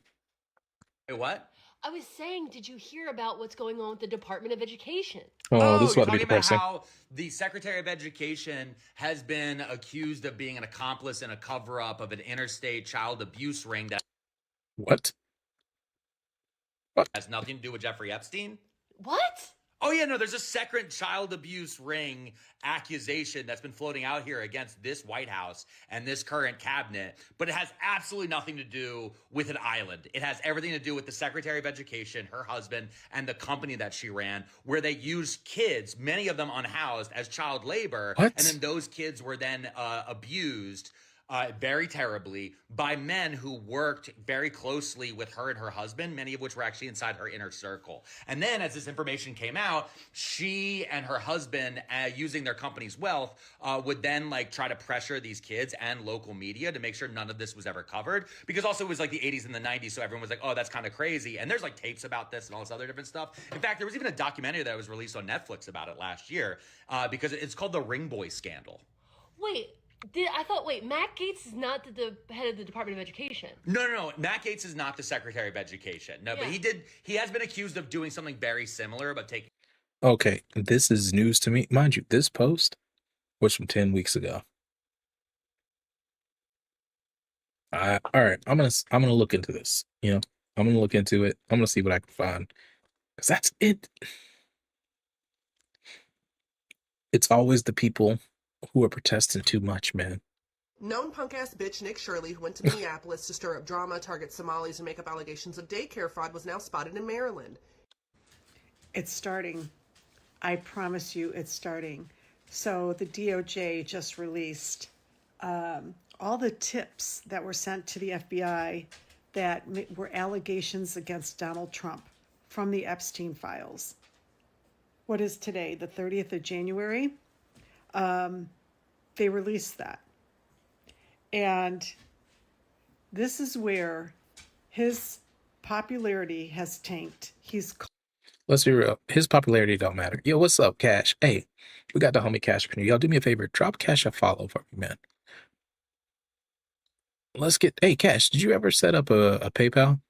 Hey, what?
I was saying, did you hear about what's going on with the Department of Education?
Oh, this is
You're
about to be
talking about
depressing.
how the Secretary of Education has been accused of being an accomplice in a cover-up of an interstate child abuse ring that
What?
has nothing to do with Jeffrey Epstein.
What?
Oh, yeah, no, there's a second child abuse ring accusation that's been floating out here against this White House and this current cabinet, but it has absolutely nothing to do with an island. It has everything to do with the Secretary of Education, her husband, and the company that she ran, where they used kids, many of them unhoused, as child labor.
What?
And then those kids were then abused very terribly by men who worked very closely with her and her husband, many of which were actually inside her inner circle. And then as this information came out, she and her husband, using their company's wealth, would then try to pressure these kids and local media to make sure none of this was ever covered. Because also it was like the 80s and the 90s, so everyone was like, oh, that's kind of crazy. And there's tapes about this and all this other different stuff. In fact, there was even a documentary that was released on Netflix about it last year, because it's called the Ring Boy Scandal.
Wait, Matt Gaetz is not the head of the Department of Education.
No. Matt Gaetz is not the Secretary of Education. No, but he has been accused of doing something very similar, but taking.
Okay, this is news to me. Mind you, this post was from 10 weeks ago. All right, I'm gonna look into this. I'm gonna look into it. I'm gonna see what I can find. Because that's it. It's always the people who are protesting too much, man.
Known punk-ass bitch Nick Shirley, who went to Minneapolis to stir up drama, target Somalis, and make up allegations of daycare fraud, was now spotted in Maryland.
It's starting. I promise you it's starting. So the DOJ just released all the tips that were sent to the FBI that were allegations against Donald Trump from the Epstein files. What is today, the 30th of January? They released that. And this is where his popularity has tanked.
Let's be real. His popularity don't matter. Yo, what's up, Cash? Hey, we got the homie Cash up here. Y'all do me a favor. Drop Cash a follow for me, man. Let's get... Hey, Cash, did you ever set up a PayPal?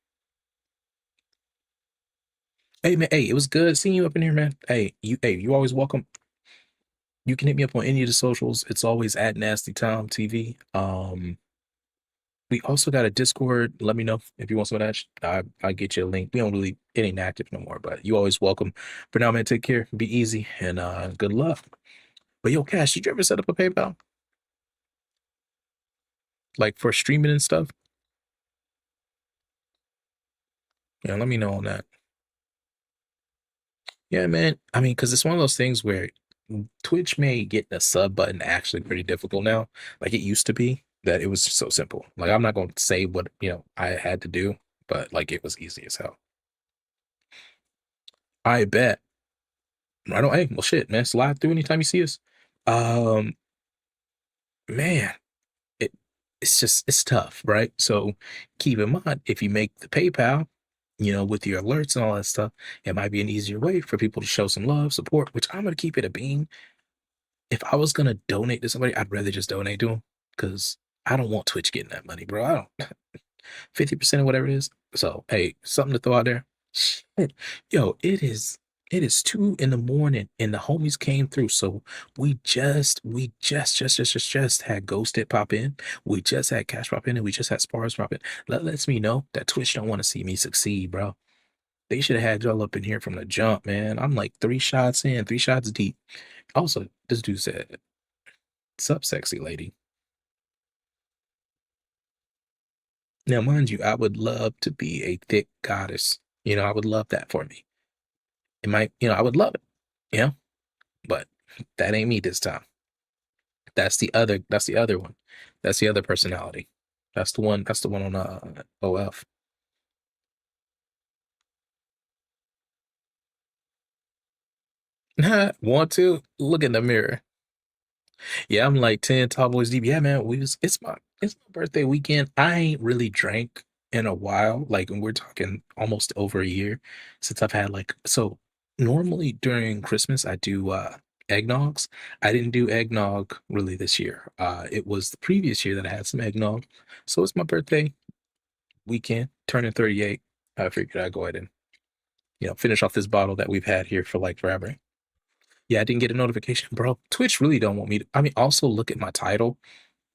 Hey, man. Hey, it was good seeing you up in here, man. Hey, you always welcome. You can hit me up on any of the socials. It's always at Nasty Tom TV. We also got a Discord. Let me know if you want some of that. I'll get you a link. It ain't active no more, but you always welcome. For now, man, take care. Be easy and good luck. But yo, Cash, did you ever set up a PayPal? Like for streaming and stuff? Yeah, let me know on that. Yeah, man. I mean, because it's one of those things where Twitch made getting a sub button actually pretty difficult now. Like it used to be that it was so simple. Like I'm not going to say what, I had to do, but it was easy as hell. I bet. I don't, hey, well shit, man. Slide through anytime you see us. Man, it's tough, right? So keep in mind, if you make the PayPal, with your alerts and all that stuff, it might be an easier way for people to show some love, support, which I'm going to keep it a bean. If I was going to donate to somebody, I'd rather just donate to them because I don't want Twitch getting that money, bro. I don't. 50% of whatever it is. So, hey, something to throw out there. Shit. Yo, it is It is 2 in the morning and the homies came through. So we just had Ghosted pop in. We just had Cash pop in and we just had Spars pop in. That lets me know that Twitch don't want to see me succeed, bro. They should have had y'all up in here from the jump, man. I'm like 3 shots in, 3 shots deep. Also, this dude said, "Sup, sexy lady." Now, mind you, I would love to be a thick goddess. I would love that for me. It might, I would love it. Yeah, but that ain't me this time. That's the other one. That's the other personality. That's the one on OF. Want to look in the mirror. Yeah, I'm like 10 tall boys deep. Yeah, man, it's my birthday weekend. I ain't really drank in a while. Like, and we're talking almost over a year since I've had so normally during Christmas I do eggnogs. I didn't do eggnog really this year. It was the previous year that I had some eggnog. So it's my birthday weekend, turning 38. I figured I'd go ahead and, finish off this bottle that we've had here for like forever. Yeah, I didn't get a notification, bro. Twitch really don't want me to. I mean, also look at my title.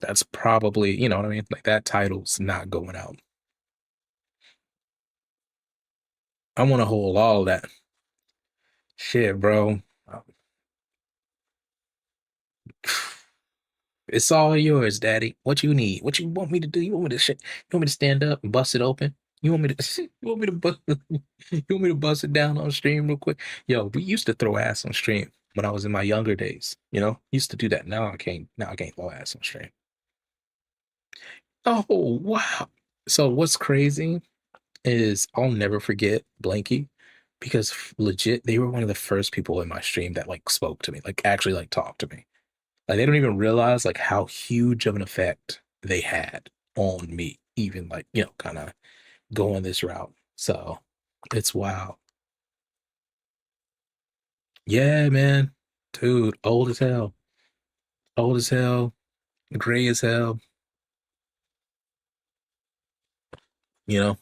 That's probably, you know what I mean? Like that title's not going out. I want to hold all that shit, bro. It's all yours, daddy. What you need? What you want me to do? You want me to shit? You want me to stand up and bust it open? You want me to? You want me to bust? You want me to bust it down on stream real quick? Yo, we used to throw ass on stream when I was in my younger days. Used to do that. Now I can't. Now I can't throw ass on stream. Oh wow! So what's crazy is I'll never forget Blanky because legit they were one of the first people in my stream that like spoke to me, like actually like talked to me. Like they don't even realize like how huge of an effect they had on me, even like, kind of going this route. So it's wild. Yeah, man. Dude, old as hell. Old as hell, gray as hell, you know.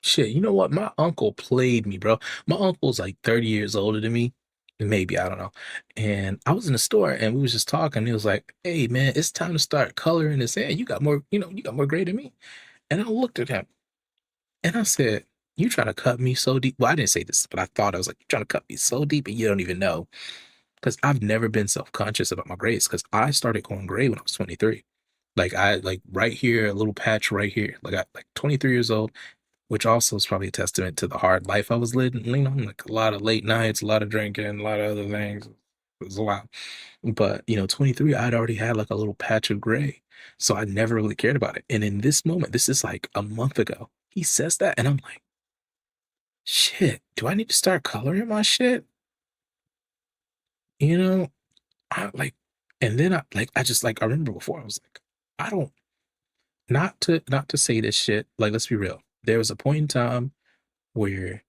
Shit, you know what? My uncle played me, bro. My uncle's like 30 years older than me. Maybe, I don't know. And I was in the store and we was just talking. He was like, "Hey man, it's time to start coloring this in. You got more gray than me." And I looked at him and I said, "You trying to cut me so deep?" Well, I didn't say this, but I thought I was like, "You trying to cut me so deep and you don't even know." Because I've never been self-conscious about my grays because I started going gray when I was 23. Like I like right here, a little patch right here. Like I like 23 years old, which also is probably a testament to the hard life I was living, like a lot of late nights, a lot of drinking, a lot of other things. It was a lot. But, 23, I'd already had like a little patch of gray. So I never really cared about it. And in this moment, this is like a month ago, he says that, and I'm like, shit, do I need to start coloring my shit? You know, I like, and then I just like, I remember before I was like, I don't, not to say this shit, like, let's be real. There was a point in time where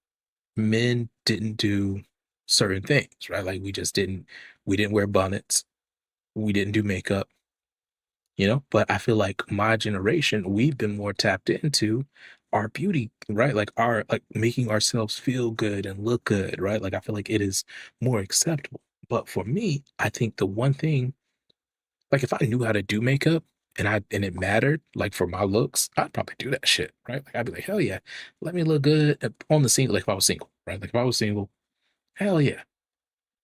men didn't do certain things, right? Like we didn't wear bonnets, we didn't do makeup. But I feel like my generation, we've been more tapped into our beauty, right? Like our like making ourselves feel good and look good, right? Like I feel like it is more acceptable. But for me, I think the one thing, like if I knew how to do makeup and it mattered, like for my looks, I'd probably do that shit, right? Like I'd be like, hell yeah, let me look good on the scene, like if I was single, right? Like if I was single, hell yeah.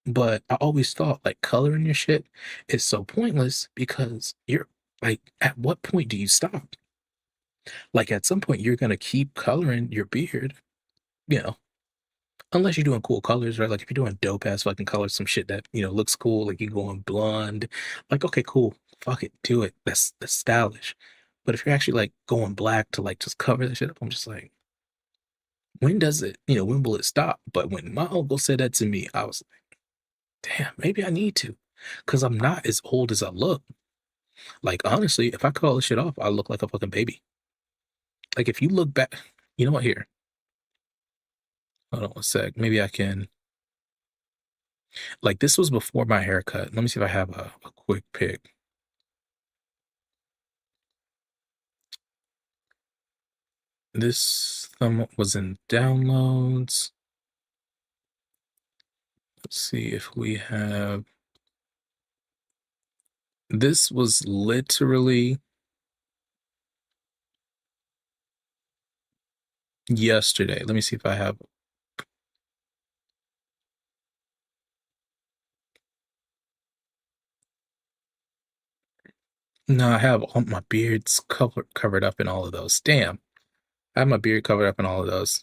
But I always thought like coloring your shit is so pointless because you're like, at what point do you stop? Like at some point you're gonna keep coloring your beard, you know, unless you're doing cool colors, right? Like if you're doing dope ass fucking colors, some shit that, looks cool, like you're going blonde, like okay, cool, fuck it, do it. That's stylish. But if you're actually like going black to like just cover the shit up, I'm just like, when does it, when will it stop? But when my uncle said that to me, I was damn, maybe I need to. Because I'm not as old as I look. Like, honestly, if I cut all this shit off, I look like a fucking baby. Like, if you look back, you know what? Here, hold on one sec. Maybe I can. Like, this was before my haircut. Let me see if I have a quick pic. This thumb was in downloads. Let's see if we have. This was literally yesterday. Let me see if I have. No, I have all my beards covered up in all of those. Damn. I have my beard covered up in all of those.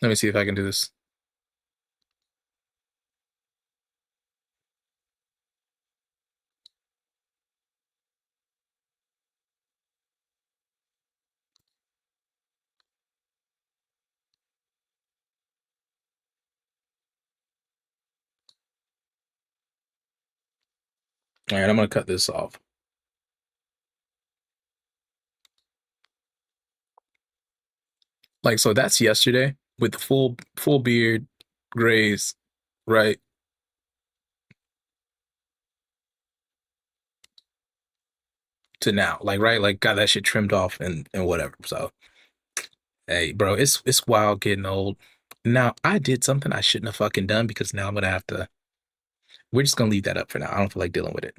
Let me see if I can do this. All right, I'm gonna cut this off. Like, so that's yesterday with the full beard, grays, right? To now, like, right, like got that shit trimmed off and whatever. So, hey, bro, it's wild getting old. Now, I did something I shouldn't have fucking done because now I'm gonna have to. We're just gonna leave that up for now. I don't feel like dealing with it.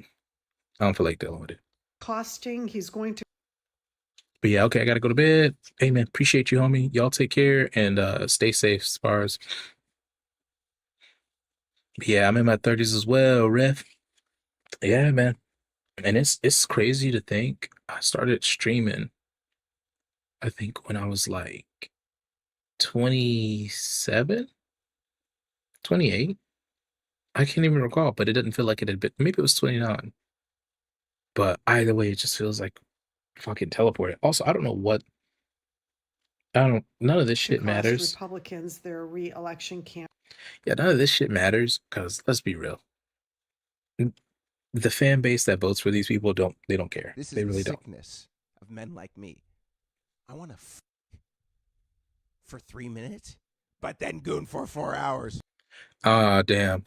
I don't feel like dealing with it.
Costing, he's going to.
But yeah, okay, I gotta go to bed. Hey man, appreciate you, homie. Y'all take care and stay safe as far as. Yeah, I'm in my 30s as well, ref. Yeah, man. And it's crazy to think I started streaming, I think when I was like 27, 28. I can't even recall, but it didn't feel like it had been. Maybe it was 29. But either way, it just feels like fucking teleported. Also, I don't know what. I don't. None of this
To
shit
cost
matters.
Republicans their re-election campaign.
Yeah, none of this shit matters because let's be real. The fan base that votes for these people they don't care.
This is
They
the
really don't.
sickness of men like me. I want to for 3 minutes, but then goon for 4 hours.
Ah, damn.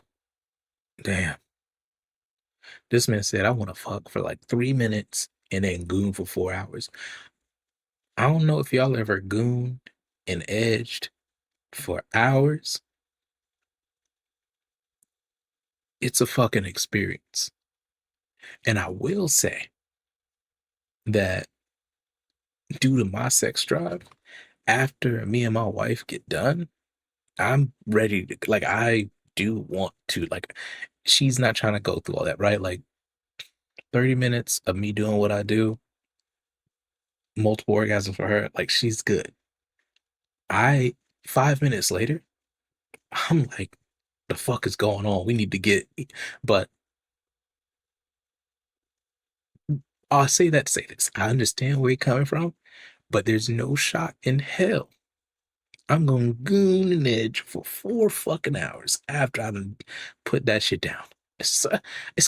Damn. This man said I want to fuck for like 3 minutes and then goon for 4 hours. I don't know if y'all ever gooned and edged for hours. It's a fucking experience. And I will say that due to my sex drive, after me and my wife get done, I'm ready to, like, I do want to, like, she's not trying to go through all that, right? Like, 30 minutes of me doing what I do, multiple orgasms for her, like, she's good. 5 minutes later, I'm like, the fuck is going on? We need to get, but I'll say that to say this. I understand where you're coming from, but there's no shot in hell I'm gonna goon and edge for 4 fucking hours after I done put that shit down. It's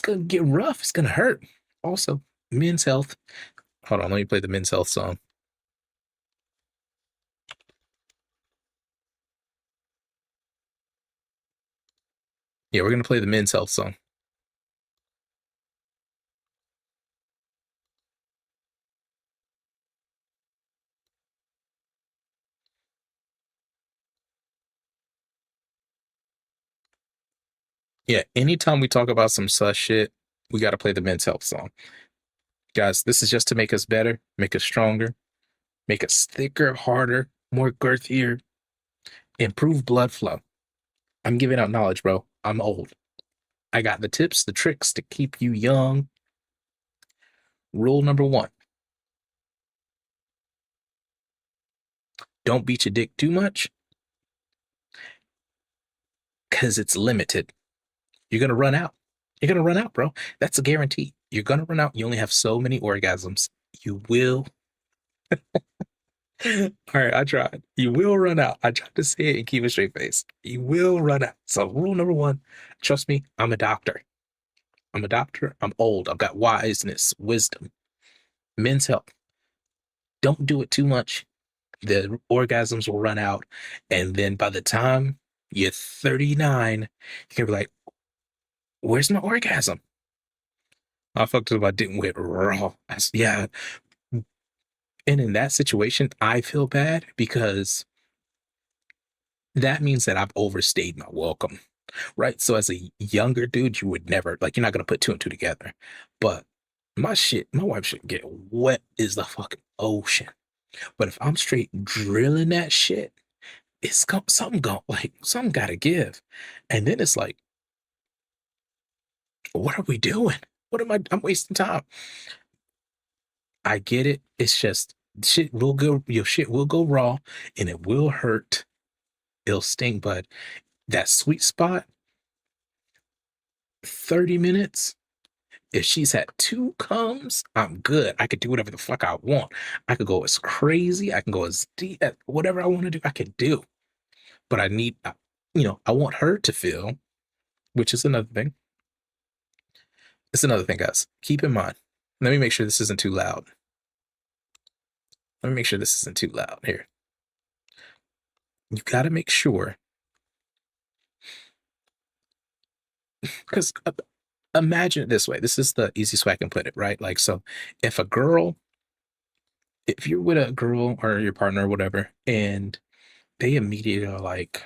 gonna get rough. It's gonna hurt. Also, men's health. Hold on, let me play the men's health song. Yeah, we're gonna play the men's health song. Yeah, anytime we talk about some sus shit, we gotta play the men's health song. Guys, this is just to make us better, make us stronger, make us thicker, harder, more girthier, improve blood flow. I'm giving out knowledge, bro. I'm old. I got the tips, the tricks to keep you young. Rule number 1. Don't beat your dick too much because it's limited. You're going to run out. You're going to run out, bro. That's a guarantee. You're going to run out. You only have so many orgasms. You will. All right, I tried. You will run out. I tried to say it and keep a straight face. You will run out. So, rule number 1, trust me, I'm a doctor. I'm a doctor. I'm old. I've got wiseness, wisdom, men's health. Don't do it too much. The orgasms will run out. And then by the time you're 39, you're going to be like, where's my orgasm? I fucked up. I didn't went raw. Yeah. And in that situation, I feel bad because that means that I've overstayed my welcome, right? So as a younger dude, you would never like you're not gonna put two and two together. But my wife should get wet is the fucking ocean. But if I'm straight drilling that shit, something go like something gotta give. And then it's like, what are we doing? What am I'm wasting time. I get it. It's just shit will go your shit will go raw and it will hurt. It'll sting, but that sweet spot, 30 minutes. If she's had two comes, I'm good. I could do whatever the fuck I want. I could go as crazy. I can go as deep, whatever I want to do, I can do. But I need, I want her to feel, which is another thing. It's another thing, guys. Keep in mind. Let me make sure this isn't too loud. Let me make sure this isn't too loud here. You got to make sure, because imagine it this way. This is the easiest way I can put it, right? Like, so if if you're with a girl or your partner or whatever, and they immediately are like,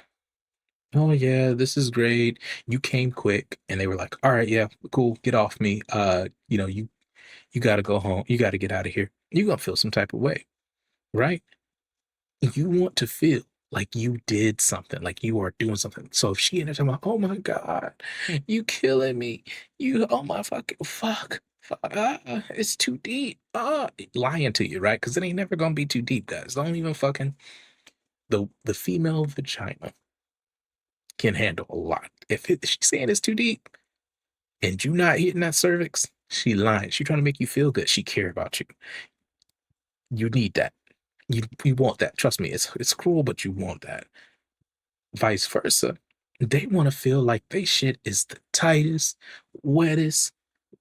oh yeah, this is great. You came quick, and they were like, all right, yeah, cool, get off me. You gotta go home. You gotta get out of here. You're gonna feel some type of way, right? You want to feel like you did something, like you are doing something. So if she ended up like, oh my God, you killing me. Oh my fucking it's too deep. Lying to you, right? Because it ain't never gonna be too deep, guys. Don't even fucking the female vagina can handle a lot. If she's saying it's too deep and you not hitting that cervix, she lying. She trying to make you feel good. She care about you. You need that. You want that. Trust me, it's cruel, but you want that. Vice versa. They want to feel like they shit is the tightest, wettest,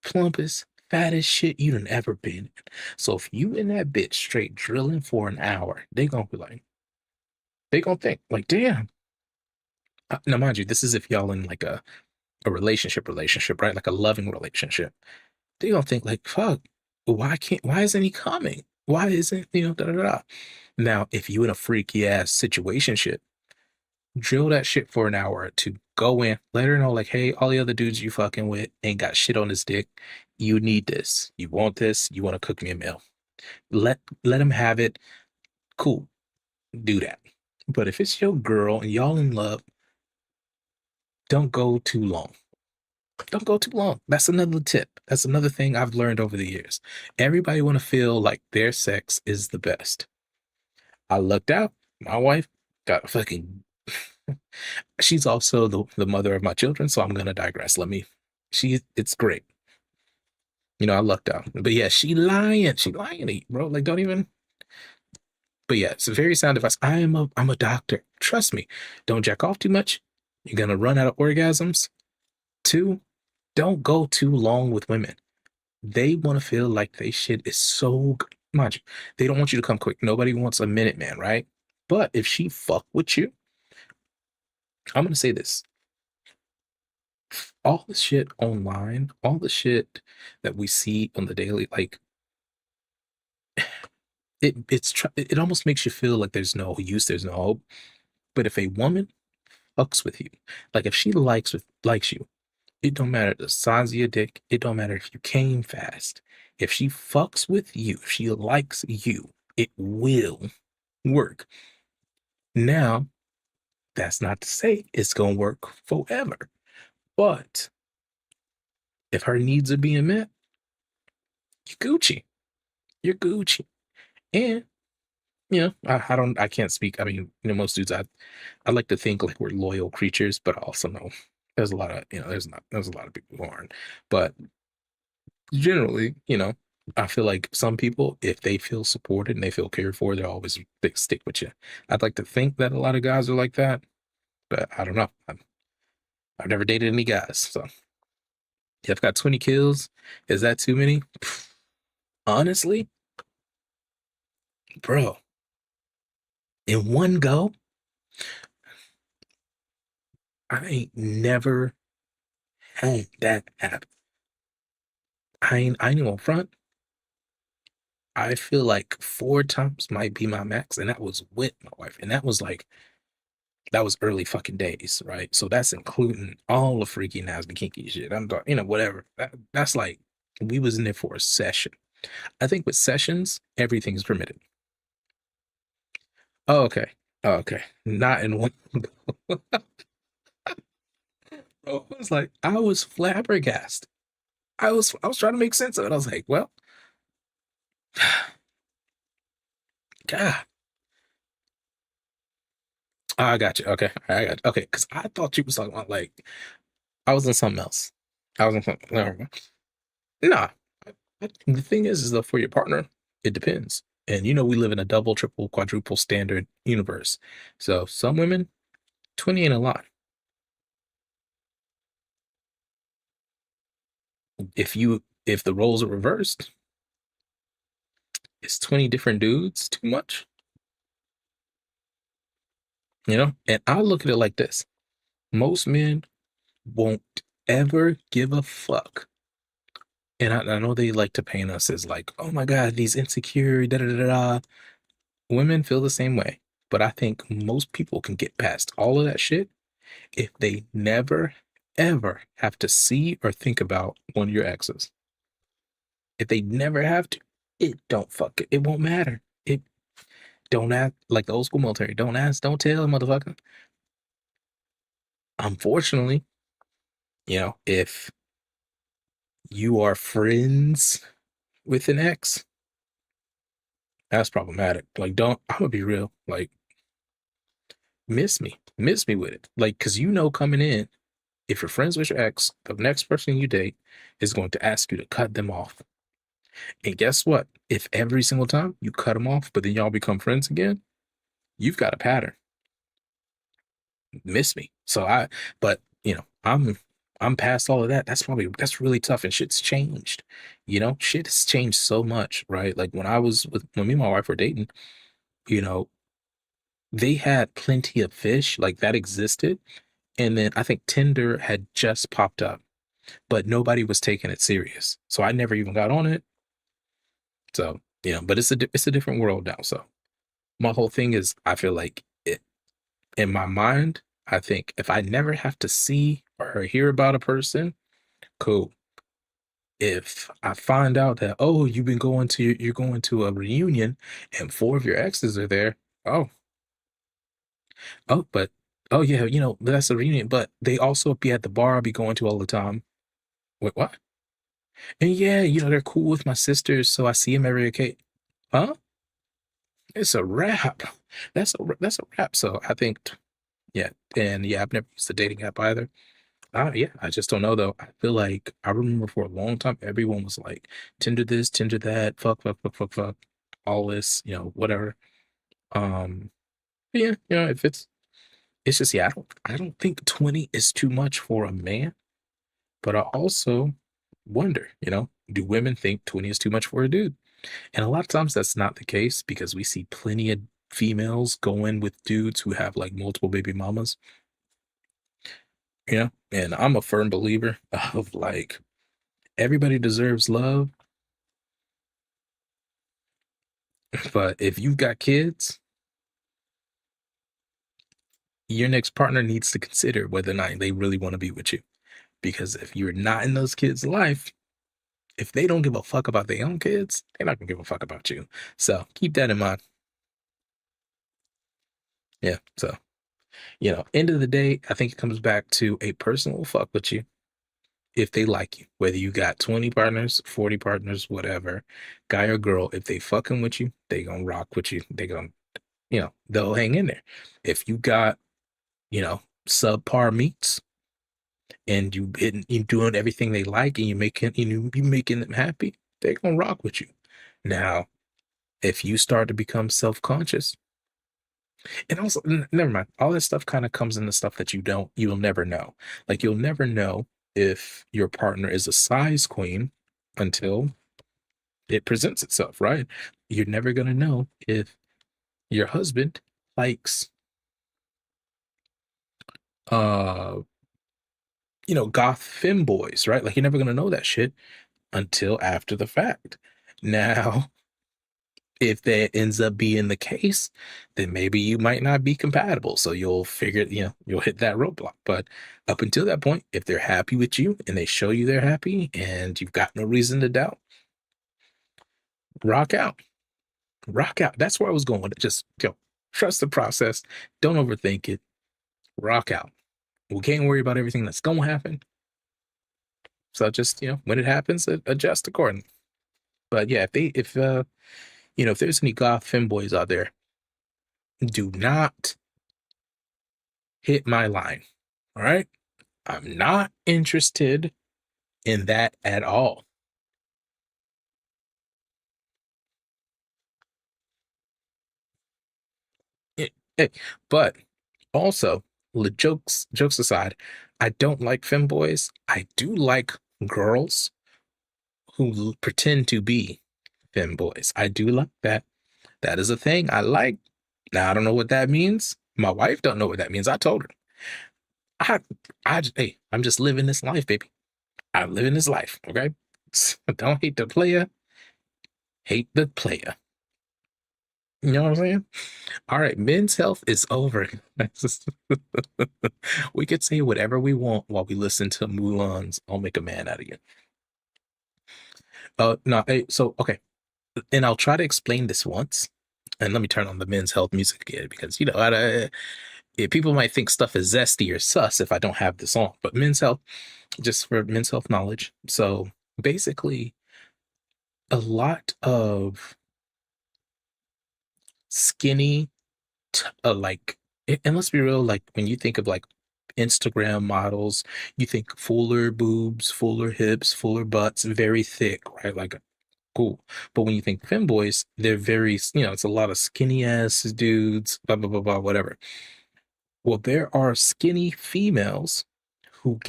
plumpest, fattest shit you done ever been in. So if you in that bitch straight drilling for an hour, they gonna think like, damn. Now, mind you, this is if y'all in like a relationship, right? Like a loving relationship. They gonna think like, fuck, why isn't he coming? Why isn't, da da da. Now, if you in a freaky ass situationship, drill that shit for an hour to go in, let her know, like, hey, all the other dudes you fucking with ain't got shit on his dick. You need this. You want this. You want to cook me a meal. Let him have it. Cool. Do that. But if it's your girl and y'all in love, don't go too long. Don't go too long. That's another tip. That's another thing I've learned over the years. Everybody want to feel like their sex is the best. I lucked out. My wife got a fucking she's also the mother of my children, so I'm gonna digress. It's great. I lucked out. But yeah, she lying. She lying to you, bro. Like, don't even. But yeah, it's a very sound advice. I'm a doctor. Trust me. Don't jack off too much. You're gonna run out of orgasms. Two, don't go too long with women. They want to feel like they shit is so good. Mind you, they don't want you to come quick. Nobody wants a minute man, right? But if she fuck with you, I'm gonna say this. All the shit online, all the shit that we see on the daily, like it almost makes you feel like there's no use, there's no hope. But if a woman fucks with you, like if she likes you, it don't matter the size of your dick, it don't matter if you came fast. If she fucks with you, if she likes you, it will work. Now, that's not to say it's gonna work forever. But if her needs are being met, you're Gucci. You're Gucci. And I can't speak. I mean, most dudes, I like to think like we're loyal creatures, but I also know there's a lot of, there's a lot of people who aren't. But generally, I feel like some people, if they feel supported and they feel cared for, they stick with you. I'd like to think that a lot of guys are like that, but I don't know. I've never dated any guys, so if I've got 20 kills, is that too many? Honestly, bro, in one go, I ain't never had that happen. I ain't gonna front. I feel like 4 times might be my max, and that was with my wife, and that was early fucking days, right? So that's including all the freaky, nasty, kinky shit. I'm talking, whatever. That's like we was in there for a session. I think with sessions, everything's permitted. Oh, okay. Oh, okay. Not in one. Bro, I was like, I was flabbergasted. I was trying to make sense of it. I was like, well, God, I got you. Okay, I got you. Okay, because I thought you was talking about like I was in something else. I was in something. Never mind. Nah, the thing is though, for your partner, it depends. And we live in a double, triple, quadruple standard universe. So some women, 20 ain't a lot. If the roles are reversed, is 20 different dudes too much? And I look at it like this. Most men won't ever give a fuck. And I know they like to paint us as like, oh my God, he's insecure, da da da da. Women feel the same way. But I think most people can get past all of that shit if they never, ever have to see or think about one of your exes. If they never have to, it don't fuck it. It won't matter. It don't ask like the old school military. Don't ask, don't tell, motherfucker. Unfortunately, if you are friends with an ex, that's problematic. Like, I'm gonna be real. Like, miss me with it. Like, cause coming in, if you're friends with your ex, the next person you date is going to ask you to cut them off. And guess what? If every single time you cut them off, but then y'all become friends again, you've got a pattern. Miss me. But I'm past all of that. That's really tough, and shit's changed. Shit has changed so much, right? Like when me and my wife were dating, you know, they had plenty of fish, like that existed. And then I think Tinder had just popped up, but nobody was taking it serious. So I never even got on it. So, but it's a different world now. So my whole thing is I feel like in my mind, I think if I never have to see or hear about a person, cool. If I find out that, oh, you're going to a reunion and 4 of your exes are there, oh, but oh yeah, that's a reunion, but they also be at the bar I'll be going to all the time. Wait, what? And yeah, they're cool with my sisters, so I see them every occasion. Huh? It's a wrap. That's a wrap. So I think, yeah, and yeah, I've never used a dating app either. Yeah, I just don't know though. I feel like I remember for a long time everyone was like Tinder this, Tinder that, fuck, fuck, fuck, fuck, fuck, all this, whatever. Um, yeah, if it's just yeah, I don't think 20 is too much for a man, but I also wonder, do women think 20 is too much for a dude? And a lot of times that's not the case because we see plenty of females going with dudes who have like multiple baby mamas, and I'm a firm believer of like everybody deserves love, but if you've got kids, your next partner needs to consider whether or not they really want to be with you. Because if you're not in those kids' life, if they don't give a fuck about their own kids, they're not gonna give a fuck about you. So keep that in mind. Yeah. So, end of the day, I think it comes back to a person will fuck with you if they like you. Whether you got 20 partners, 40 partners, whatever, guy or girl, if they fucking with you, they gonna rock with you. They gonna, they'll hang in there. If you got, subpar meats and you doing everything they like and you making them happy, they're gonna rock with you. Now, if you start to become self-conscious, and also never mind, all that stuff kind of comes into stuff that you'll never know. Like you'll never know if your partner is a size queen until it presents itself, right? You're never gonna know if your husband likes goth femboys, right? Like you're never gonna know that shit until after the fact. Now, if that ends up being the case, then maybe you might not be compatible. So you'll figure, you'll hit that roadblock. But up until that point, if they're happy with you and they show you they're happy and you've got no reason to doubt, rock out. Rock out. That's where I was going with it. Just trust the process. Don't overthink it. Rock out. We can't worry about everything that's going to happen. So just, when it happens, adjust accordingly. But yeah, if there's any goth femboys out there, do not hit my line. All right? I'm not interested in that at all. But also, jokes aside, I don't like femboys. I do like girls who pretend to be femboys. I do like that. That is a thing I like. Now I don't know what that means. My wife don't know what that means. I told her. Hey, I'm just living this life, baby. I'm living this life. Okay. Don't hate the player. Hate the player. You know what I'm saying? All right, men's health is over. We could say whatever we want while we listen to Mulan's "I'll Make a Man Out of You." No, hey, so okay, and I'll try to explain this once, and let me turn on the men's health music again because people might think stuff is zesty or sus if I don't have this on. But men's health, just for men's health knowledge. So basically, a lot of skinny and let's be real, like when you think of like Instagram models, you think fuller boobs, fuller hips, fuller butts, very thick, right? Like cool. But when you think femboys, they're very, it's a lot of skinny ass dudes, blah blah blah blah, whatever. Well, there are skinny females who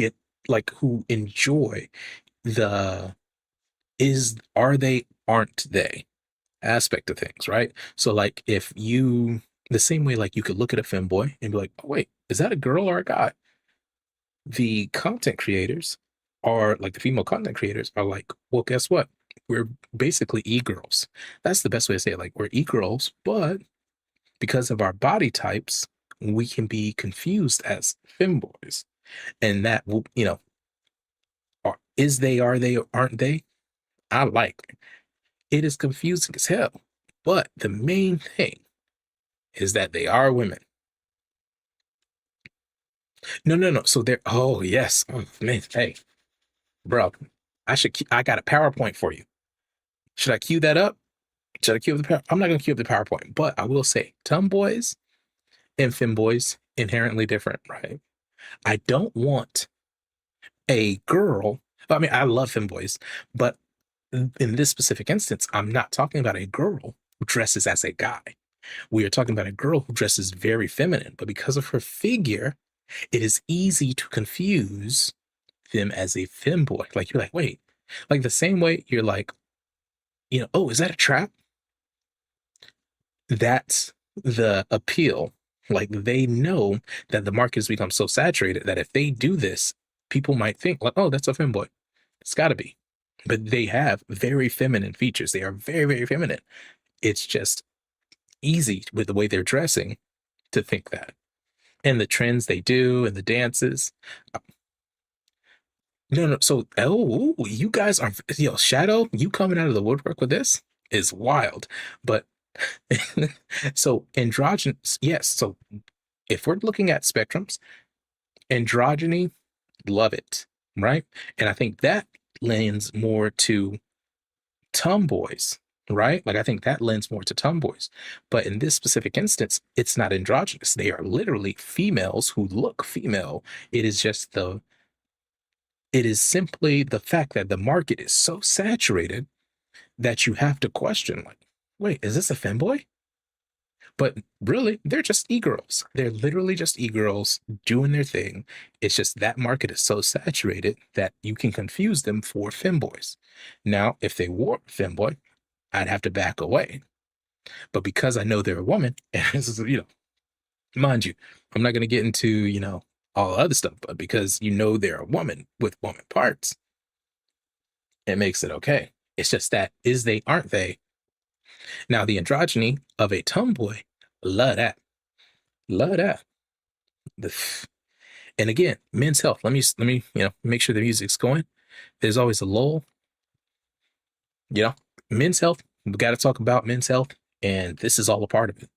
enjoy the are they, aren't they aspect of things, right? So like the same way like you could look at a femboy and be like, oh, wait, is that a girl or a guy? The content creators are like the female content creators are like, well, guess what? We're basically e-girls. That's the best way to say it. Like we're e-girls, but because of our body types, we can be confused as femboys. And that will, are they, aren't they? I like. It is confusing as hell. But the main thing is that they are women. No. So they're, oh, yes. Oh, man. Hey, bro, I got a PowerPoint for you. Should I cue that up? Should I cue up the PowerPoint? I'm not going to cue up the PowerPoint, but I will say tomboys and femboys inherently different, right? I don't want a girl. I mean, I love femboys, but in this specific instance, I'm not talking about a girl who dresses as a guy. We are talking about a girl who dresses very feminine, but because of her figure, it is easy to confuse them as a femboy. Like you're like, wait, like the same way you're like, oh, is that a trap? That's the appeal. Like they know that the market has become so saturated that if they do this, people might think like, oh, that's a femboy. It's got to be. But they have very feminine features. They are very, very feminine. It's just easy with the way they're dressing to think that. And the trends they do and the dances. No. So, you guys are, Shadow, you coming out of the woodwork with this is wild. But so androgynous, yes. So if we're looking at spectrums, androgyny, love it, right? And I think that lends more to tomboys, right? Like I think that lends more to tomboys. But in this specific instance, it's not androgynous. They are literally females who look female. It is simply the fact that the market is so saturated that you have to question, like, wait, is this a femboy? But really, they're just e-girls. They're literally just e-girls doing their thing. It's just that market is so saturated that you can confuse them for femboys. Now, if they were a femboy, I'd have to back away. But because I know they're a woman, and this is, mind you, I'm not going to get into, all other stuff, but because they're a woman with woman parts, it makes it okay. It's just that is they, aren't they? Now, the androgyny of a tomboy, love that. Love that. The, and again, men's health. Let me make sure the music's going. There's always a lull. Men's health. We got to talk about men's health, and this is all a part of it.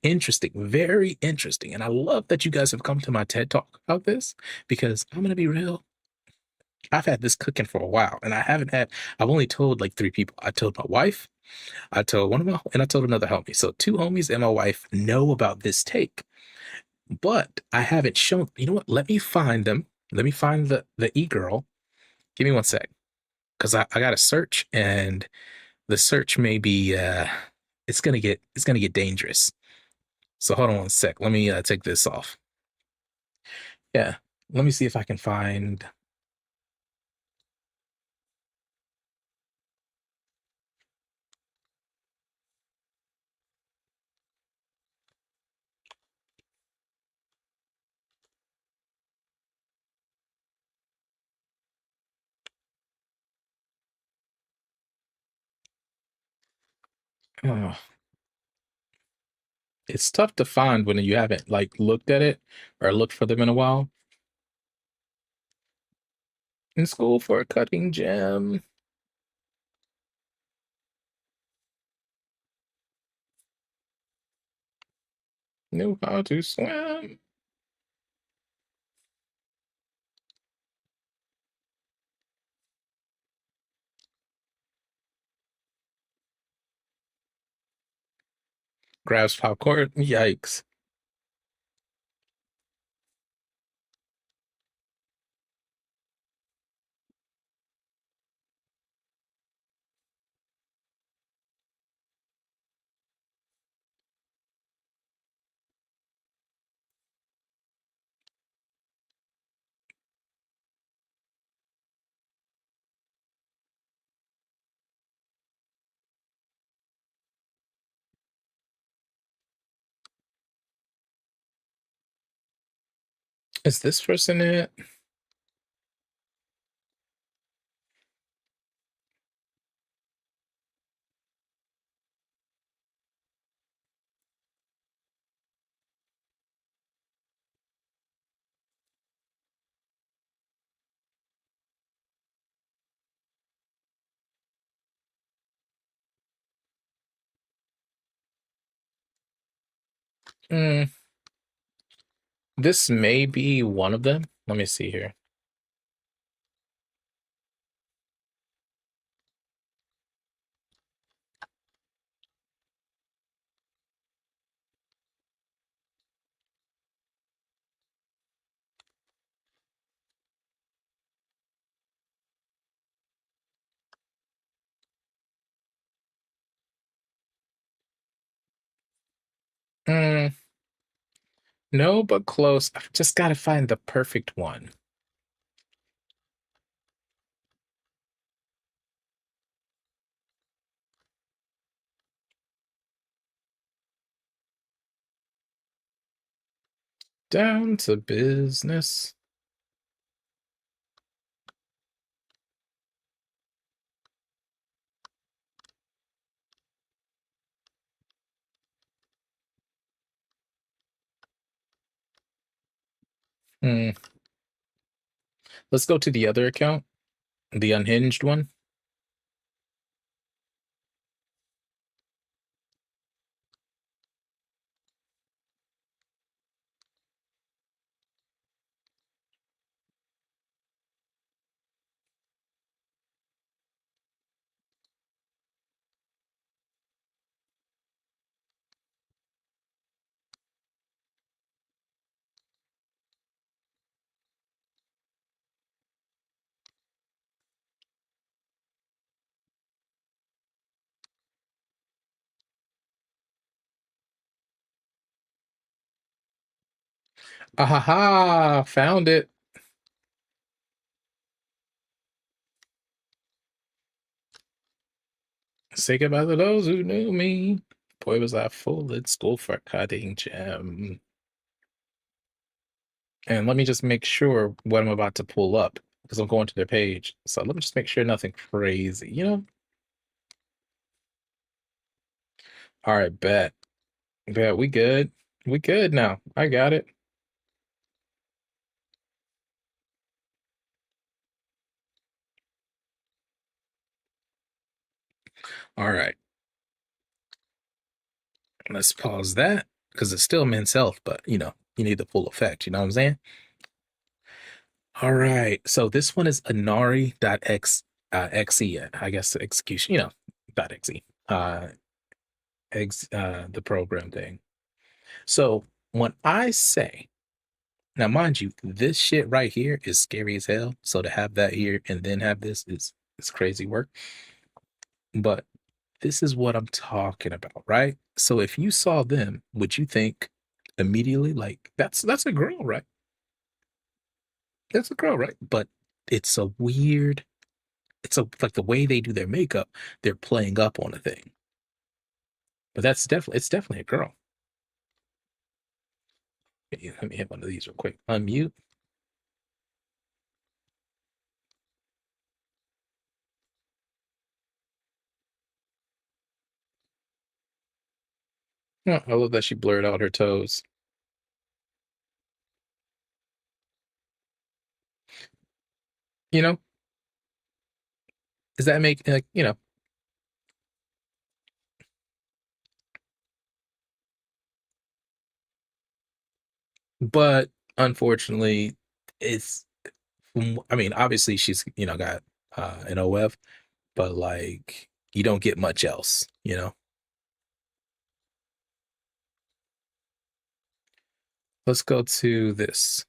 Interesting, very interesting. And I love that you guys have come to my TED talk about this, because I'm gonna be real. I've had this cooking for a while, and I've only told like 3 people. I told my wife, I told and I told another homie. So 2 homies and my wife know about this take, but I haven't shown. You know what? Let me find them. Let me find the e-girl. Give me one sec, because I got to search, and the search may be it's gonna get dangerous. So hold on one sec. Let me take this off. Yeah. Let me see if I can find. Oh, it's tough to find when you haven't like looked at it or looked for them in a while. In school for a cutting gem. Knew how to swim. Grabs popcorn. Yikes. Is this person it? Mm, this may be one of them. Let me see here. Mm, no, but close. I've just got to find the perfect one. Down to business. Hmm. Let's go to the other account, the unhinged one. Ahaha, found it. Say goodbye to those who knew me. Boy, was I fool at school for cutting gem. And let me just make sure what I'm about to pull up because I'm going to their page. So let me just make sure nothing crazy, you know? All right, bet. Bet we good. We good now. I got it. All right. Let's pause that because it's still men's health, but you need the full effect. You know what I'm saying? All right. So this one is Inari.exe, I guess execution, .exe. The program thing. So when I say, now mind you, this shit right here is scary as hell. So to have that here and then have this is crazy work. But this is what I'm talking about, right? So if you saw them, would you think immediately like that's a girl, right? That's a girl, right? But it's a weird, it's like the way they do their makeup, they're playing up on a thing. But it's definitely a girl. Let me hit one of these real quick. Unmute. Oh, I love that she blurred out her toes. You know, does that make but unfortunately, it's I mean, obviously she's got an OF, but like you don't get much else. Let's go to this.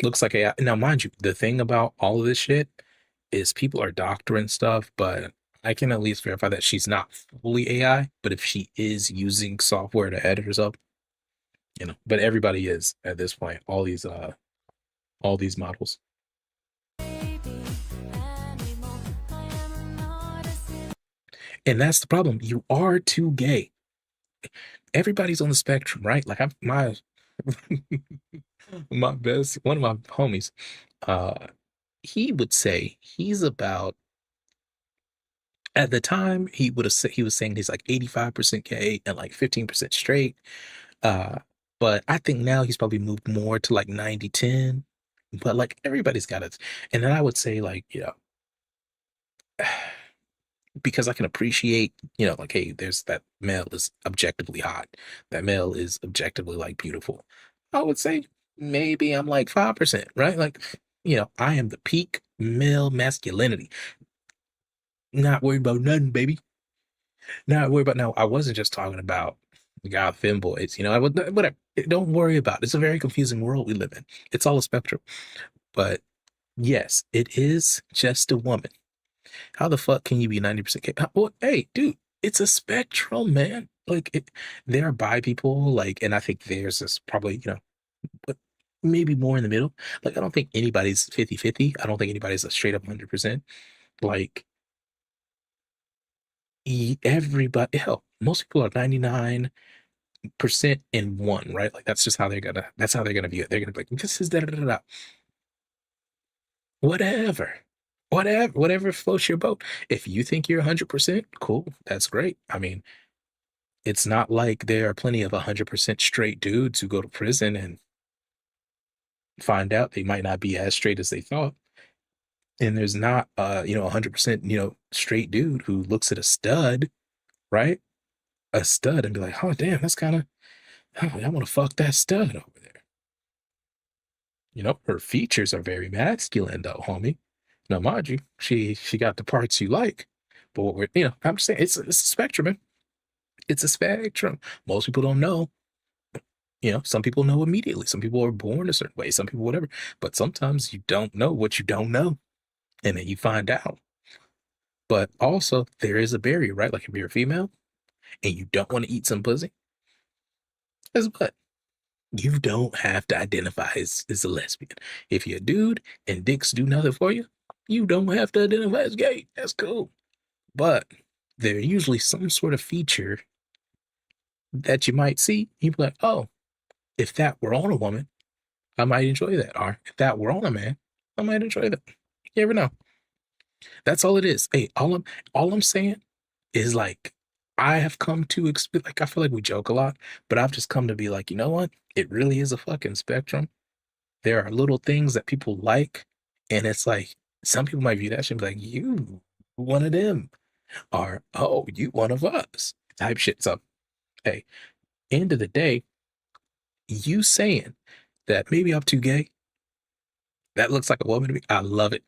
Looks like AI. Now, mind you, the thing about all of this shit is people are doctoring stuff, but I can at least verify that she's not fully AI. But if she is using software to edit herself, but everybody is at this point. All these models. And that's the problem. You are too gay. Everybody's on the spectrum, right? Like my best one of my homies, he would say he's about at the time he was saying he's like 85% gay and like 15% straight. But I think now he's probably moved more to like 90-10. But like everybody's got it. And then I would say like, because I can appreciate, like, hey, there's that male is objectively hot. That male is objectively like beautiful. I would say maybe I'm like 5%, right? Like, I am the peak male masculinity. Not worried about nothing, baby. Not worried about no, I wasn't just talking about God femboys, I would whatever. Don't worry about it. It's a very confusing world we live in. It's all a spectrum. But yes, it is just a woman. How the fuck can you be 90% gay? Well, hey, dude, it's a spectrum, man. Like there are bi people, like, and I think theirs is probably, but maybe more in the middle. Like, I don't think anybody's 50-50. I don't think anybody's a straight up 100%. Like, everybody, hell, most people are 99% in one, right? Like, that's how they're gonna view it. They're gonna be like, this is da da da da. Whatever. Whatever floats your boat. If you think you're 100%, cool. That's great. I mean, it's not like there are plenty of 100% straight dudes who go to prison and find out they might not be as straight as they thought. And there's not 100%, straight dude who looks at a stud, right? A stud and be like, "Oh, damn, that's kind of I want to fuck that stud over there." Her features are very masculine though, homie. Now, mind you, she got the parts you like. But what I'm just saying it's a spectrum, man. It's a spectrum. Most people don't know. Some people know immediately. Some people are born a certain way. Some people whatever. But sometimes you don't know what you don't know, and then you find out. But also, there is a barrier, right? Like if you're a female and you don't want to eat some pussy, guess what? You don't have to identify as a lesbian. If you're a dude and dicks do nothing for you, you don't have to identify as gay. That's cool. But there's usually some sort of feature that you might see. You'd be like, oh, if that were on a woman, I might enjoy that. Or if that were on a man, I might enjoy that. You never know. That's all it is. Hey, all I'm saying is like I have come to expect. Like I feel like we joke a lot, but I've just come to be like, you know what? It really is a fucking spectrum. There are little things that people like, and it's like some people might view that shit and be like, you one of them, or oh, you one of us type shit. So hey, end of the day, you saying that maybe I'm too gay, that looks like a woman to me. I love it.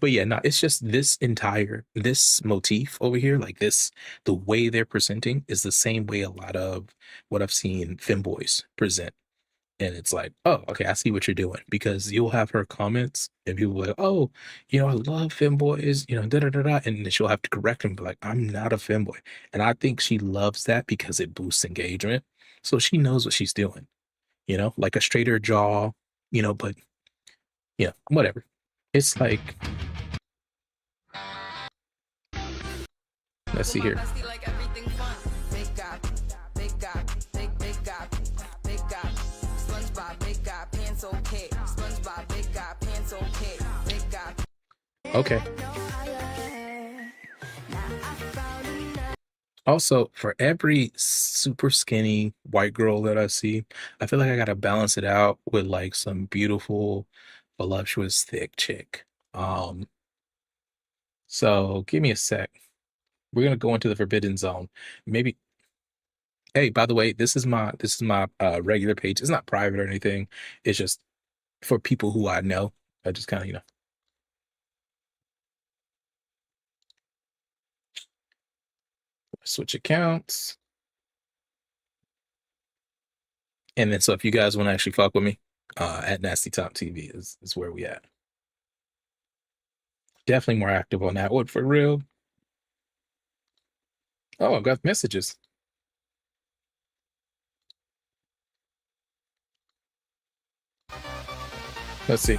But yeah, no, it's just this motif over here, like this, the way they're presenting is the same way a lot of what I've seen femboys present. And it's like, oh, okay, I see what you're doing. Because you'll have her comments and people will like, oh, I love femboys, da da da da. And then she'll have to correct him, be like, I'm not a femboy. And I think she loves that because it boosts engagement. So she knows what she's doing, like a straighter jaw, but yeah, whatever. It's like, let's see here. Okay. Also, for every super skinny white girl that I see, I feel like I gotta balance it out with like some beautiful, voluptuous, thick chick. So give me a sec. We're gonna go into the forbidden zone. Maybe. Hey, by the way, this is my regular page. It's not private or anything. It's just for people who I know. I just kind of, switch accounts. And then so if you guys want to actually fuck with me, at Nasty Top TV is where we at. Definitely more active on that one for real. Oh, I've got messages. Let's see.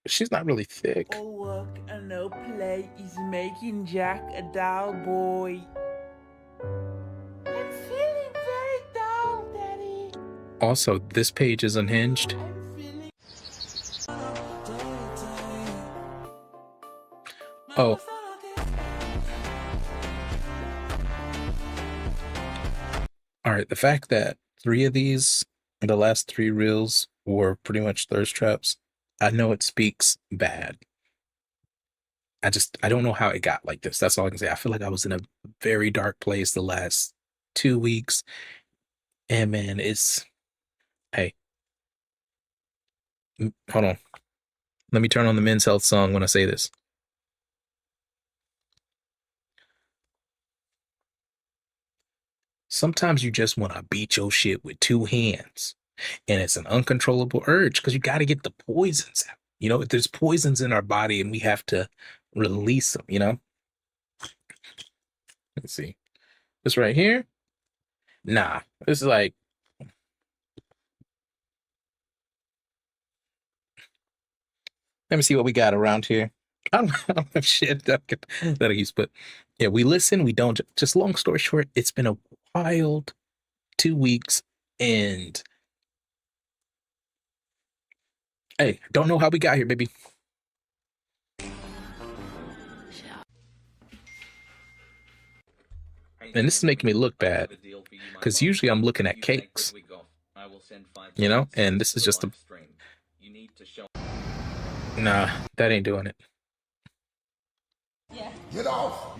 She's not really thick.
Oh look, a no play is making Jack a dull boy. I'm feeling very dull, Daddy.
Also, this page is unhinged. Oh. All right, the fact that 3 of these, the last 3 reels were pretty much thirst traps, I know it speaks bad. I don't know how it got like this. That's all I can say. I feel like I was in a very dark place the last 2 weeks. And man, hey, hold on. Let me turn on the Men's Health song when I say this. Sometimes you just want to beat your shit with 2 hands. And it's an uncontrollable urge because you got to get the poisons out. There's poisons in our body and we have to release them, Let's see. This right here. Nah, this is like, let me see what we got around here. I don't have shit that I use, but yeah, we listen, we don't. Just long story short, it's been a wild 2 weeks, and hey, don't know how we got here, baby. And this is making me look bad because usually I'm looking at cakes, and this is just nah, that ain't doing it.
Get off!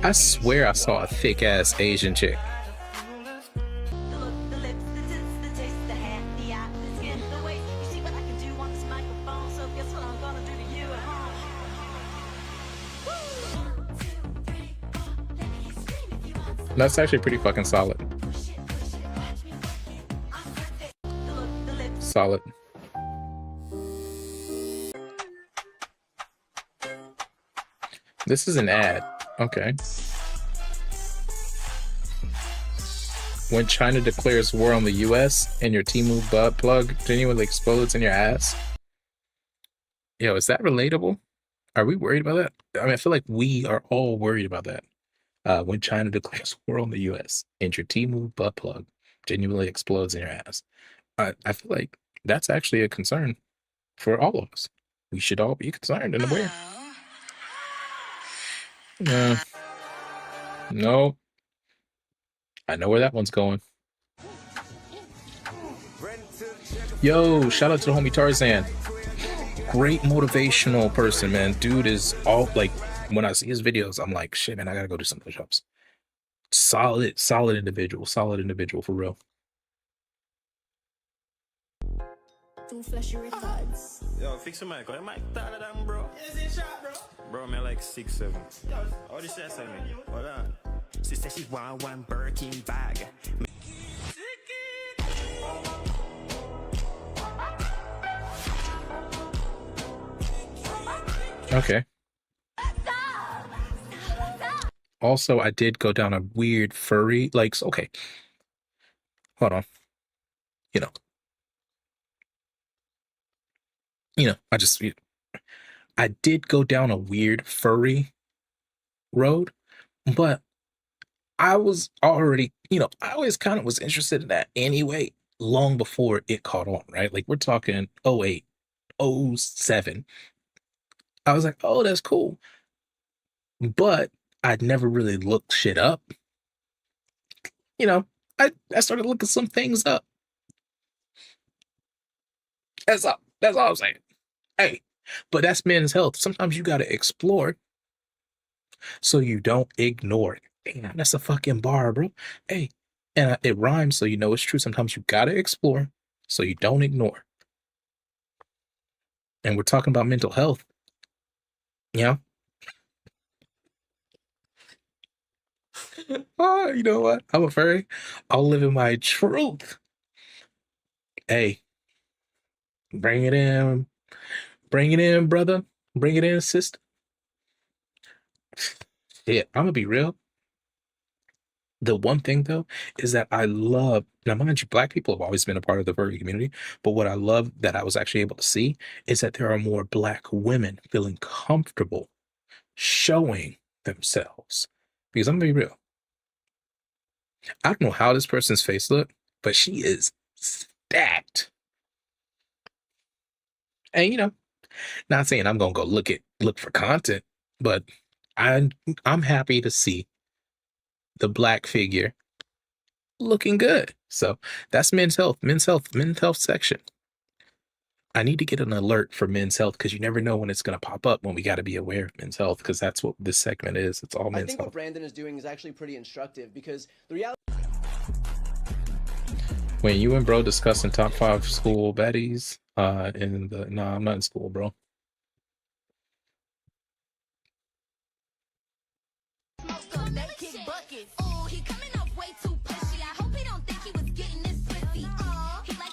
I swear I saw a thick ass Asian chick. That's actually pretty fucking solid. Solid. This is an ad. Okay. When China declares war on the US and your Temu butt plug genuinely explodes in your ass. Yo, is that relatable? Are we worried about that? I mean, I feel like we are all worried about that. When China declares war on the US and your Temu butt plug genuinely explodes in your ass. I feel like that's actually a concern for all of us. We should all be concerned and aware. No, I know where that one's going. Yo, shout out to the homie Tarzan. Great motivational person, man. Dude is all like, when I see his videos, I'm like, shit, man, I gotta go do some push-ups. Solid individual for real.
Yo, fix your mic. Your mic taller than bro. Is it shot, bro? Bro, man, like 6'7". What did she say me? Hold on. She said she want one Birkin bag.
Okay. Also, I did go down a weird furry, like, okay. Hold on. You know, I did go down a weird furry road, but I was already, I always kind of was interested in that anyway, long before it caught on, right? Like we're talking 08, 07. I was like, oh, that's cool. But I'd never really looked shit up. I started looking some things up. That's all I'm saying. Hey, but that's men's health. Sometimes you gotta explore so you don't ignore it. Damn, that's a fucking bar, bro. Hey, and it rhymes, so you know it's true. Sometimes you gotta explore so you don't ignore. And we're talking about mental health. Yeah. Oh, you know what? I'm a furry. I'll live in my truth. Hey, bring it in. Bring it in, brother. Bring it in, sister. Yeah, I'm gonna be real. The one thing though is that I love, now mind you, Black people have always been a part of the furry community, but what I love that I was actually able to see is that there are more Black women feeling comfortable showing themselves. Because I'm gonna be real. I don't know how this person's face looked, but she is stacked. And not saying I'm gonna go look for content, but I'm happy to see the Black figure looking good. So that's men's health section. I need to get an alert for men's health because you never know when it's going to pop up when we got to be aware of men's health because that's what this segment is. It's all men's health.
I think what Brandon is doing is actually pretty instructive because the reality.
When you and bro discussing top 5 school baddies, nah, I'm not in school, bro.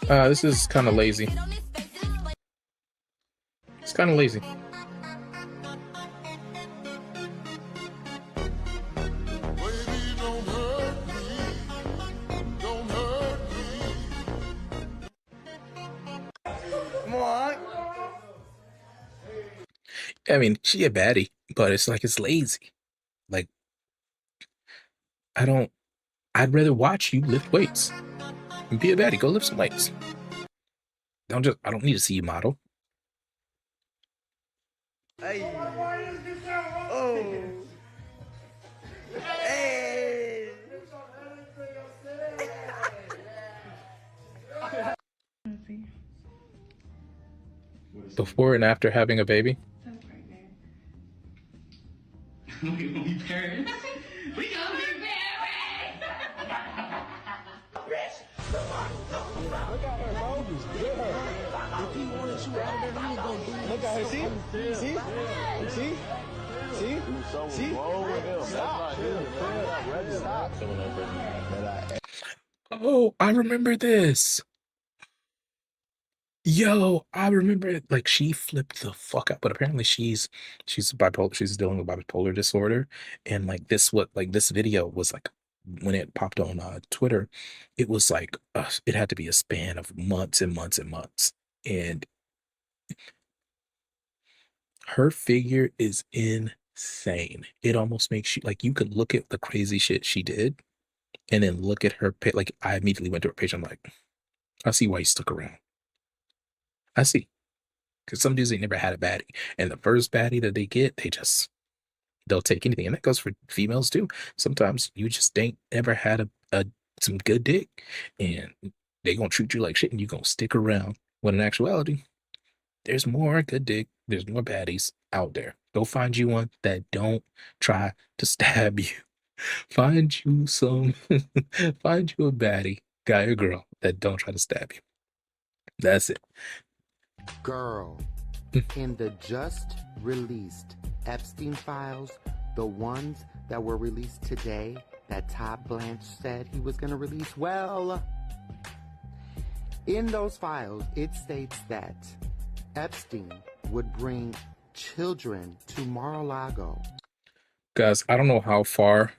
This is kind of lazy. It's kind of lazy.
Come on.
I mean, she a baddie, but it's like it's lazy. Like, I'd rather watch you lift weights. Be a baddie, go lift some weights. I don't need to see you model.
Hey. Oh. Hey.
Before and after having a baby.
We gonna be parents. We gonna be parents.
Look at her, bro. If he wanted you out there, he was gonna do it. Look at her. See? See? Stop.
Oh, I remember this. Yo, I remember it. Like she flipped the fuck out, but apparently she's bipolar. She's dealing with bipolar disorder, and like this video was like when it popped on Twitter, it was like it had to be a span of months and months and months, and her figure is insane. It almost makes you like you could look at the crazy shit she did, and then look at her page. Like I immediately went to her page. I'm like, I see why you stuck around. I see, because some dudes ain't never had a baddie, and the first baddie that they get, they'll take anything, and that goes for females too. Sometimes you just ain't ever had a some good dick, and they gonna treat you like shit, and you gonna stick around. When in actuality, there's more good dick, there's more baddies out there. Go find you one that don't try to stab you. Find you some, find you a baddie, guy or girl, that don't try to stab you. That's it.
Girl, in the just released Epstein files, the ones that were released today that Todd Blanche said he was going to release, well, in those files, it states that Epstein would bring children to Mar-a-Lago.
Guys, I don't know how far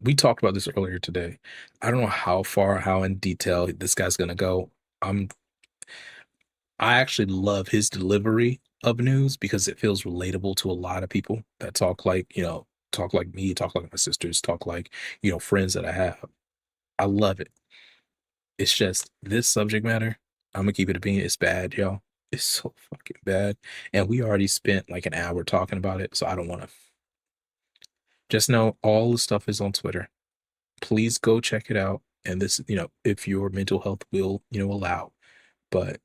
we talked about this earlier today. I don't know how in detail this guy's gonna go. I actually love his delivery of news because it feels relatable to a lot of people that talk like, talk like me, talk like my sisters, talk like, friends that I have. I love it. It's just this subject matter, I'm gonna keep it a bean. It's bad, y'all. It's so fucking bad. And we already spent like an hour talking about it, so I don't wanna just know all the stuff is on Twitter. Please go check it out. And this, if your mental health will, allow, but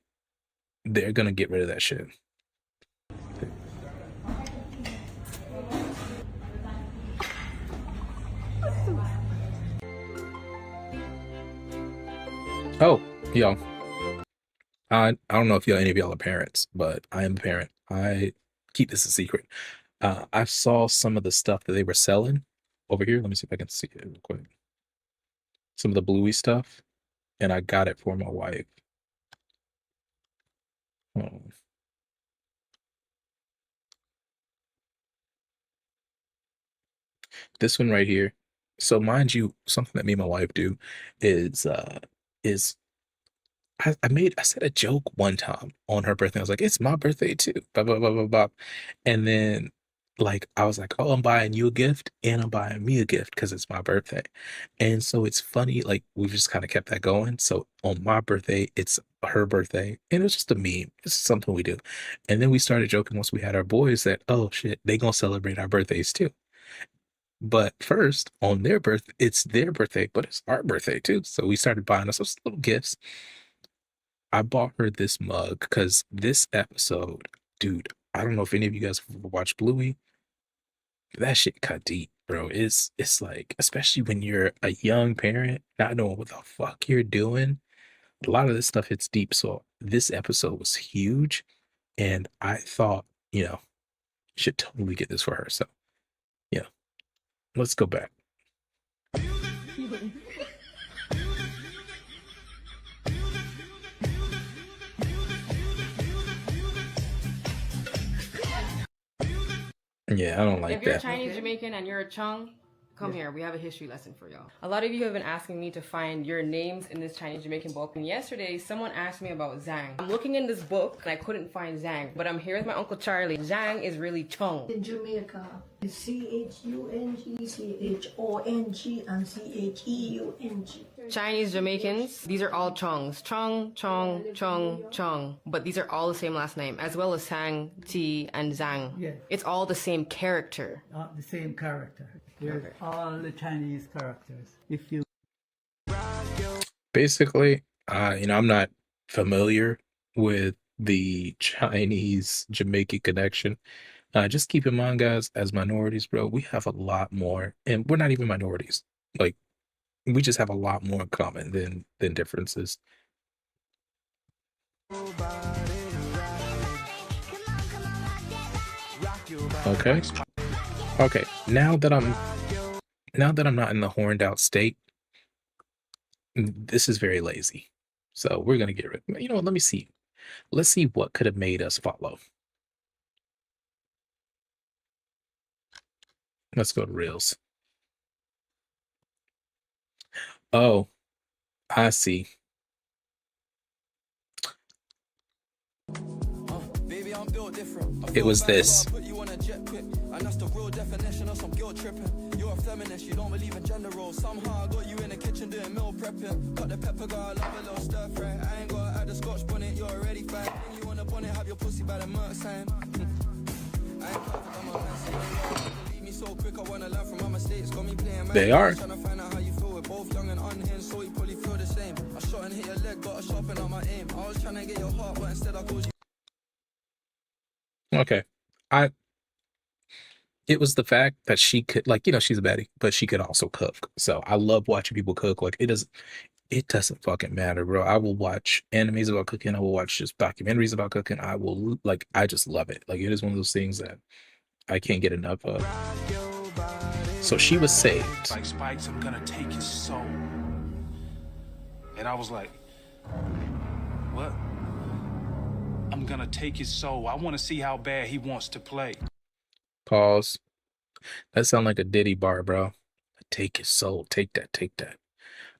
they're gonna get rid of that shit. Oh, y'all. I don't know if any of y'all are parents, but I am a parent. I keep this a secret. I saw some of the stuff that they were selling over here. Let me see if I can see it real quick. Some of the bluey stuff, and I got it for my wife. Oh. This one right here. So mind you, something that me and my wife do is I said a joke one time on her birthday. I was like, it's my birthday too. Blah blah blah blah blah. And then like I was like, oh, I'm buying you a gift and I'm buying me a gift because it's my birthday. And so it's funny, like we've just kind of kept that going. So on my birthday, it's her birthday. And it's just a meme. It's something we do. And then we started joking once we had our boys that, oh shit, they gonna celebrate our birthdays too. But first, on their birth, it's their birthday, but it's our birthday too. So we started buying us little gifts. I bought her this mug because this episode, dude, I don't know if any of you guys have ever watched Bluey. That shit cut deep, bro. It's like, especially when you're a young parent, not knowing what the fuck you're doing. A lot of this stuff hits deep. So this episode was huge, and I thought, should totally get this for her. So yeah, let's go back. Yeah, I don't like
If you're
that.
Chinese Jamaican and you're a Chung, come here. We have a history lesson for y'all. A lot of you have been asking me to find your names in this Chinese Jamaican book. And yesterday, someone asked me about Zhang. I'm looking in this book and I couldn't find Zhang, but I'm here with my Uncle Charlie. Zhang is really Chung.
In Jamaica, it's C-H-U-N-G, C-H-O-N-G, and C-H-E-U-N-G.
Chinese Jamaicans, these are all Chongs. Chong, Chong, Chong, Chong. But these are all the same last name, as well as Sang, Ti, and Zhang.
Yes.
It's all the same character.
The same character. They're all the Chinese characters. If you
Basically, I'm not familiar with the Chinese Jamaican connection. Just keep in mind, guys, as minorities, bro, we have a lot more, and we're not even minorities. Like, we just have a lot more in common than differences. Okay. Okay. Now that I'm not in the horned out state, this is very lazy. So we're gonna get rid. You know what? Let me see. Let's see what could have made us follow. Let's go to Reels. Oh, I see. It was this.
you're a feminist, you don't believe in gender roles. Somehow I got you in the kitchen doing meal prepping. Got the pepper, girl, love a little stir fry. I ain't got to add the scotch bonnet, you're already fat. And you want a bonnet, have your pussy by the Merc sign. I ain't perfect, I'm a mess. Leave me so quick, I wanna learn from my mistakes. Got me playing my
They are.
trying to find out how you feel. We're both young and unhinged, so you probably feel the same. I shot and hit your leg, got a sharpen on my aim. I was trying to get your heart, but instead I called you.
Okay. It was the fact that she could, like, she's a baddie, but she could also cook. So I love watching people cook. Like, it doesn't fucking matter, bro. I will watch animes about cooking. I will watch just documentaries about cooking. I just love it. Like, it is one of those things that I can't get enough of. So she was saved.
Like, Spikes, I'm gonna take his soul. And I was like, what? I'm gonna take his soul. I want to see how bad he wants to play.
Pause. That sound like a Diddy bar, bro. Take his soul. Take that. Take that.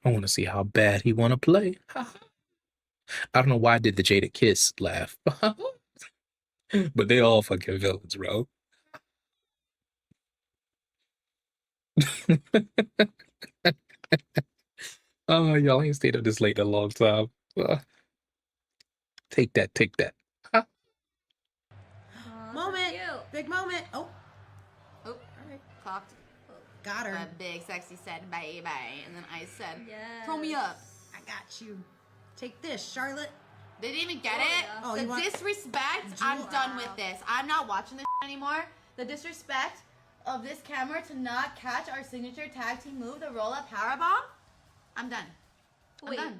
I want to see how bad he want to play. I don't know why I did the Jada Kiss laugh. But they all fucking villains, bro. Oh, y'all ain't stayed up this late in a long time. Take that. Take that.
Moment. Big moment. Oh.
Oh, alright. Clocked.
Got her.
That big sexy said bye bye, and then I said, throw me up.
I got you. Take this, Charlotte.
They didn't even get it.
Oh,
The
you want-
disrespect. I'm done with this. I'm not watching this anymore. The disrespect of this camera to not catch our signature tag team move, the roll up powerbomb. I'm done. I'm done.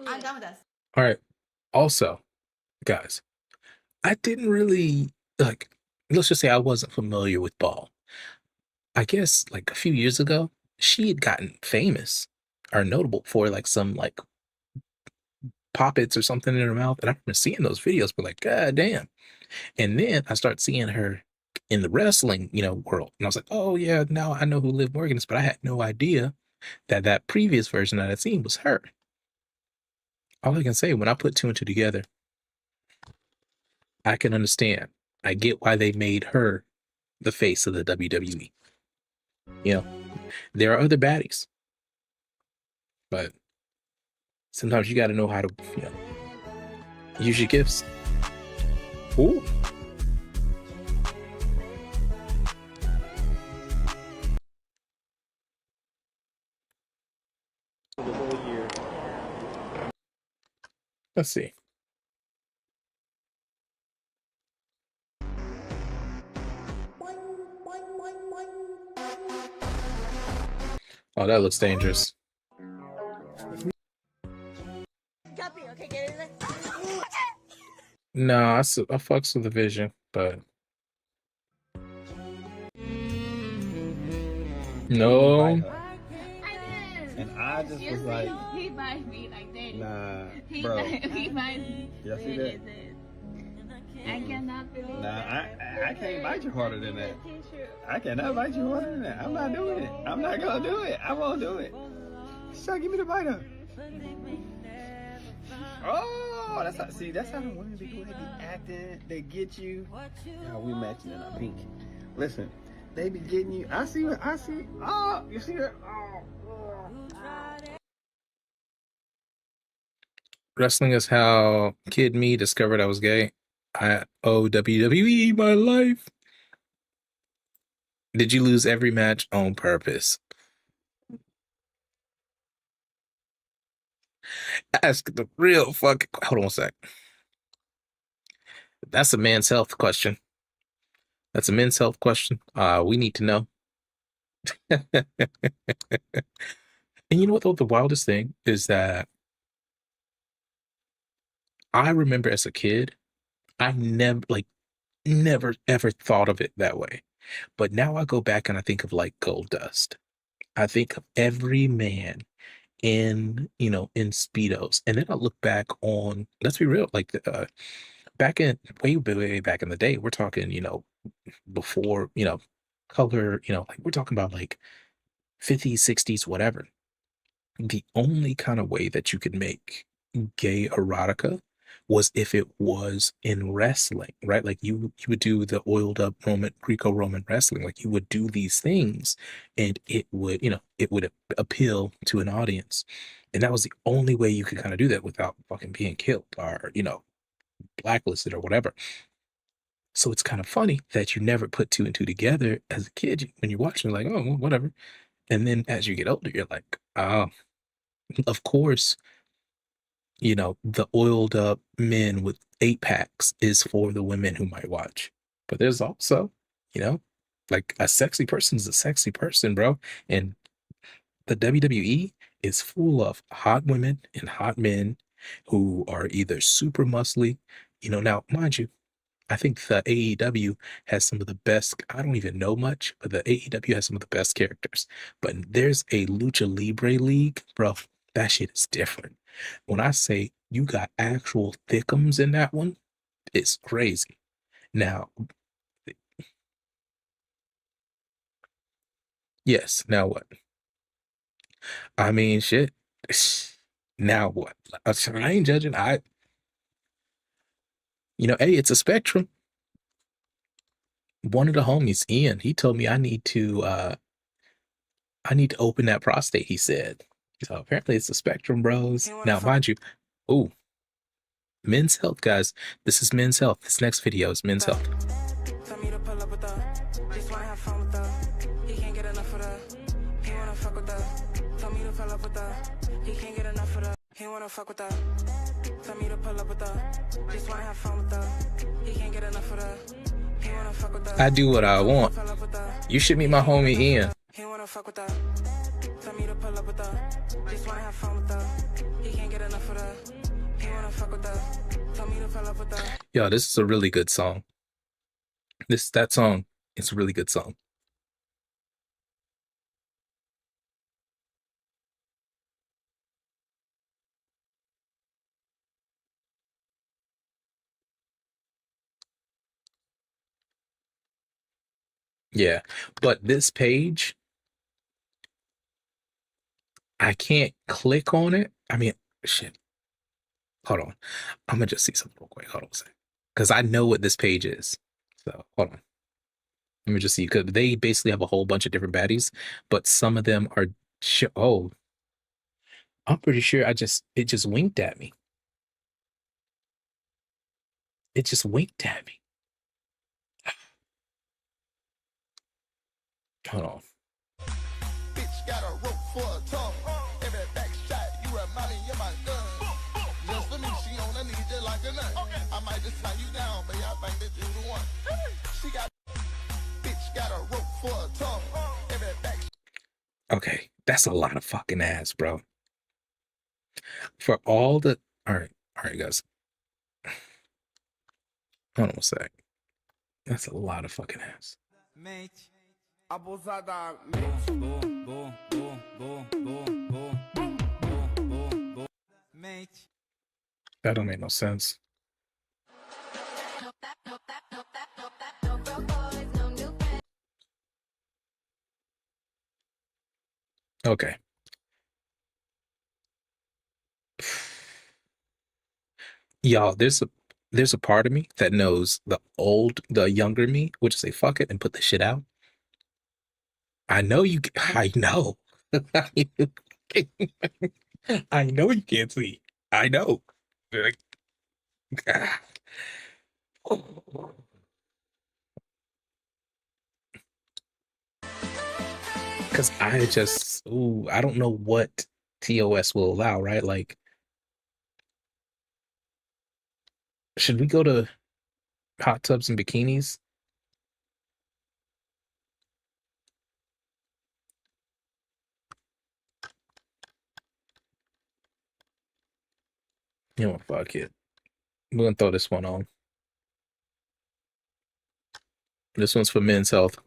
I'm done with this.
All right. Also, guys, I didn't really, like, let's just say I wasn't familiar with Ball. I guess, like, a few years ago, she had gotten famous or notable for, like, some, like, poppets or something in her mouth. And I remember seeing those videos, but like, God damn. And then I start seeing her in the wrestling, world. And I was like, oh yeah, now I know who Liv Morgan is, but I had no idea that previous version that I'd seen was her. All I can say, when I put two and two together, I can understand. I get why they made her the face of the WWE. There are other baddies, but sometimes you got to know how to, use your gifts. Ooh. Let's see. Oh, that looks dangerous. No, I fucks with the vision, but no.
And I just was like,
he buys me like that.
nah,
He
bro.
buys me.
Y'all see that?
I cannot believe
Nah, I can't bite you harder than that. I cannot bite you harder than that. I'm not doing it. I'm not gonna do it. I won't do it. So give me the bite up. Oh, that's how the women be doing. They be acting. They get you. Yeah, we matching in our pink. Listen, they be getting you. I see. Oh, you see her? Oh.
Wrestling is how Kid Me discovered I was gay. I owe WWE my life. Did you lose every match on purpose? Ask the real fucking. Hold on a sec. That's a man's health question. That's a men's health question. We need to know. And you know what, though? The wildest thing is that I remember as a kid, I never ever thought of it that way. But now I go back and I think of like Gold Dust. I think of every man in Speedos. And then I look back on, let's be real, like back in way back in the day, we're talking, before, color, like we're talking about like 50s, 60s, whatever. The only kind of way that you could make gay erotica was if it was in wrestling, right? Like you would do the oiled up Roman Greco-Roman wrestling, like you would do these things, and it would, it would appeal to an audience, and that was the only way you could kind of do that without fucking being killed or blacklisted or whatever. So it's kind of funny that you never put two and two together as a kid when you're watching, like, oh, well, whatever. And then as you get older, you're like, oh, of course, the oiled up men with 8 packs is for the women who might watch. But there's also, you know, like a sexy person is a sexy person, bro. And the WWE is full of hot women and hot men who are either super muscly, now, mind you, I think the AEW has some of the best. I don't even know much, but the AEW has some of the best characters. But there's a Lucha Libre league, bro. That shit is different. When I say you got actual thickums in that one, it's crazy. Now, yes, now what? I mean, shit. Now what? I ain't judging. Hey, it's a spectrum. One of the homies, Ian, he told me I need to open that prostate, he said. So apparently it's a spectrum, bros. Now, mind you, oh, men's health, guys. This is men's health. This next video is men's health.
Tell me to pull up with her. Just wanna have fun with her. He can't get enough of her. He wanna fuck with her. Tell me to pull up with her. He can't get enough of her. He wanna fuck with her. Tell me to pull up with her. Just wanna have fun with her. He can't get enough of her. He wanna fuck with her.
I do what I want. You should meet my homie Ian.
He wanna fuck with her. Tell me to pull up with her. Just wanna have fun with her. He can't get enough of her. He wanna fuck with her. Tell me to pull up with her.
Yo, this is a really good song. That song is a really good song. Yeah, but this page, I can't click on it. I mean, shit. Hold on. I'm gonna just see something real quick. Hold on a second. Because I know what this page is. So hold on. Let me just see. Because they basically have a whole bunch of different baddies, but some of them are. Oh, I'm pretty sure it just winked at me. It just winked at me. Hold on.
Bitch got a rope for a tongue. Every back shot, you remind me of my gun. Just for me, she on a knee just like a nut. I might just tie you down, but I think that you the one. She got bitch got a rope for a tongue. Every back.
Okay, that's a lot of fucking ass, bro. For all right, guys. Hold on a sec. That's a lot of fucking ass.
Mate.
Abusada,
mate.
That don't make no sense. Okay. Y'all, there's a part of me that knows the younger me would just say fuck it and put the shit out. I know you. I know. I know you can't see. I know. Because I don't know what TOS will allow, right? Like, should we go to hot tubs and bikinis? You know what? Fuck it. We're gonna throw this one on. This one's for men's health.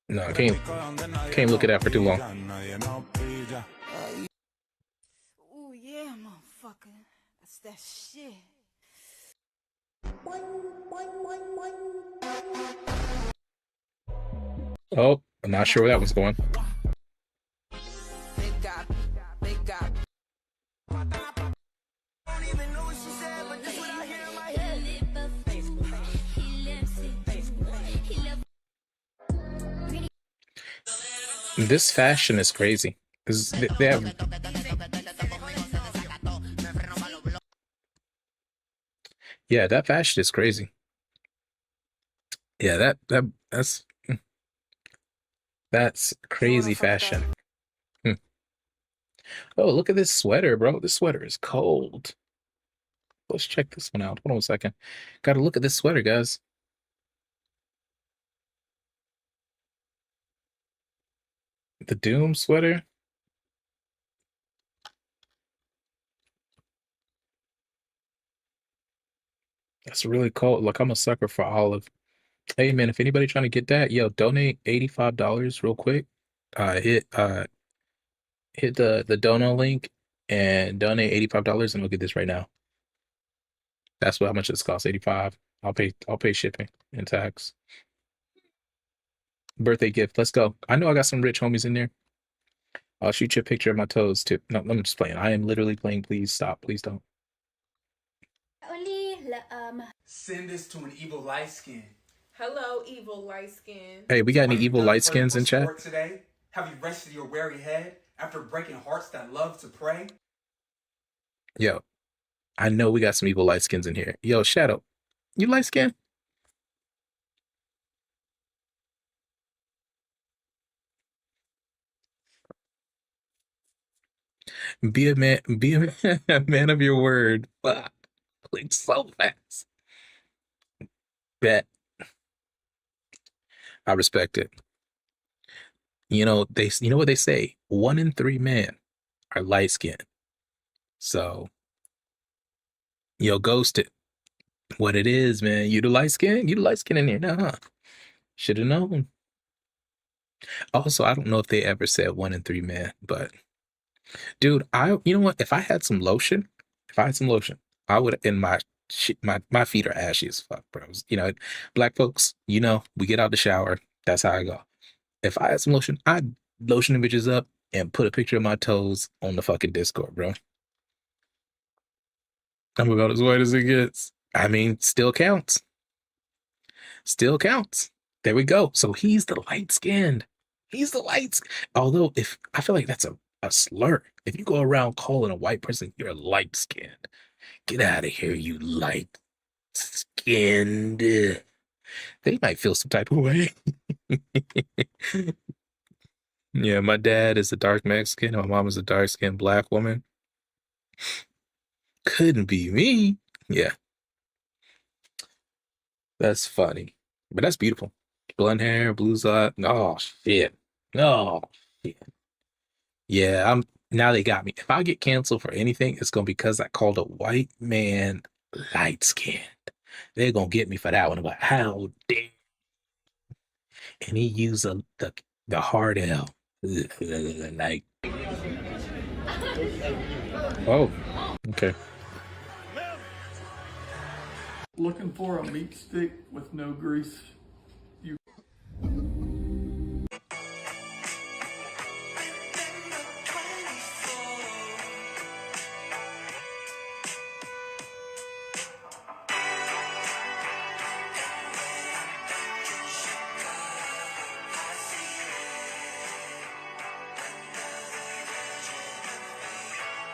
No, I can't look at that for too long.
Oh yeah, motherfucker. That's that shit.
Oh, I'm not sure where that was going.
Big guy.
This fashion is crazy. They have, yeah, that fashion is crazy. Yeah, that's crazy fashion. Hmm. Oh, look at this sweater, bro. This sweater is cold. Let's check this one out. Hold on a second. Gotta look at this sweater, guys. The Doom sweater. That's really cold. Look, I'm a sucker for olive. Hey man, if anybody trying to get that, yo, donate $85 real quick. Hit the dono link and donate $85 and we'll get this right now. That's how much this costs, 85. I'll pay shipping and tax. Birthday gift. Let's go. I know I got some rich homies in there. I'll shoot you a picture of my toes too. No, I'm just playing. I am literally playing. Please stop. Please don't.
Send this to an evil light skin.
Hello, evil light skin.
Hey, we got any
Are you
evil
done
light
playing
skins
for
in chat?
sport today? Have you rested your weary head after breaking hearts that love to pray?
Yo, I know we got some evil light skins in here. Yo, Shadow, you light skin? Be a man. Be a man of your word. Fuck. Click so fast. Bet. I respect it. You know you know what they say? 1 in 3 men are light skinned. So, yo, ghost it. What it is, man. You the light skin? You the light skin in here now, huh? Should have known. Also, I don't know if they ever said 1 in 3 men, but dude, you know what? If I had some lotion, I would. And my feet are ashy as fuck, bros. You know, black folks. You know, we get out the shower. That's how I go. If I had some lotion, I'd lotion the bitches up and put a picture of my toes on the fucking Discord, bro. I'm about as white as it gets. I mean, still counts. Still counts. There we go. So he's the light skinned. He's the light. Although, if I feel like that's a slur. If you go around calling a white person you're light skinned, get out of here, you light skinned. They might feel some type of way. Yeah, my dad is a dark Mexican. My mom is a dark skinned black woman. Couldn't be me. Yeah, that's funny. But that's beautiful. Blonde hair, blues eye. Oh shit. Oh shit. Yeah, now they got me. If I get canceled for anything, it's gonna be because I called a white man light skinned. They're gonna get me for that one. But how dare? And he used the hard L. Like, oh, okay.
Looking for a meat stick with no grease.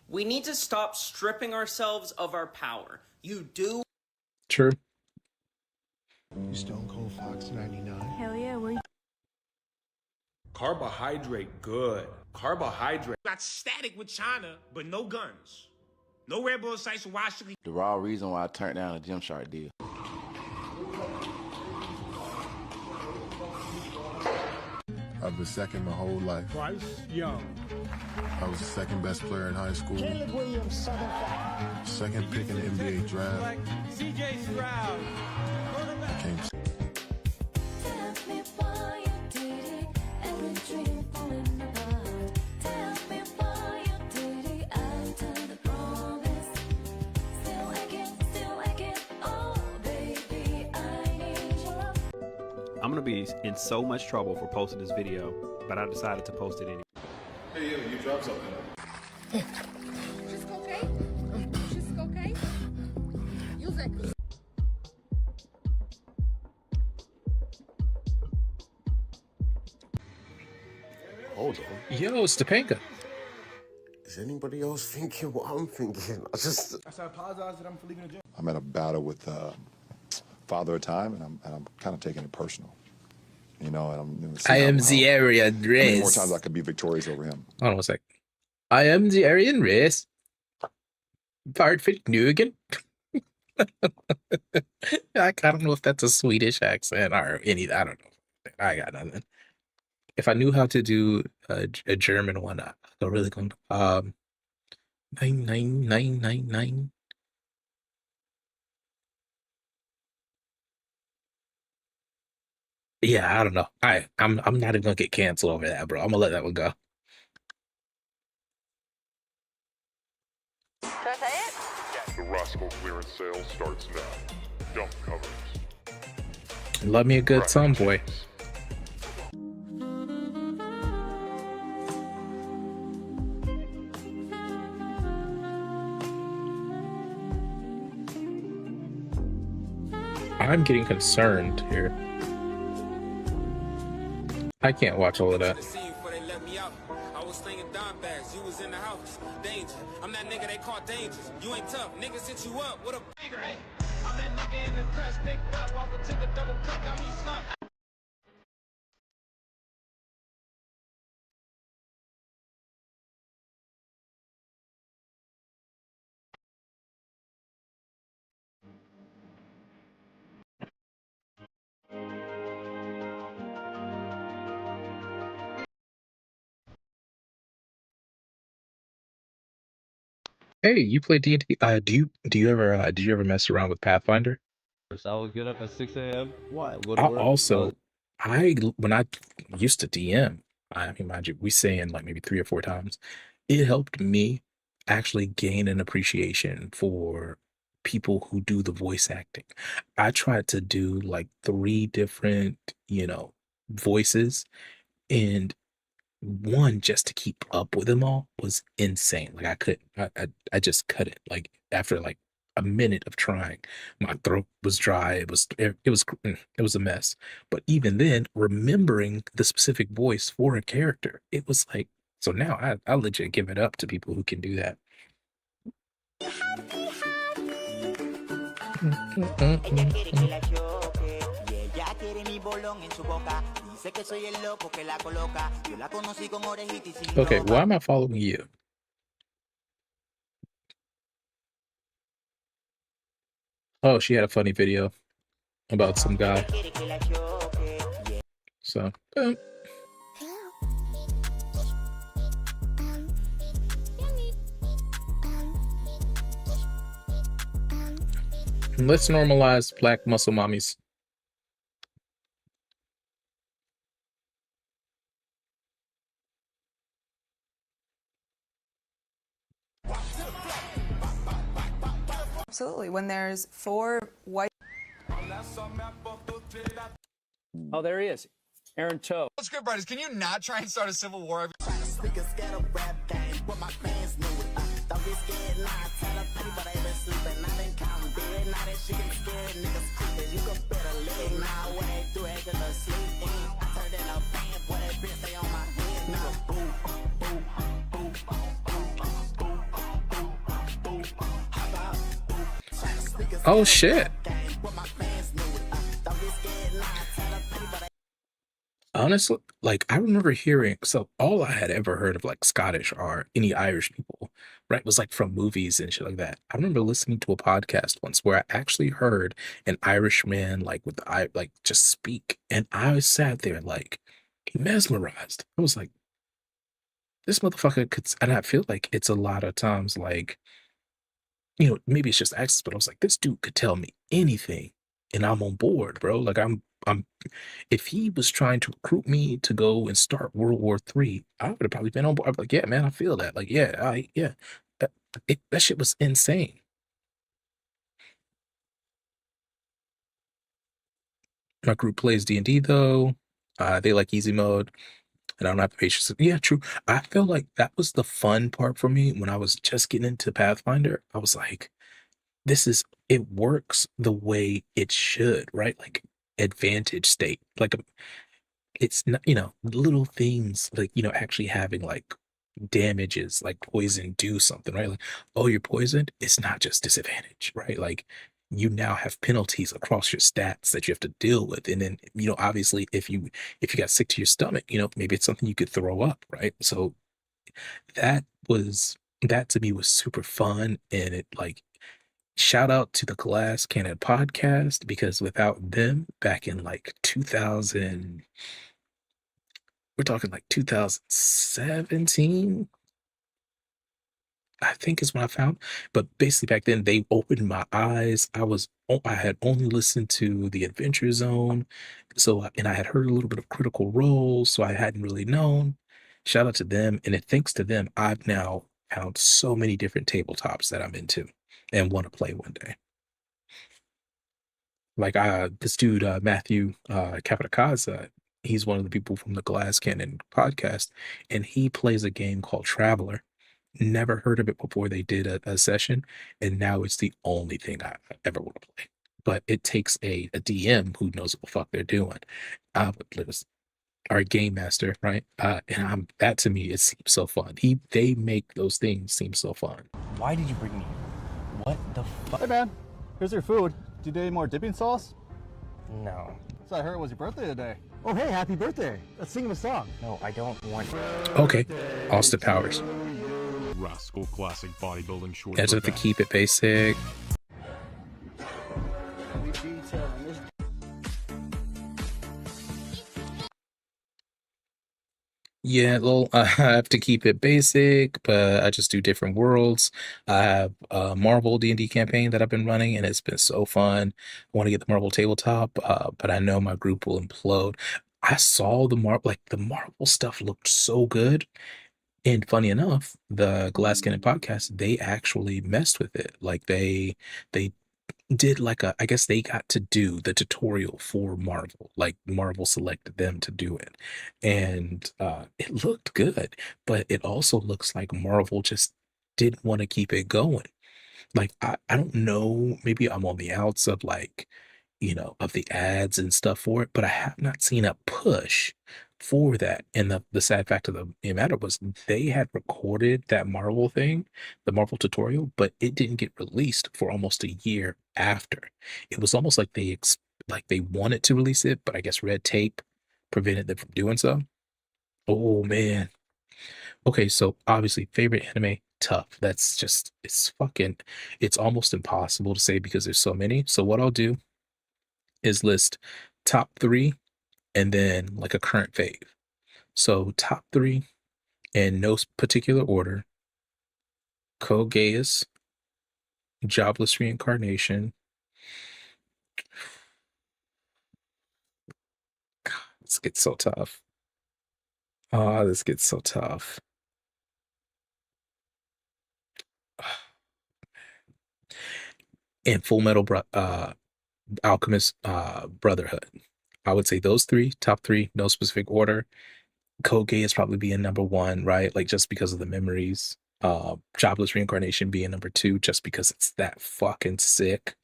We need to stop stripping ourselves of our power. You do.
True.
You Stone Cold Fox 99.
Hell yeah, we.
Carbohydrate good. Carbohydrate. Got static with China, but no guns. No Red Bull sites. Why should we?
The raw reason why I turned down a Gymshark deal.
I've been second my whole life.
Bryce Young.
I was the second best player in high school.
Caleb Williams, Southern
Second pick in the NBA draft.
CJ Stroud.
I came
I'm gonna be in so much trouble for posting this video, but I decided to post it anyway.
Hey, yo, you dropped something.
Wszystko okay? Wszystko okay? Józek.
Hold on.
Yo, Stepanka.
Is anybody else thinking what I'm thinking? I said,
I apologize that I'm for leaving the gym.
I'm at a battle with Father of Time, and I'm kind of taking it personal. You know, and I'm gonna see
I am
how
the Aryan
many more
race.
times I could be victorious over him.
Hold on a sec. I am the Aryan race. Bartfit Nugan. I don't know if that's a Swedish accent or any. I don't know. I got nothing. If I knew how to do a German one, I could really go. 99999. Yeah, I don't know. I'm not even gonna get canceled over that, bro. I'm gonna let that one go.
The Roscoe clearance sale starts now. Dump covers.
Love me a good boy. I'm getting concerned here. I can't watch all of that.
I was slinging dime bags, you was in the house. Danger. I'm that nigga they call dangerous. You ain't tough. Niggas hit you up with a bigger head. I'm that nigga in the press, big up, walk to the double cut, got me slumped.
Hey, you play D&D? Do you ever mess around with Pathfinder?
I would get up at 6 a.m. Why? Go to
I
work.
also, when I used to DM, I mean, mind you, we saying like maybe 3 or 4 times. It helped me actually gain an appreciation for people who do the voice acting. I tried to do like 3 different, voices, and one just to keep up with them all was insane. Like I couldn't, I just couldn't. Like after like a minute of trying, my throat was dry. It was a mess. But even then, remembering the specific voice for a character, it was like, so now I legit give it up to people who can do that. Okay, why am I following you? Oh, she had a funny video about some guy. So, let's normalize black muscle mommies.
Absolutely. When there's 4 white.
Oh, there he is. Aaron Cho.
What's good, brothers? Can you not try and start a civil war?
Oh shit. Honestly, like I remember hearing, so all I had ever heard of like Scottish or any Irish people, right, was like from movies and shit like that. I remember listening to a podcast once where I actually heard an Irishman like with the eye like just speak, and I sat there like mesmerized. I was like, this motherfucker could, and I feel like it's a lot of times like, maybe it's just access, but I was like, this dude could tell me anything, and I'm on board, bro. Like I'm if he was trying to recruit me to go and start World War III, I would have probably been on board. I'm like, yeah, man, I feel that. Like, yeah, yeah. That shit was insane. My group plays D&D though. They like easy mode, and I don't have the patience. Yeah, true. I feel like that was the fun part for me when I was just getting into Pathfinder. I was like, it works the way it should, right? Like advantage state. Like it's not, little things like, actually having like damages like poison do something, right? Like, oh, you're poisoned. It's not just disadvantage, right? Like you now have penalties across your stats that you have to deal with. And then, obviously if you got sick to your stomach, maybe it's something you could throw up, right? So that was that to me was super fun. And it like shout out to the Glass Cannon podcast because without them back in like 2000, we're talking like 2017, I think is when I found. But basically back then they opened my eyes. I had only listened to the Adventure Zone, and I had heard a little bit of Critical Role, so I hadn't really known. Shout out to them, and it thanks to them, I've now found so many different tabletops that I'm into and want to play one day. Like this dude Matthew Capitacasa, he's one of the people from the Glass Cannon podcast, and he plays a game called Traveler. Never heard of it before they did a session, and now it's the only thing I ever want to play. But it takes a DM who knows what the fuck they're doing. But our game master, right? And that to me it seems so fun. They make those things seem so fun.
Why did you bring me here? What the fuck?
Hey man, here's your food. Do you need any more dipping sauce?
No.
So I heard it was your birthday today.
Oh hey, happy birthday. Let's sing him a song. No, I don't want.
Okay, Austin Powers.
Rascal Classic Bodybuilding Short.
That's have to keep it basic. Yeah, well, I have to keep it basic, but I just do different worlds. I have a Marvel D&D campaign that I've been running, and it's been so fun. I want to get the Marvel tabletop, but I know my group will implode. I saw the Marvel stuff looked so good. And funny enough, the Glass Cannon podcast, they actually messed with it. Like they did like I guess they got to do the tutorial for Marvel. Like Marvel selected them to do it. And it looked good, but it also looks like Marvel just didn't want to keep it going. Like I don't know, maybe I'm on the outs of like, of the ads and stuff for it, but I have not seen a push for that. And the sad fact of the matter was they had recorded that Marvel thing, the Marvel tutorial, but it didn't get released for almost a year after. It was almost like like they wanted to release it, but I guess red tape prevented them from doing so. Oh man. Okay, so obviously favorite anime, tough. That's just it's almost impossible to say because there's so many. So what I'll do is list top three and then like a current fave. So top three in no particular order: Code Geass, Jobless Reincarnation. God, this gets so tough. Oh, this gets so tough. And Full Metal Alchemist Brotherhood. I would say those three, top three, no specific order. Code Geass probably being number one, right? Like just because of the memories. Jobless Reincarnation being number two, just because it's that fucking sick.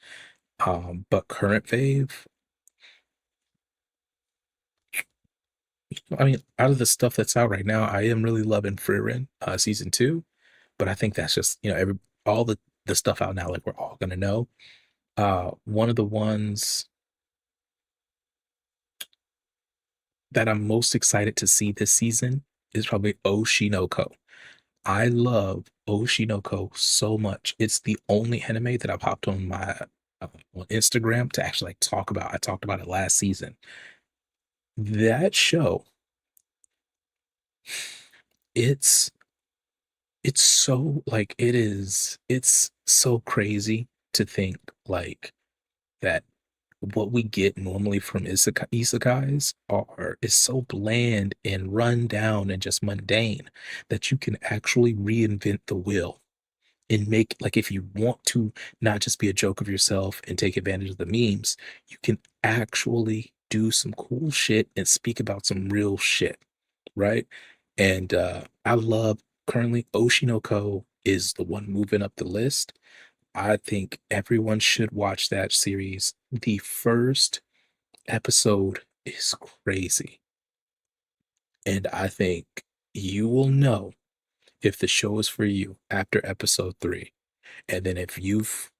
But current fave, I mean, out of the stuff that's out right now, I am really loving Frieren, season two. But I think that's just, all the stuff out now, like we're all gonna know. One of the ones that I'm most excited to see this season is probably Oshinoko. I love Oshinoko so much. It's the only anime that I've hopped on my on Instagram to actually like talk about. I talked about it last season. That show, it's it's so like it's so crazy to think like that what we get normally from isekais is so bland and run down and just mundane that you can actually reinvent the wheel and make like if you want to not just be a joke of yourself and take advantage of the memes, you can actually do some cool shit and speak about some real shit, right? And I love currently Oshinoko is the one moving up the list. I think everyone should watch that series. The first episode is crazy. And I think you will know if the show is for you after episode 3. And then if you've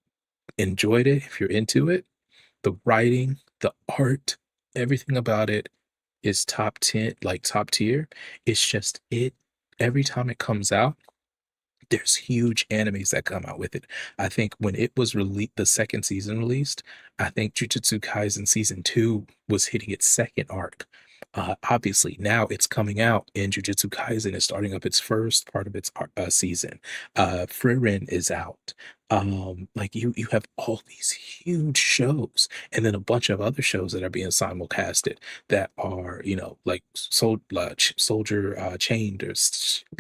enjoyed it, if you're into it, the writing, the art, everything about it is top 10, like top tier. It's just every time it comes out, there's huge animes that come out with it. I think when it was released, the second season released, I think Jujutsu Kaisen season 2 was hitting its second arc. Obviously, now it's coming out, and Jujutsu Kaisen is starting up its first part of its season. Frieren is out. Like you have all these huge shows, and then a bunch of other shows that are being simulcasted that are, like Soldier Chained, or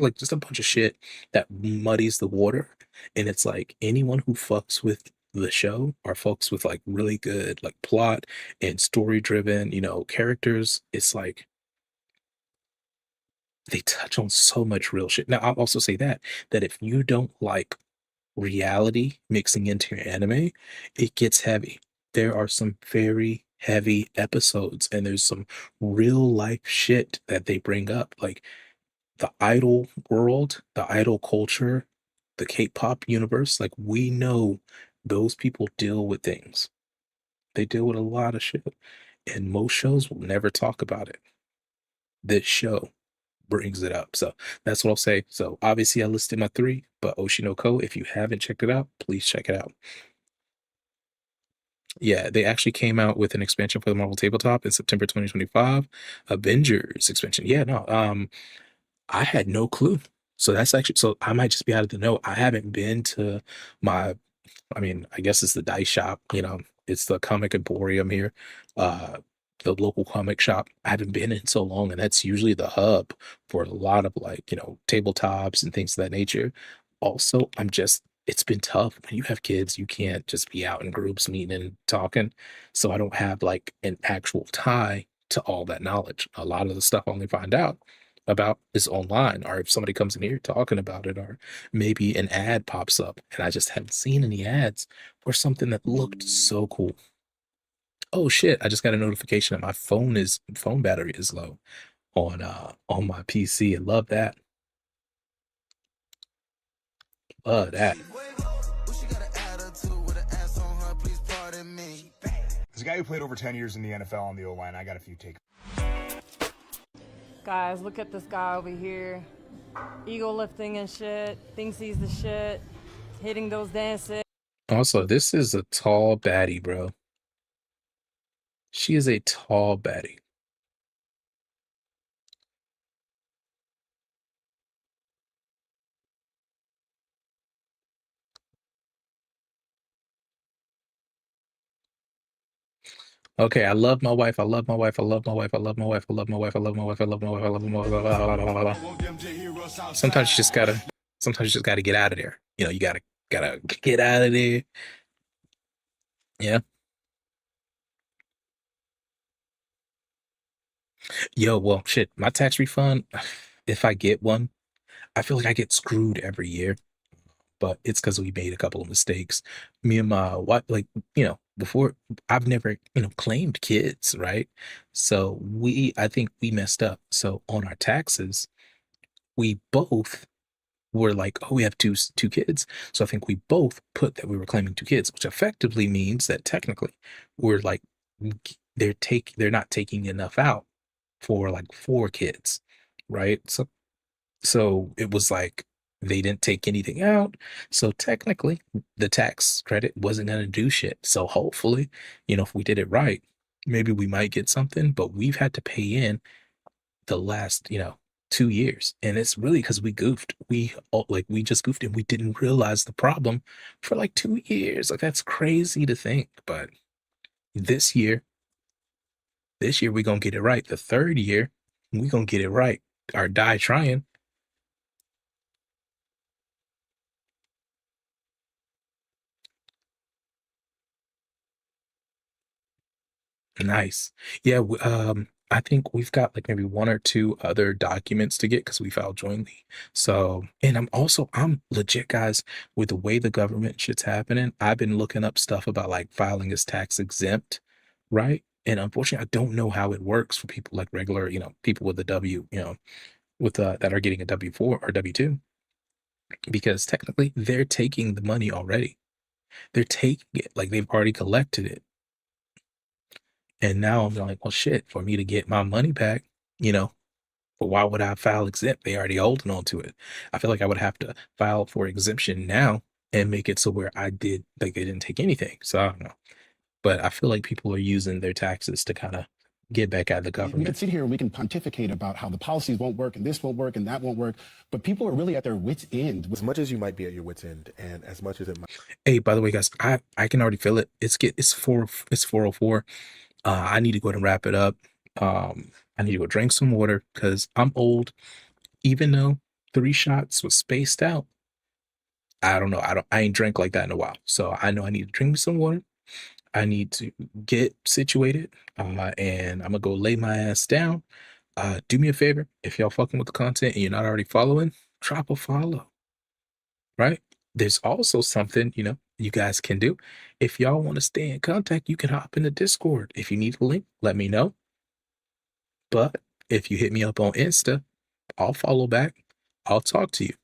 like just a bunch of shit that muddies the water. And it's like anyone who fucks with the show or folks with like really good like plot and story driven, characters, it's like they touch on so much real shit. Now, I'll also say that if you don't like reality mixing into your anime, it gets heavy. There are some very heavy episodes, and there's some real life shit that they bring up, like the idol world, the idol culture, the K-pop universe. Like, we know those people deal with things. They deal with a lot of shit, and most shows will never talk about it. This show brings it up. So that's what I'll say. So obviously I listed my 3, but Oshinoko, if you haven't checked it out, please check it out. Yeah, they actually came out with an expansion for the Marvel Tabletop in September 2025. Avengers expansion. Yeah, no. I had no clue. So that's actually, so I might just be out of the know. I haven't been to my, I mean, I guess it's the dice shop, it's the comic emporium here, the local comic shop. I haven't been in so long, and that's usually the hub for a lot of like, tabletops and things of that nature. Also, it's been tough. When you have kids, you can't just be out in groups meeting and talking. So I don't have like an actual tie to all that knowledge. A lot of the stuff I only find out about is online, or if somebody comes in here talking about it, or maybe an ad pops up and I just haven't seen any ads for something that looked so cool. Oh shit, I just got a notification that my phone battery is low on my PC. I love that. Love that.
As a guy who played over 10 years in the NFL on the O-line, I got a few takes.
Guys, look at this guy over here. Ego lifting and shit. Thinks he's the shit. Hitting those dances.
Also, this is a tall baddie, bro. She is a tall baddie. Okay, I love my wife. I love my wife. I love my wife. I love my wife. I love my wife. I love my wife. I love my wife. I love my wife. Sometimes you just gotta get out of there. You gotta get out of there. Yeah. Yo, well, shit. My tax refund, if I get one, I feel like I get screwed every year. But it's because we made a couple of mistakes. Me and my wife, like, before, I've never, claimed kids, right? So I think we messed up. So on our taxes, we both were like, oh, we have two kids. So I think we both put that we were claiming 2 kids, which effectively means that technically we're like, they're not taking enough out for like 4 kids, right? So it was like they didn't take anything out. So technically, the tax credit wasn't going to do shit. So hopefully, if we did it right, maybe we might get something. But we've had to pay in the last, 2 years. And it's really because we goofed. We just goofed and we didn't realize the problem for like 2 years. Like, that's crazy to think. But this year we're going to get it right. The third year, we're going to get it right. Or die trying. Nice. Yeah, I think we've got like maybe 1 or 2 other documents to get because we filed jointly. So, and I'm legit, guys, with the way the government shit's happening, I've been looking up stuff about like filing as tax exempt, right? And unfortunately, I don't know how it works for people like regular, people with a W, with that are getting a W-4 or W-2, because technically they're taking the money already. They're taking it like they've already collected it. And now I'm like, well, shit, for me to get my money back, but why would I file exempt? They already holding on to it. I feel like I would have to file for exemption now and make it so where I did like they didn't take anything. So I don't know. But I feel like people are using their taxes to kind of get back at the
We
government.
can sit here and we can pontificate about how the policies won't work and this won't work and that won't work, but people are really at their wits' end.
As much as you might be at your wits' end, and as much as it might.
Hey, by the way, guys, I can already feel it. It's 4:04. I need to go ahead and wrap it up. I need to go drink some water because I'm old. Even though 3 shots was spaced out, I don't know. I ain't drank like that in a while. So I know I need to drink me some water. I need to get situated. And I'm gonna go lay my ass down. Do me a favor, if y'all fucking with the content and you're not already following, drop a follow. Right? There's also something, you guys can do. If y'all want to stay in contact, you can hop in the Discord. If you need a link, let me know. But if you hit me up on Insta, I'll follow back. I'll talk to you.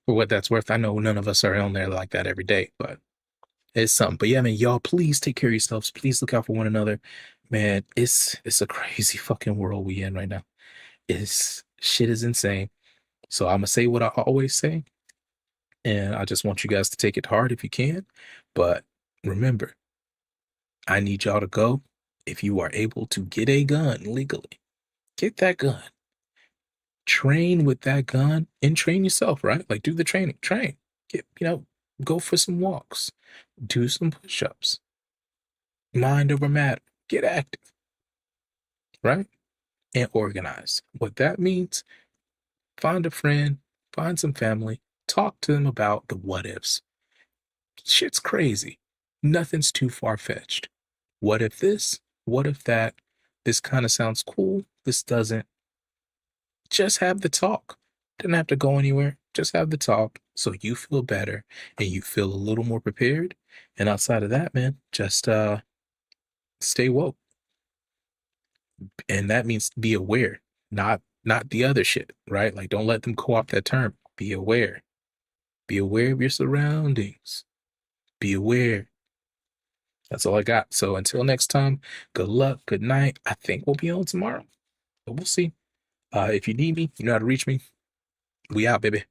For what that's worth, I know none of us are on there like that every day, but it's something. But yeah, man, y'all, please take care of yourselves. Please look out for one another. Man, it's a crazy fucking world we in right now. Shit is insane. So I'm gonna say what I always say, and I just want you guys to take it hard if you can. But remember, I need y'all to go. If you are able to get a gun legally, get that gun. Train with that gun and train yourself, right? Like do the training, train. Get, go for some walks, do some push-ups. Mind over matter. Get active, right? And organize. What that means, find a friend, find some family, talk to them about the what ifs. Shit's crazy. Nothing's too far-fetched. What if this? What if that? This kind of sounds cool. This doesn't. Just have the talk. Didn't have to go anywhere. Just have the talk so you feel better and you feel a little more prepared. And outside of that, man, just stay woke. And that means be aware, not the other shit, right? Like don't let them co-opt that term. Be aware. Be aware of your surroundings. Be aware. That's all I got. So until next time, good luck, good night. I think we'll be on tomorrow, but we'll see. If you need me, you know how to reach me. We out, baby.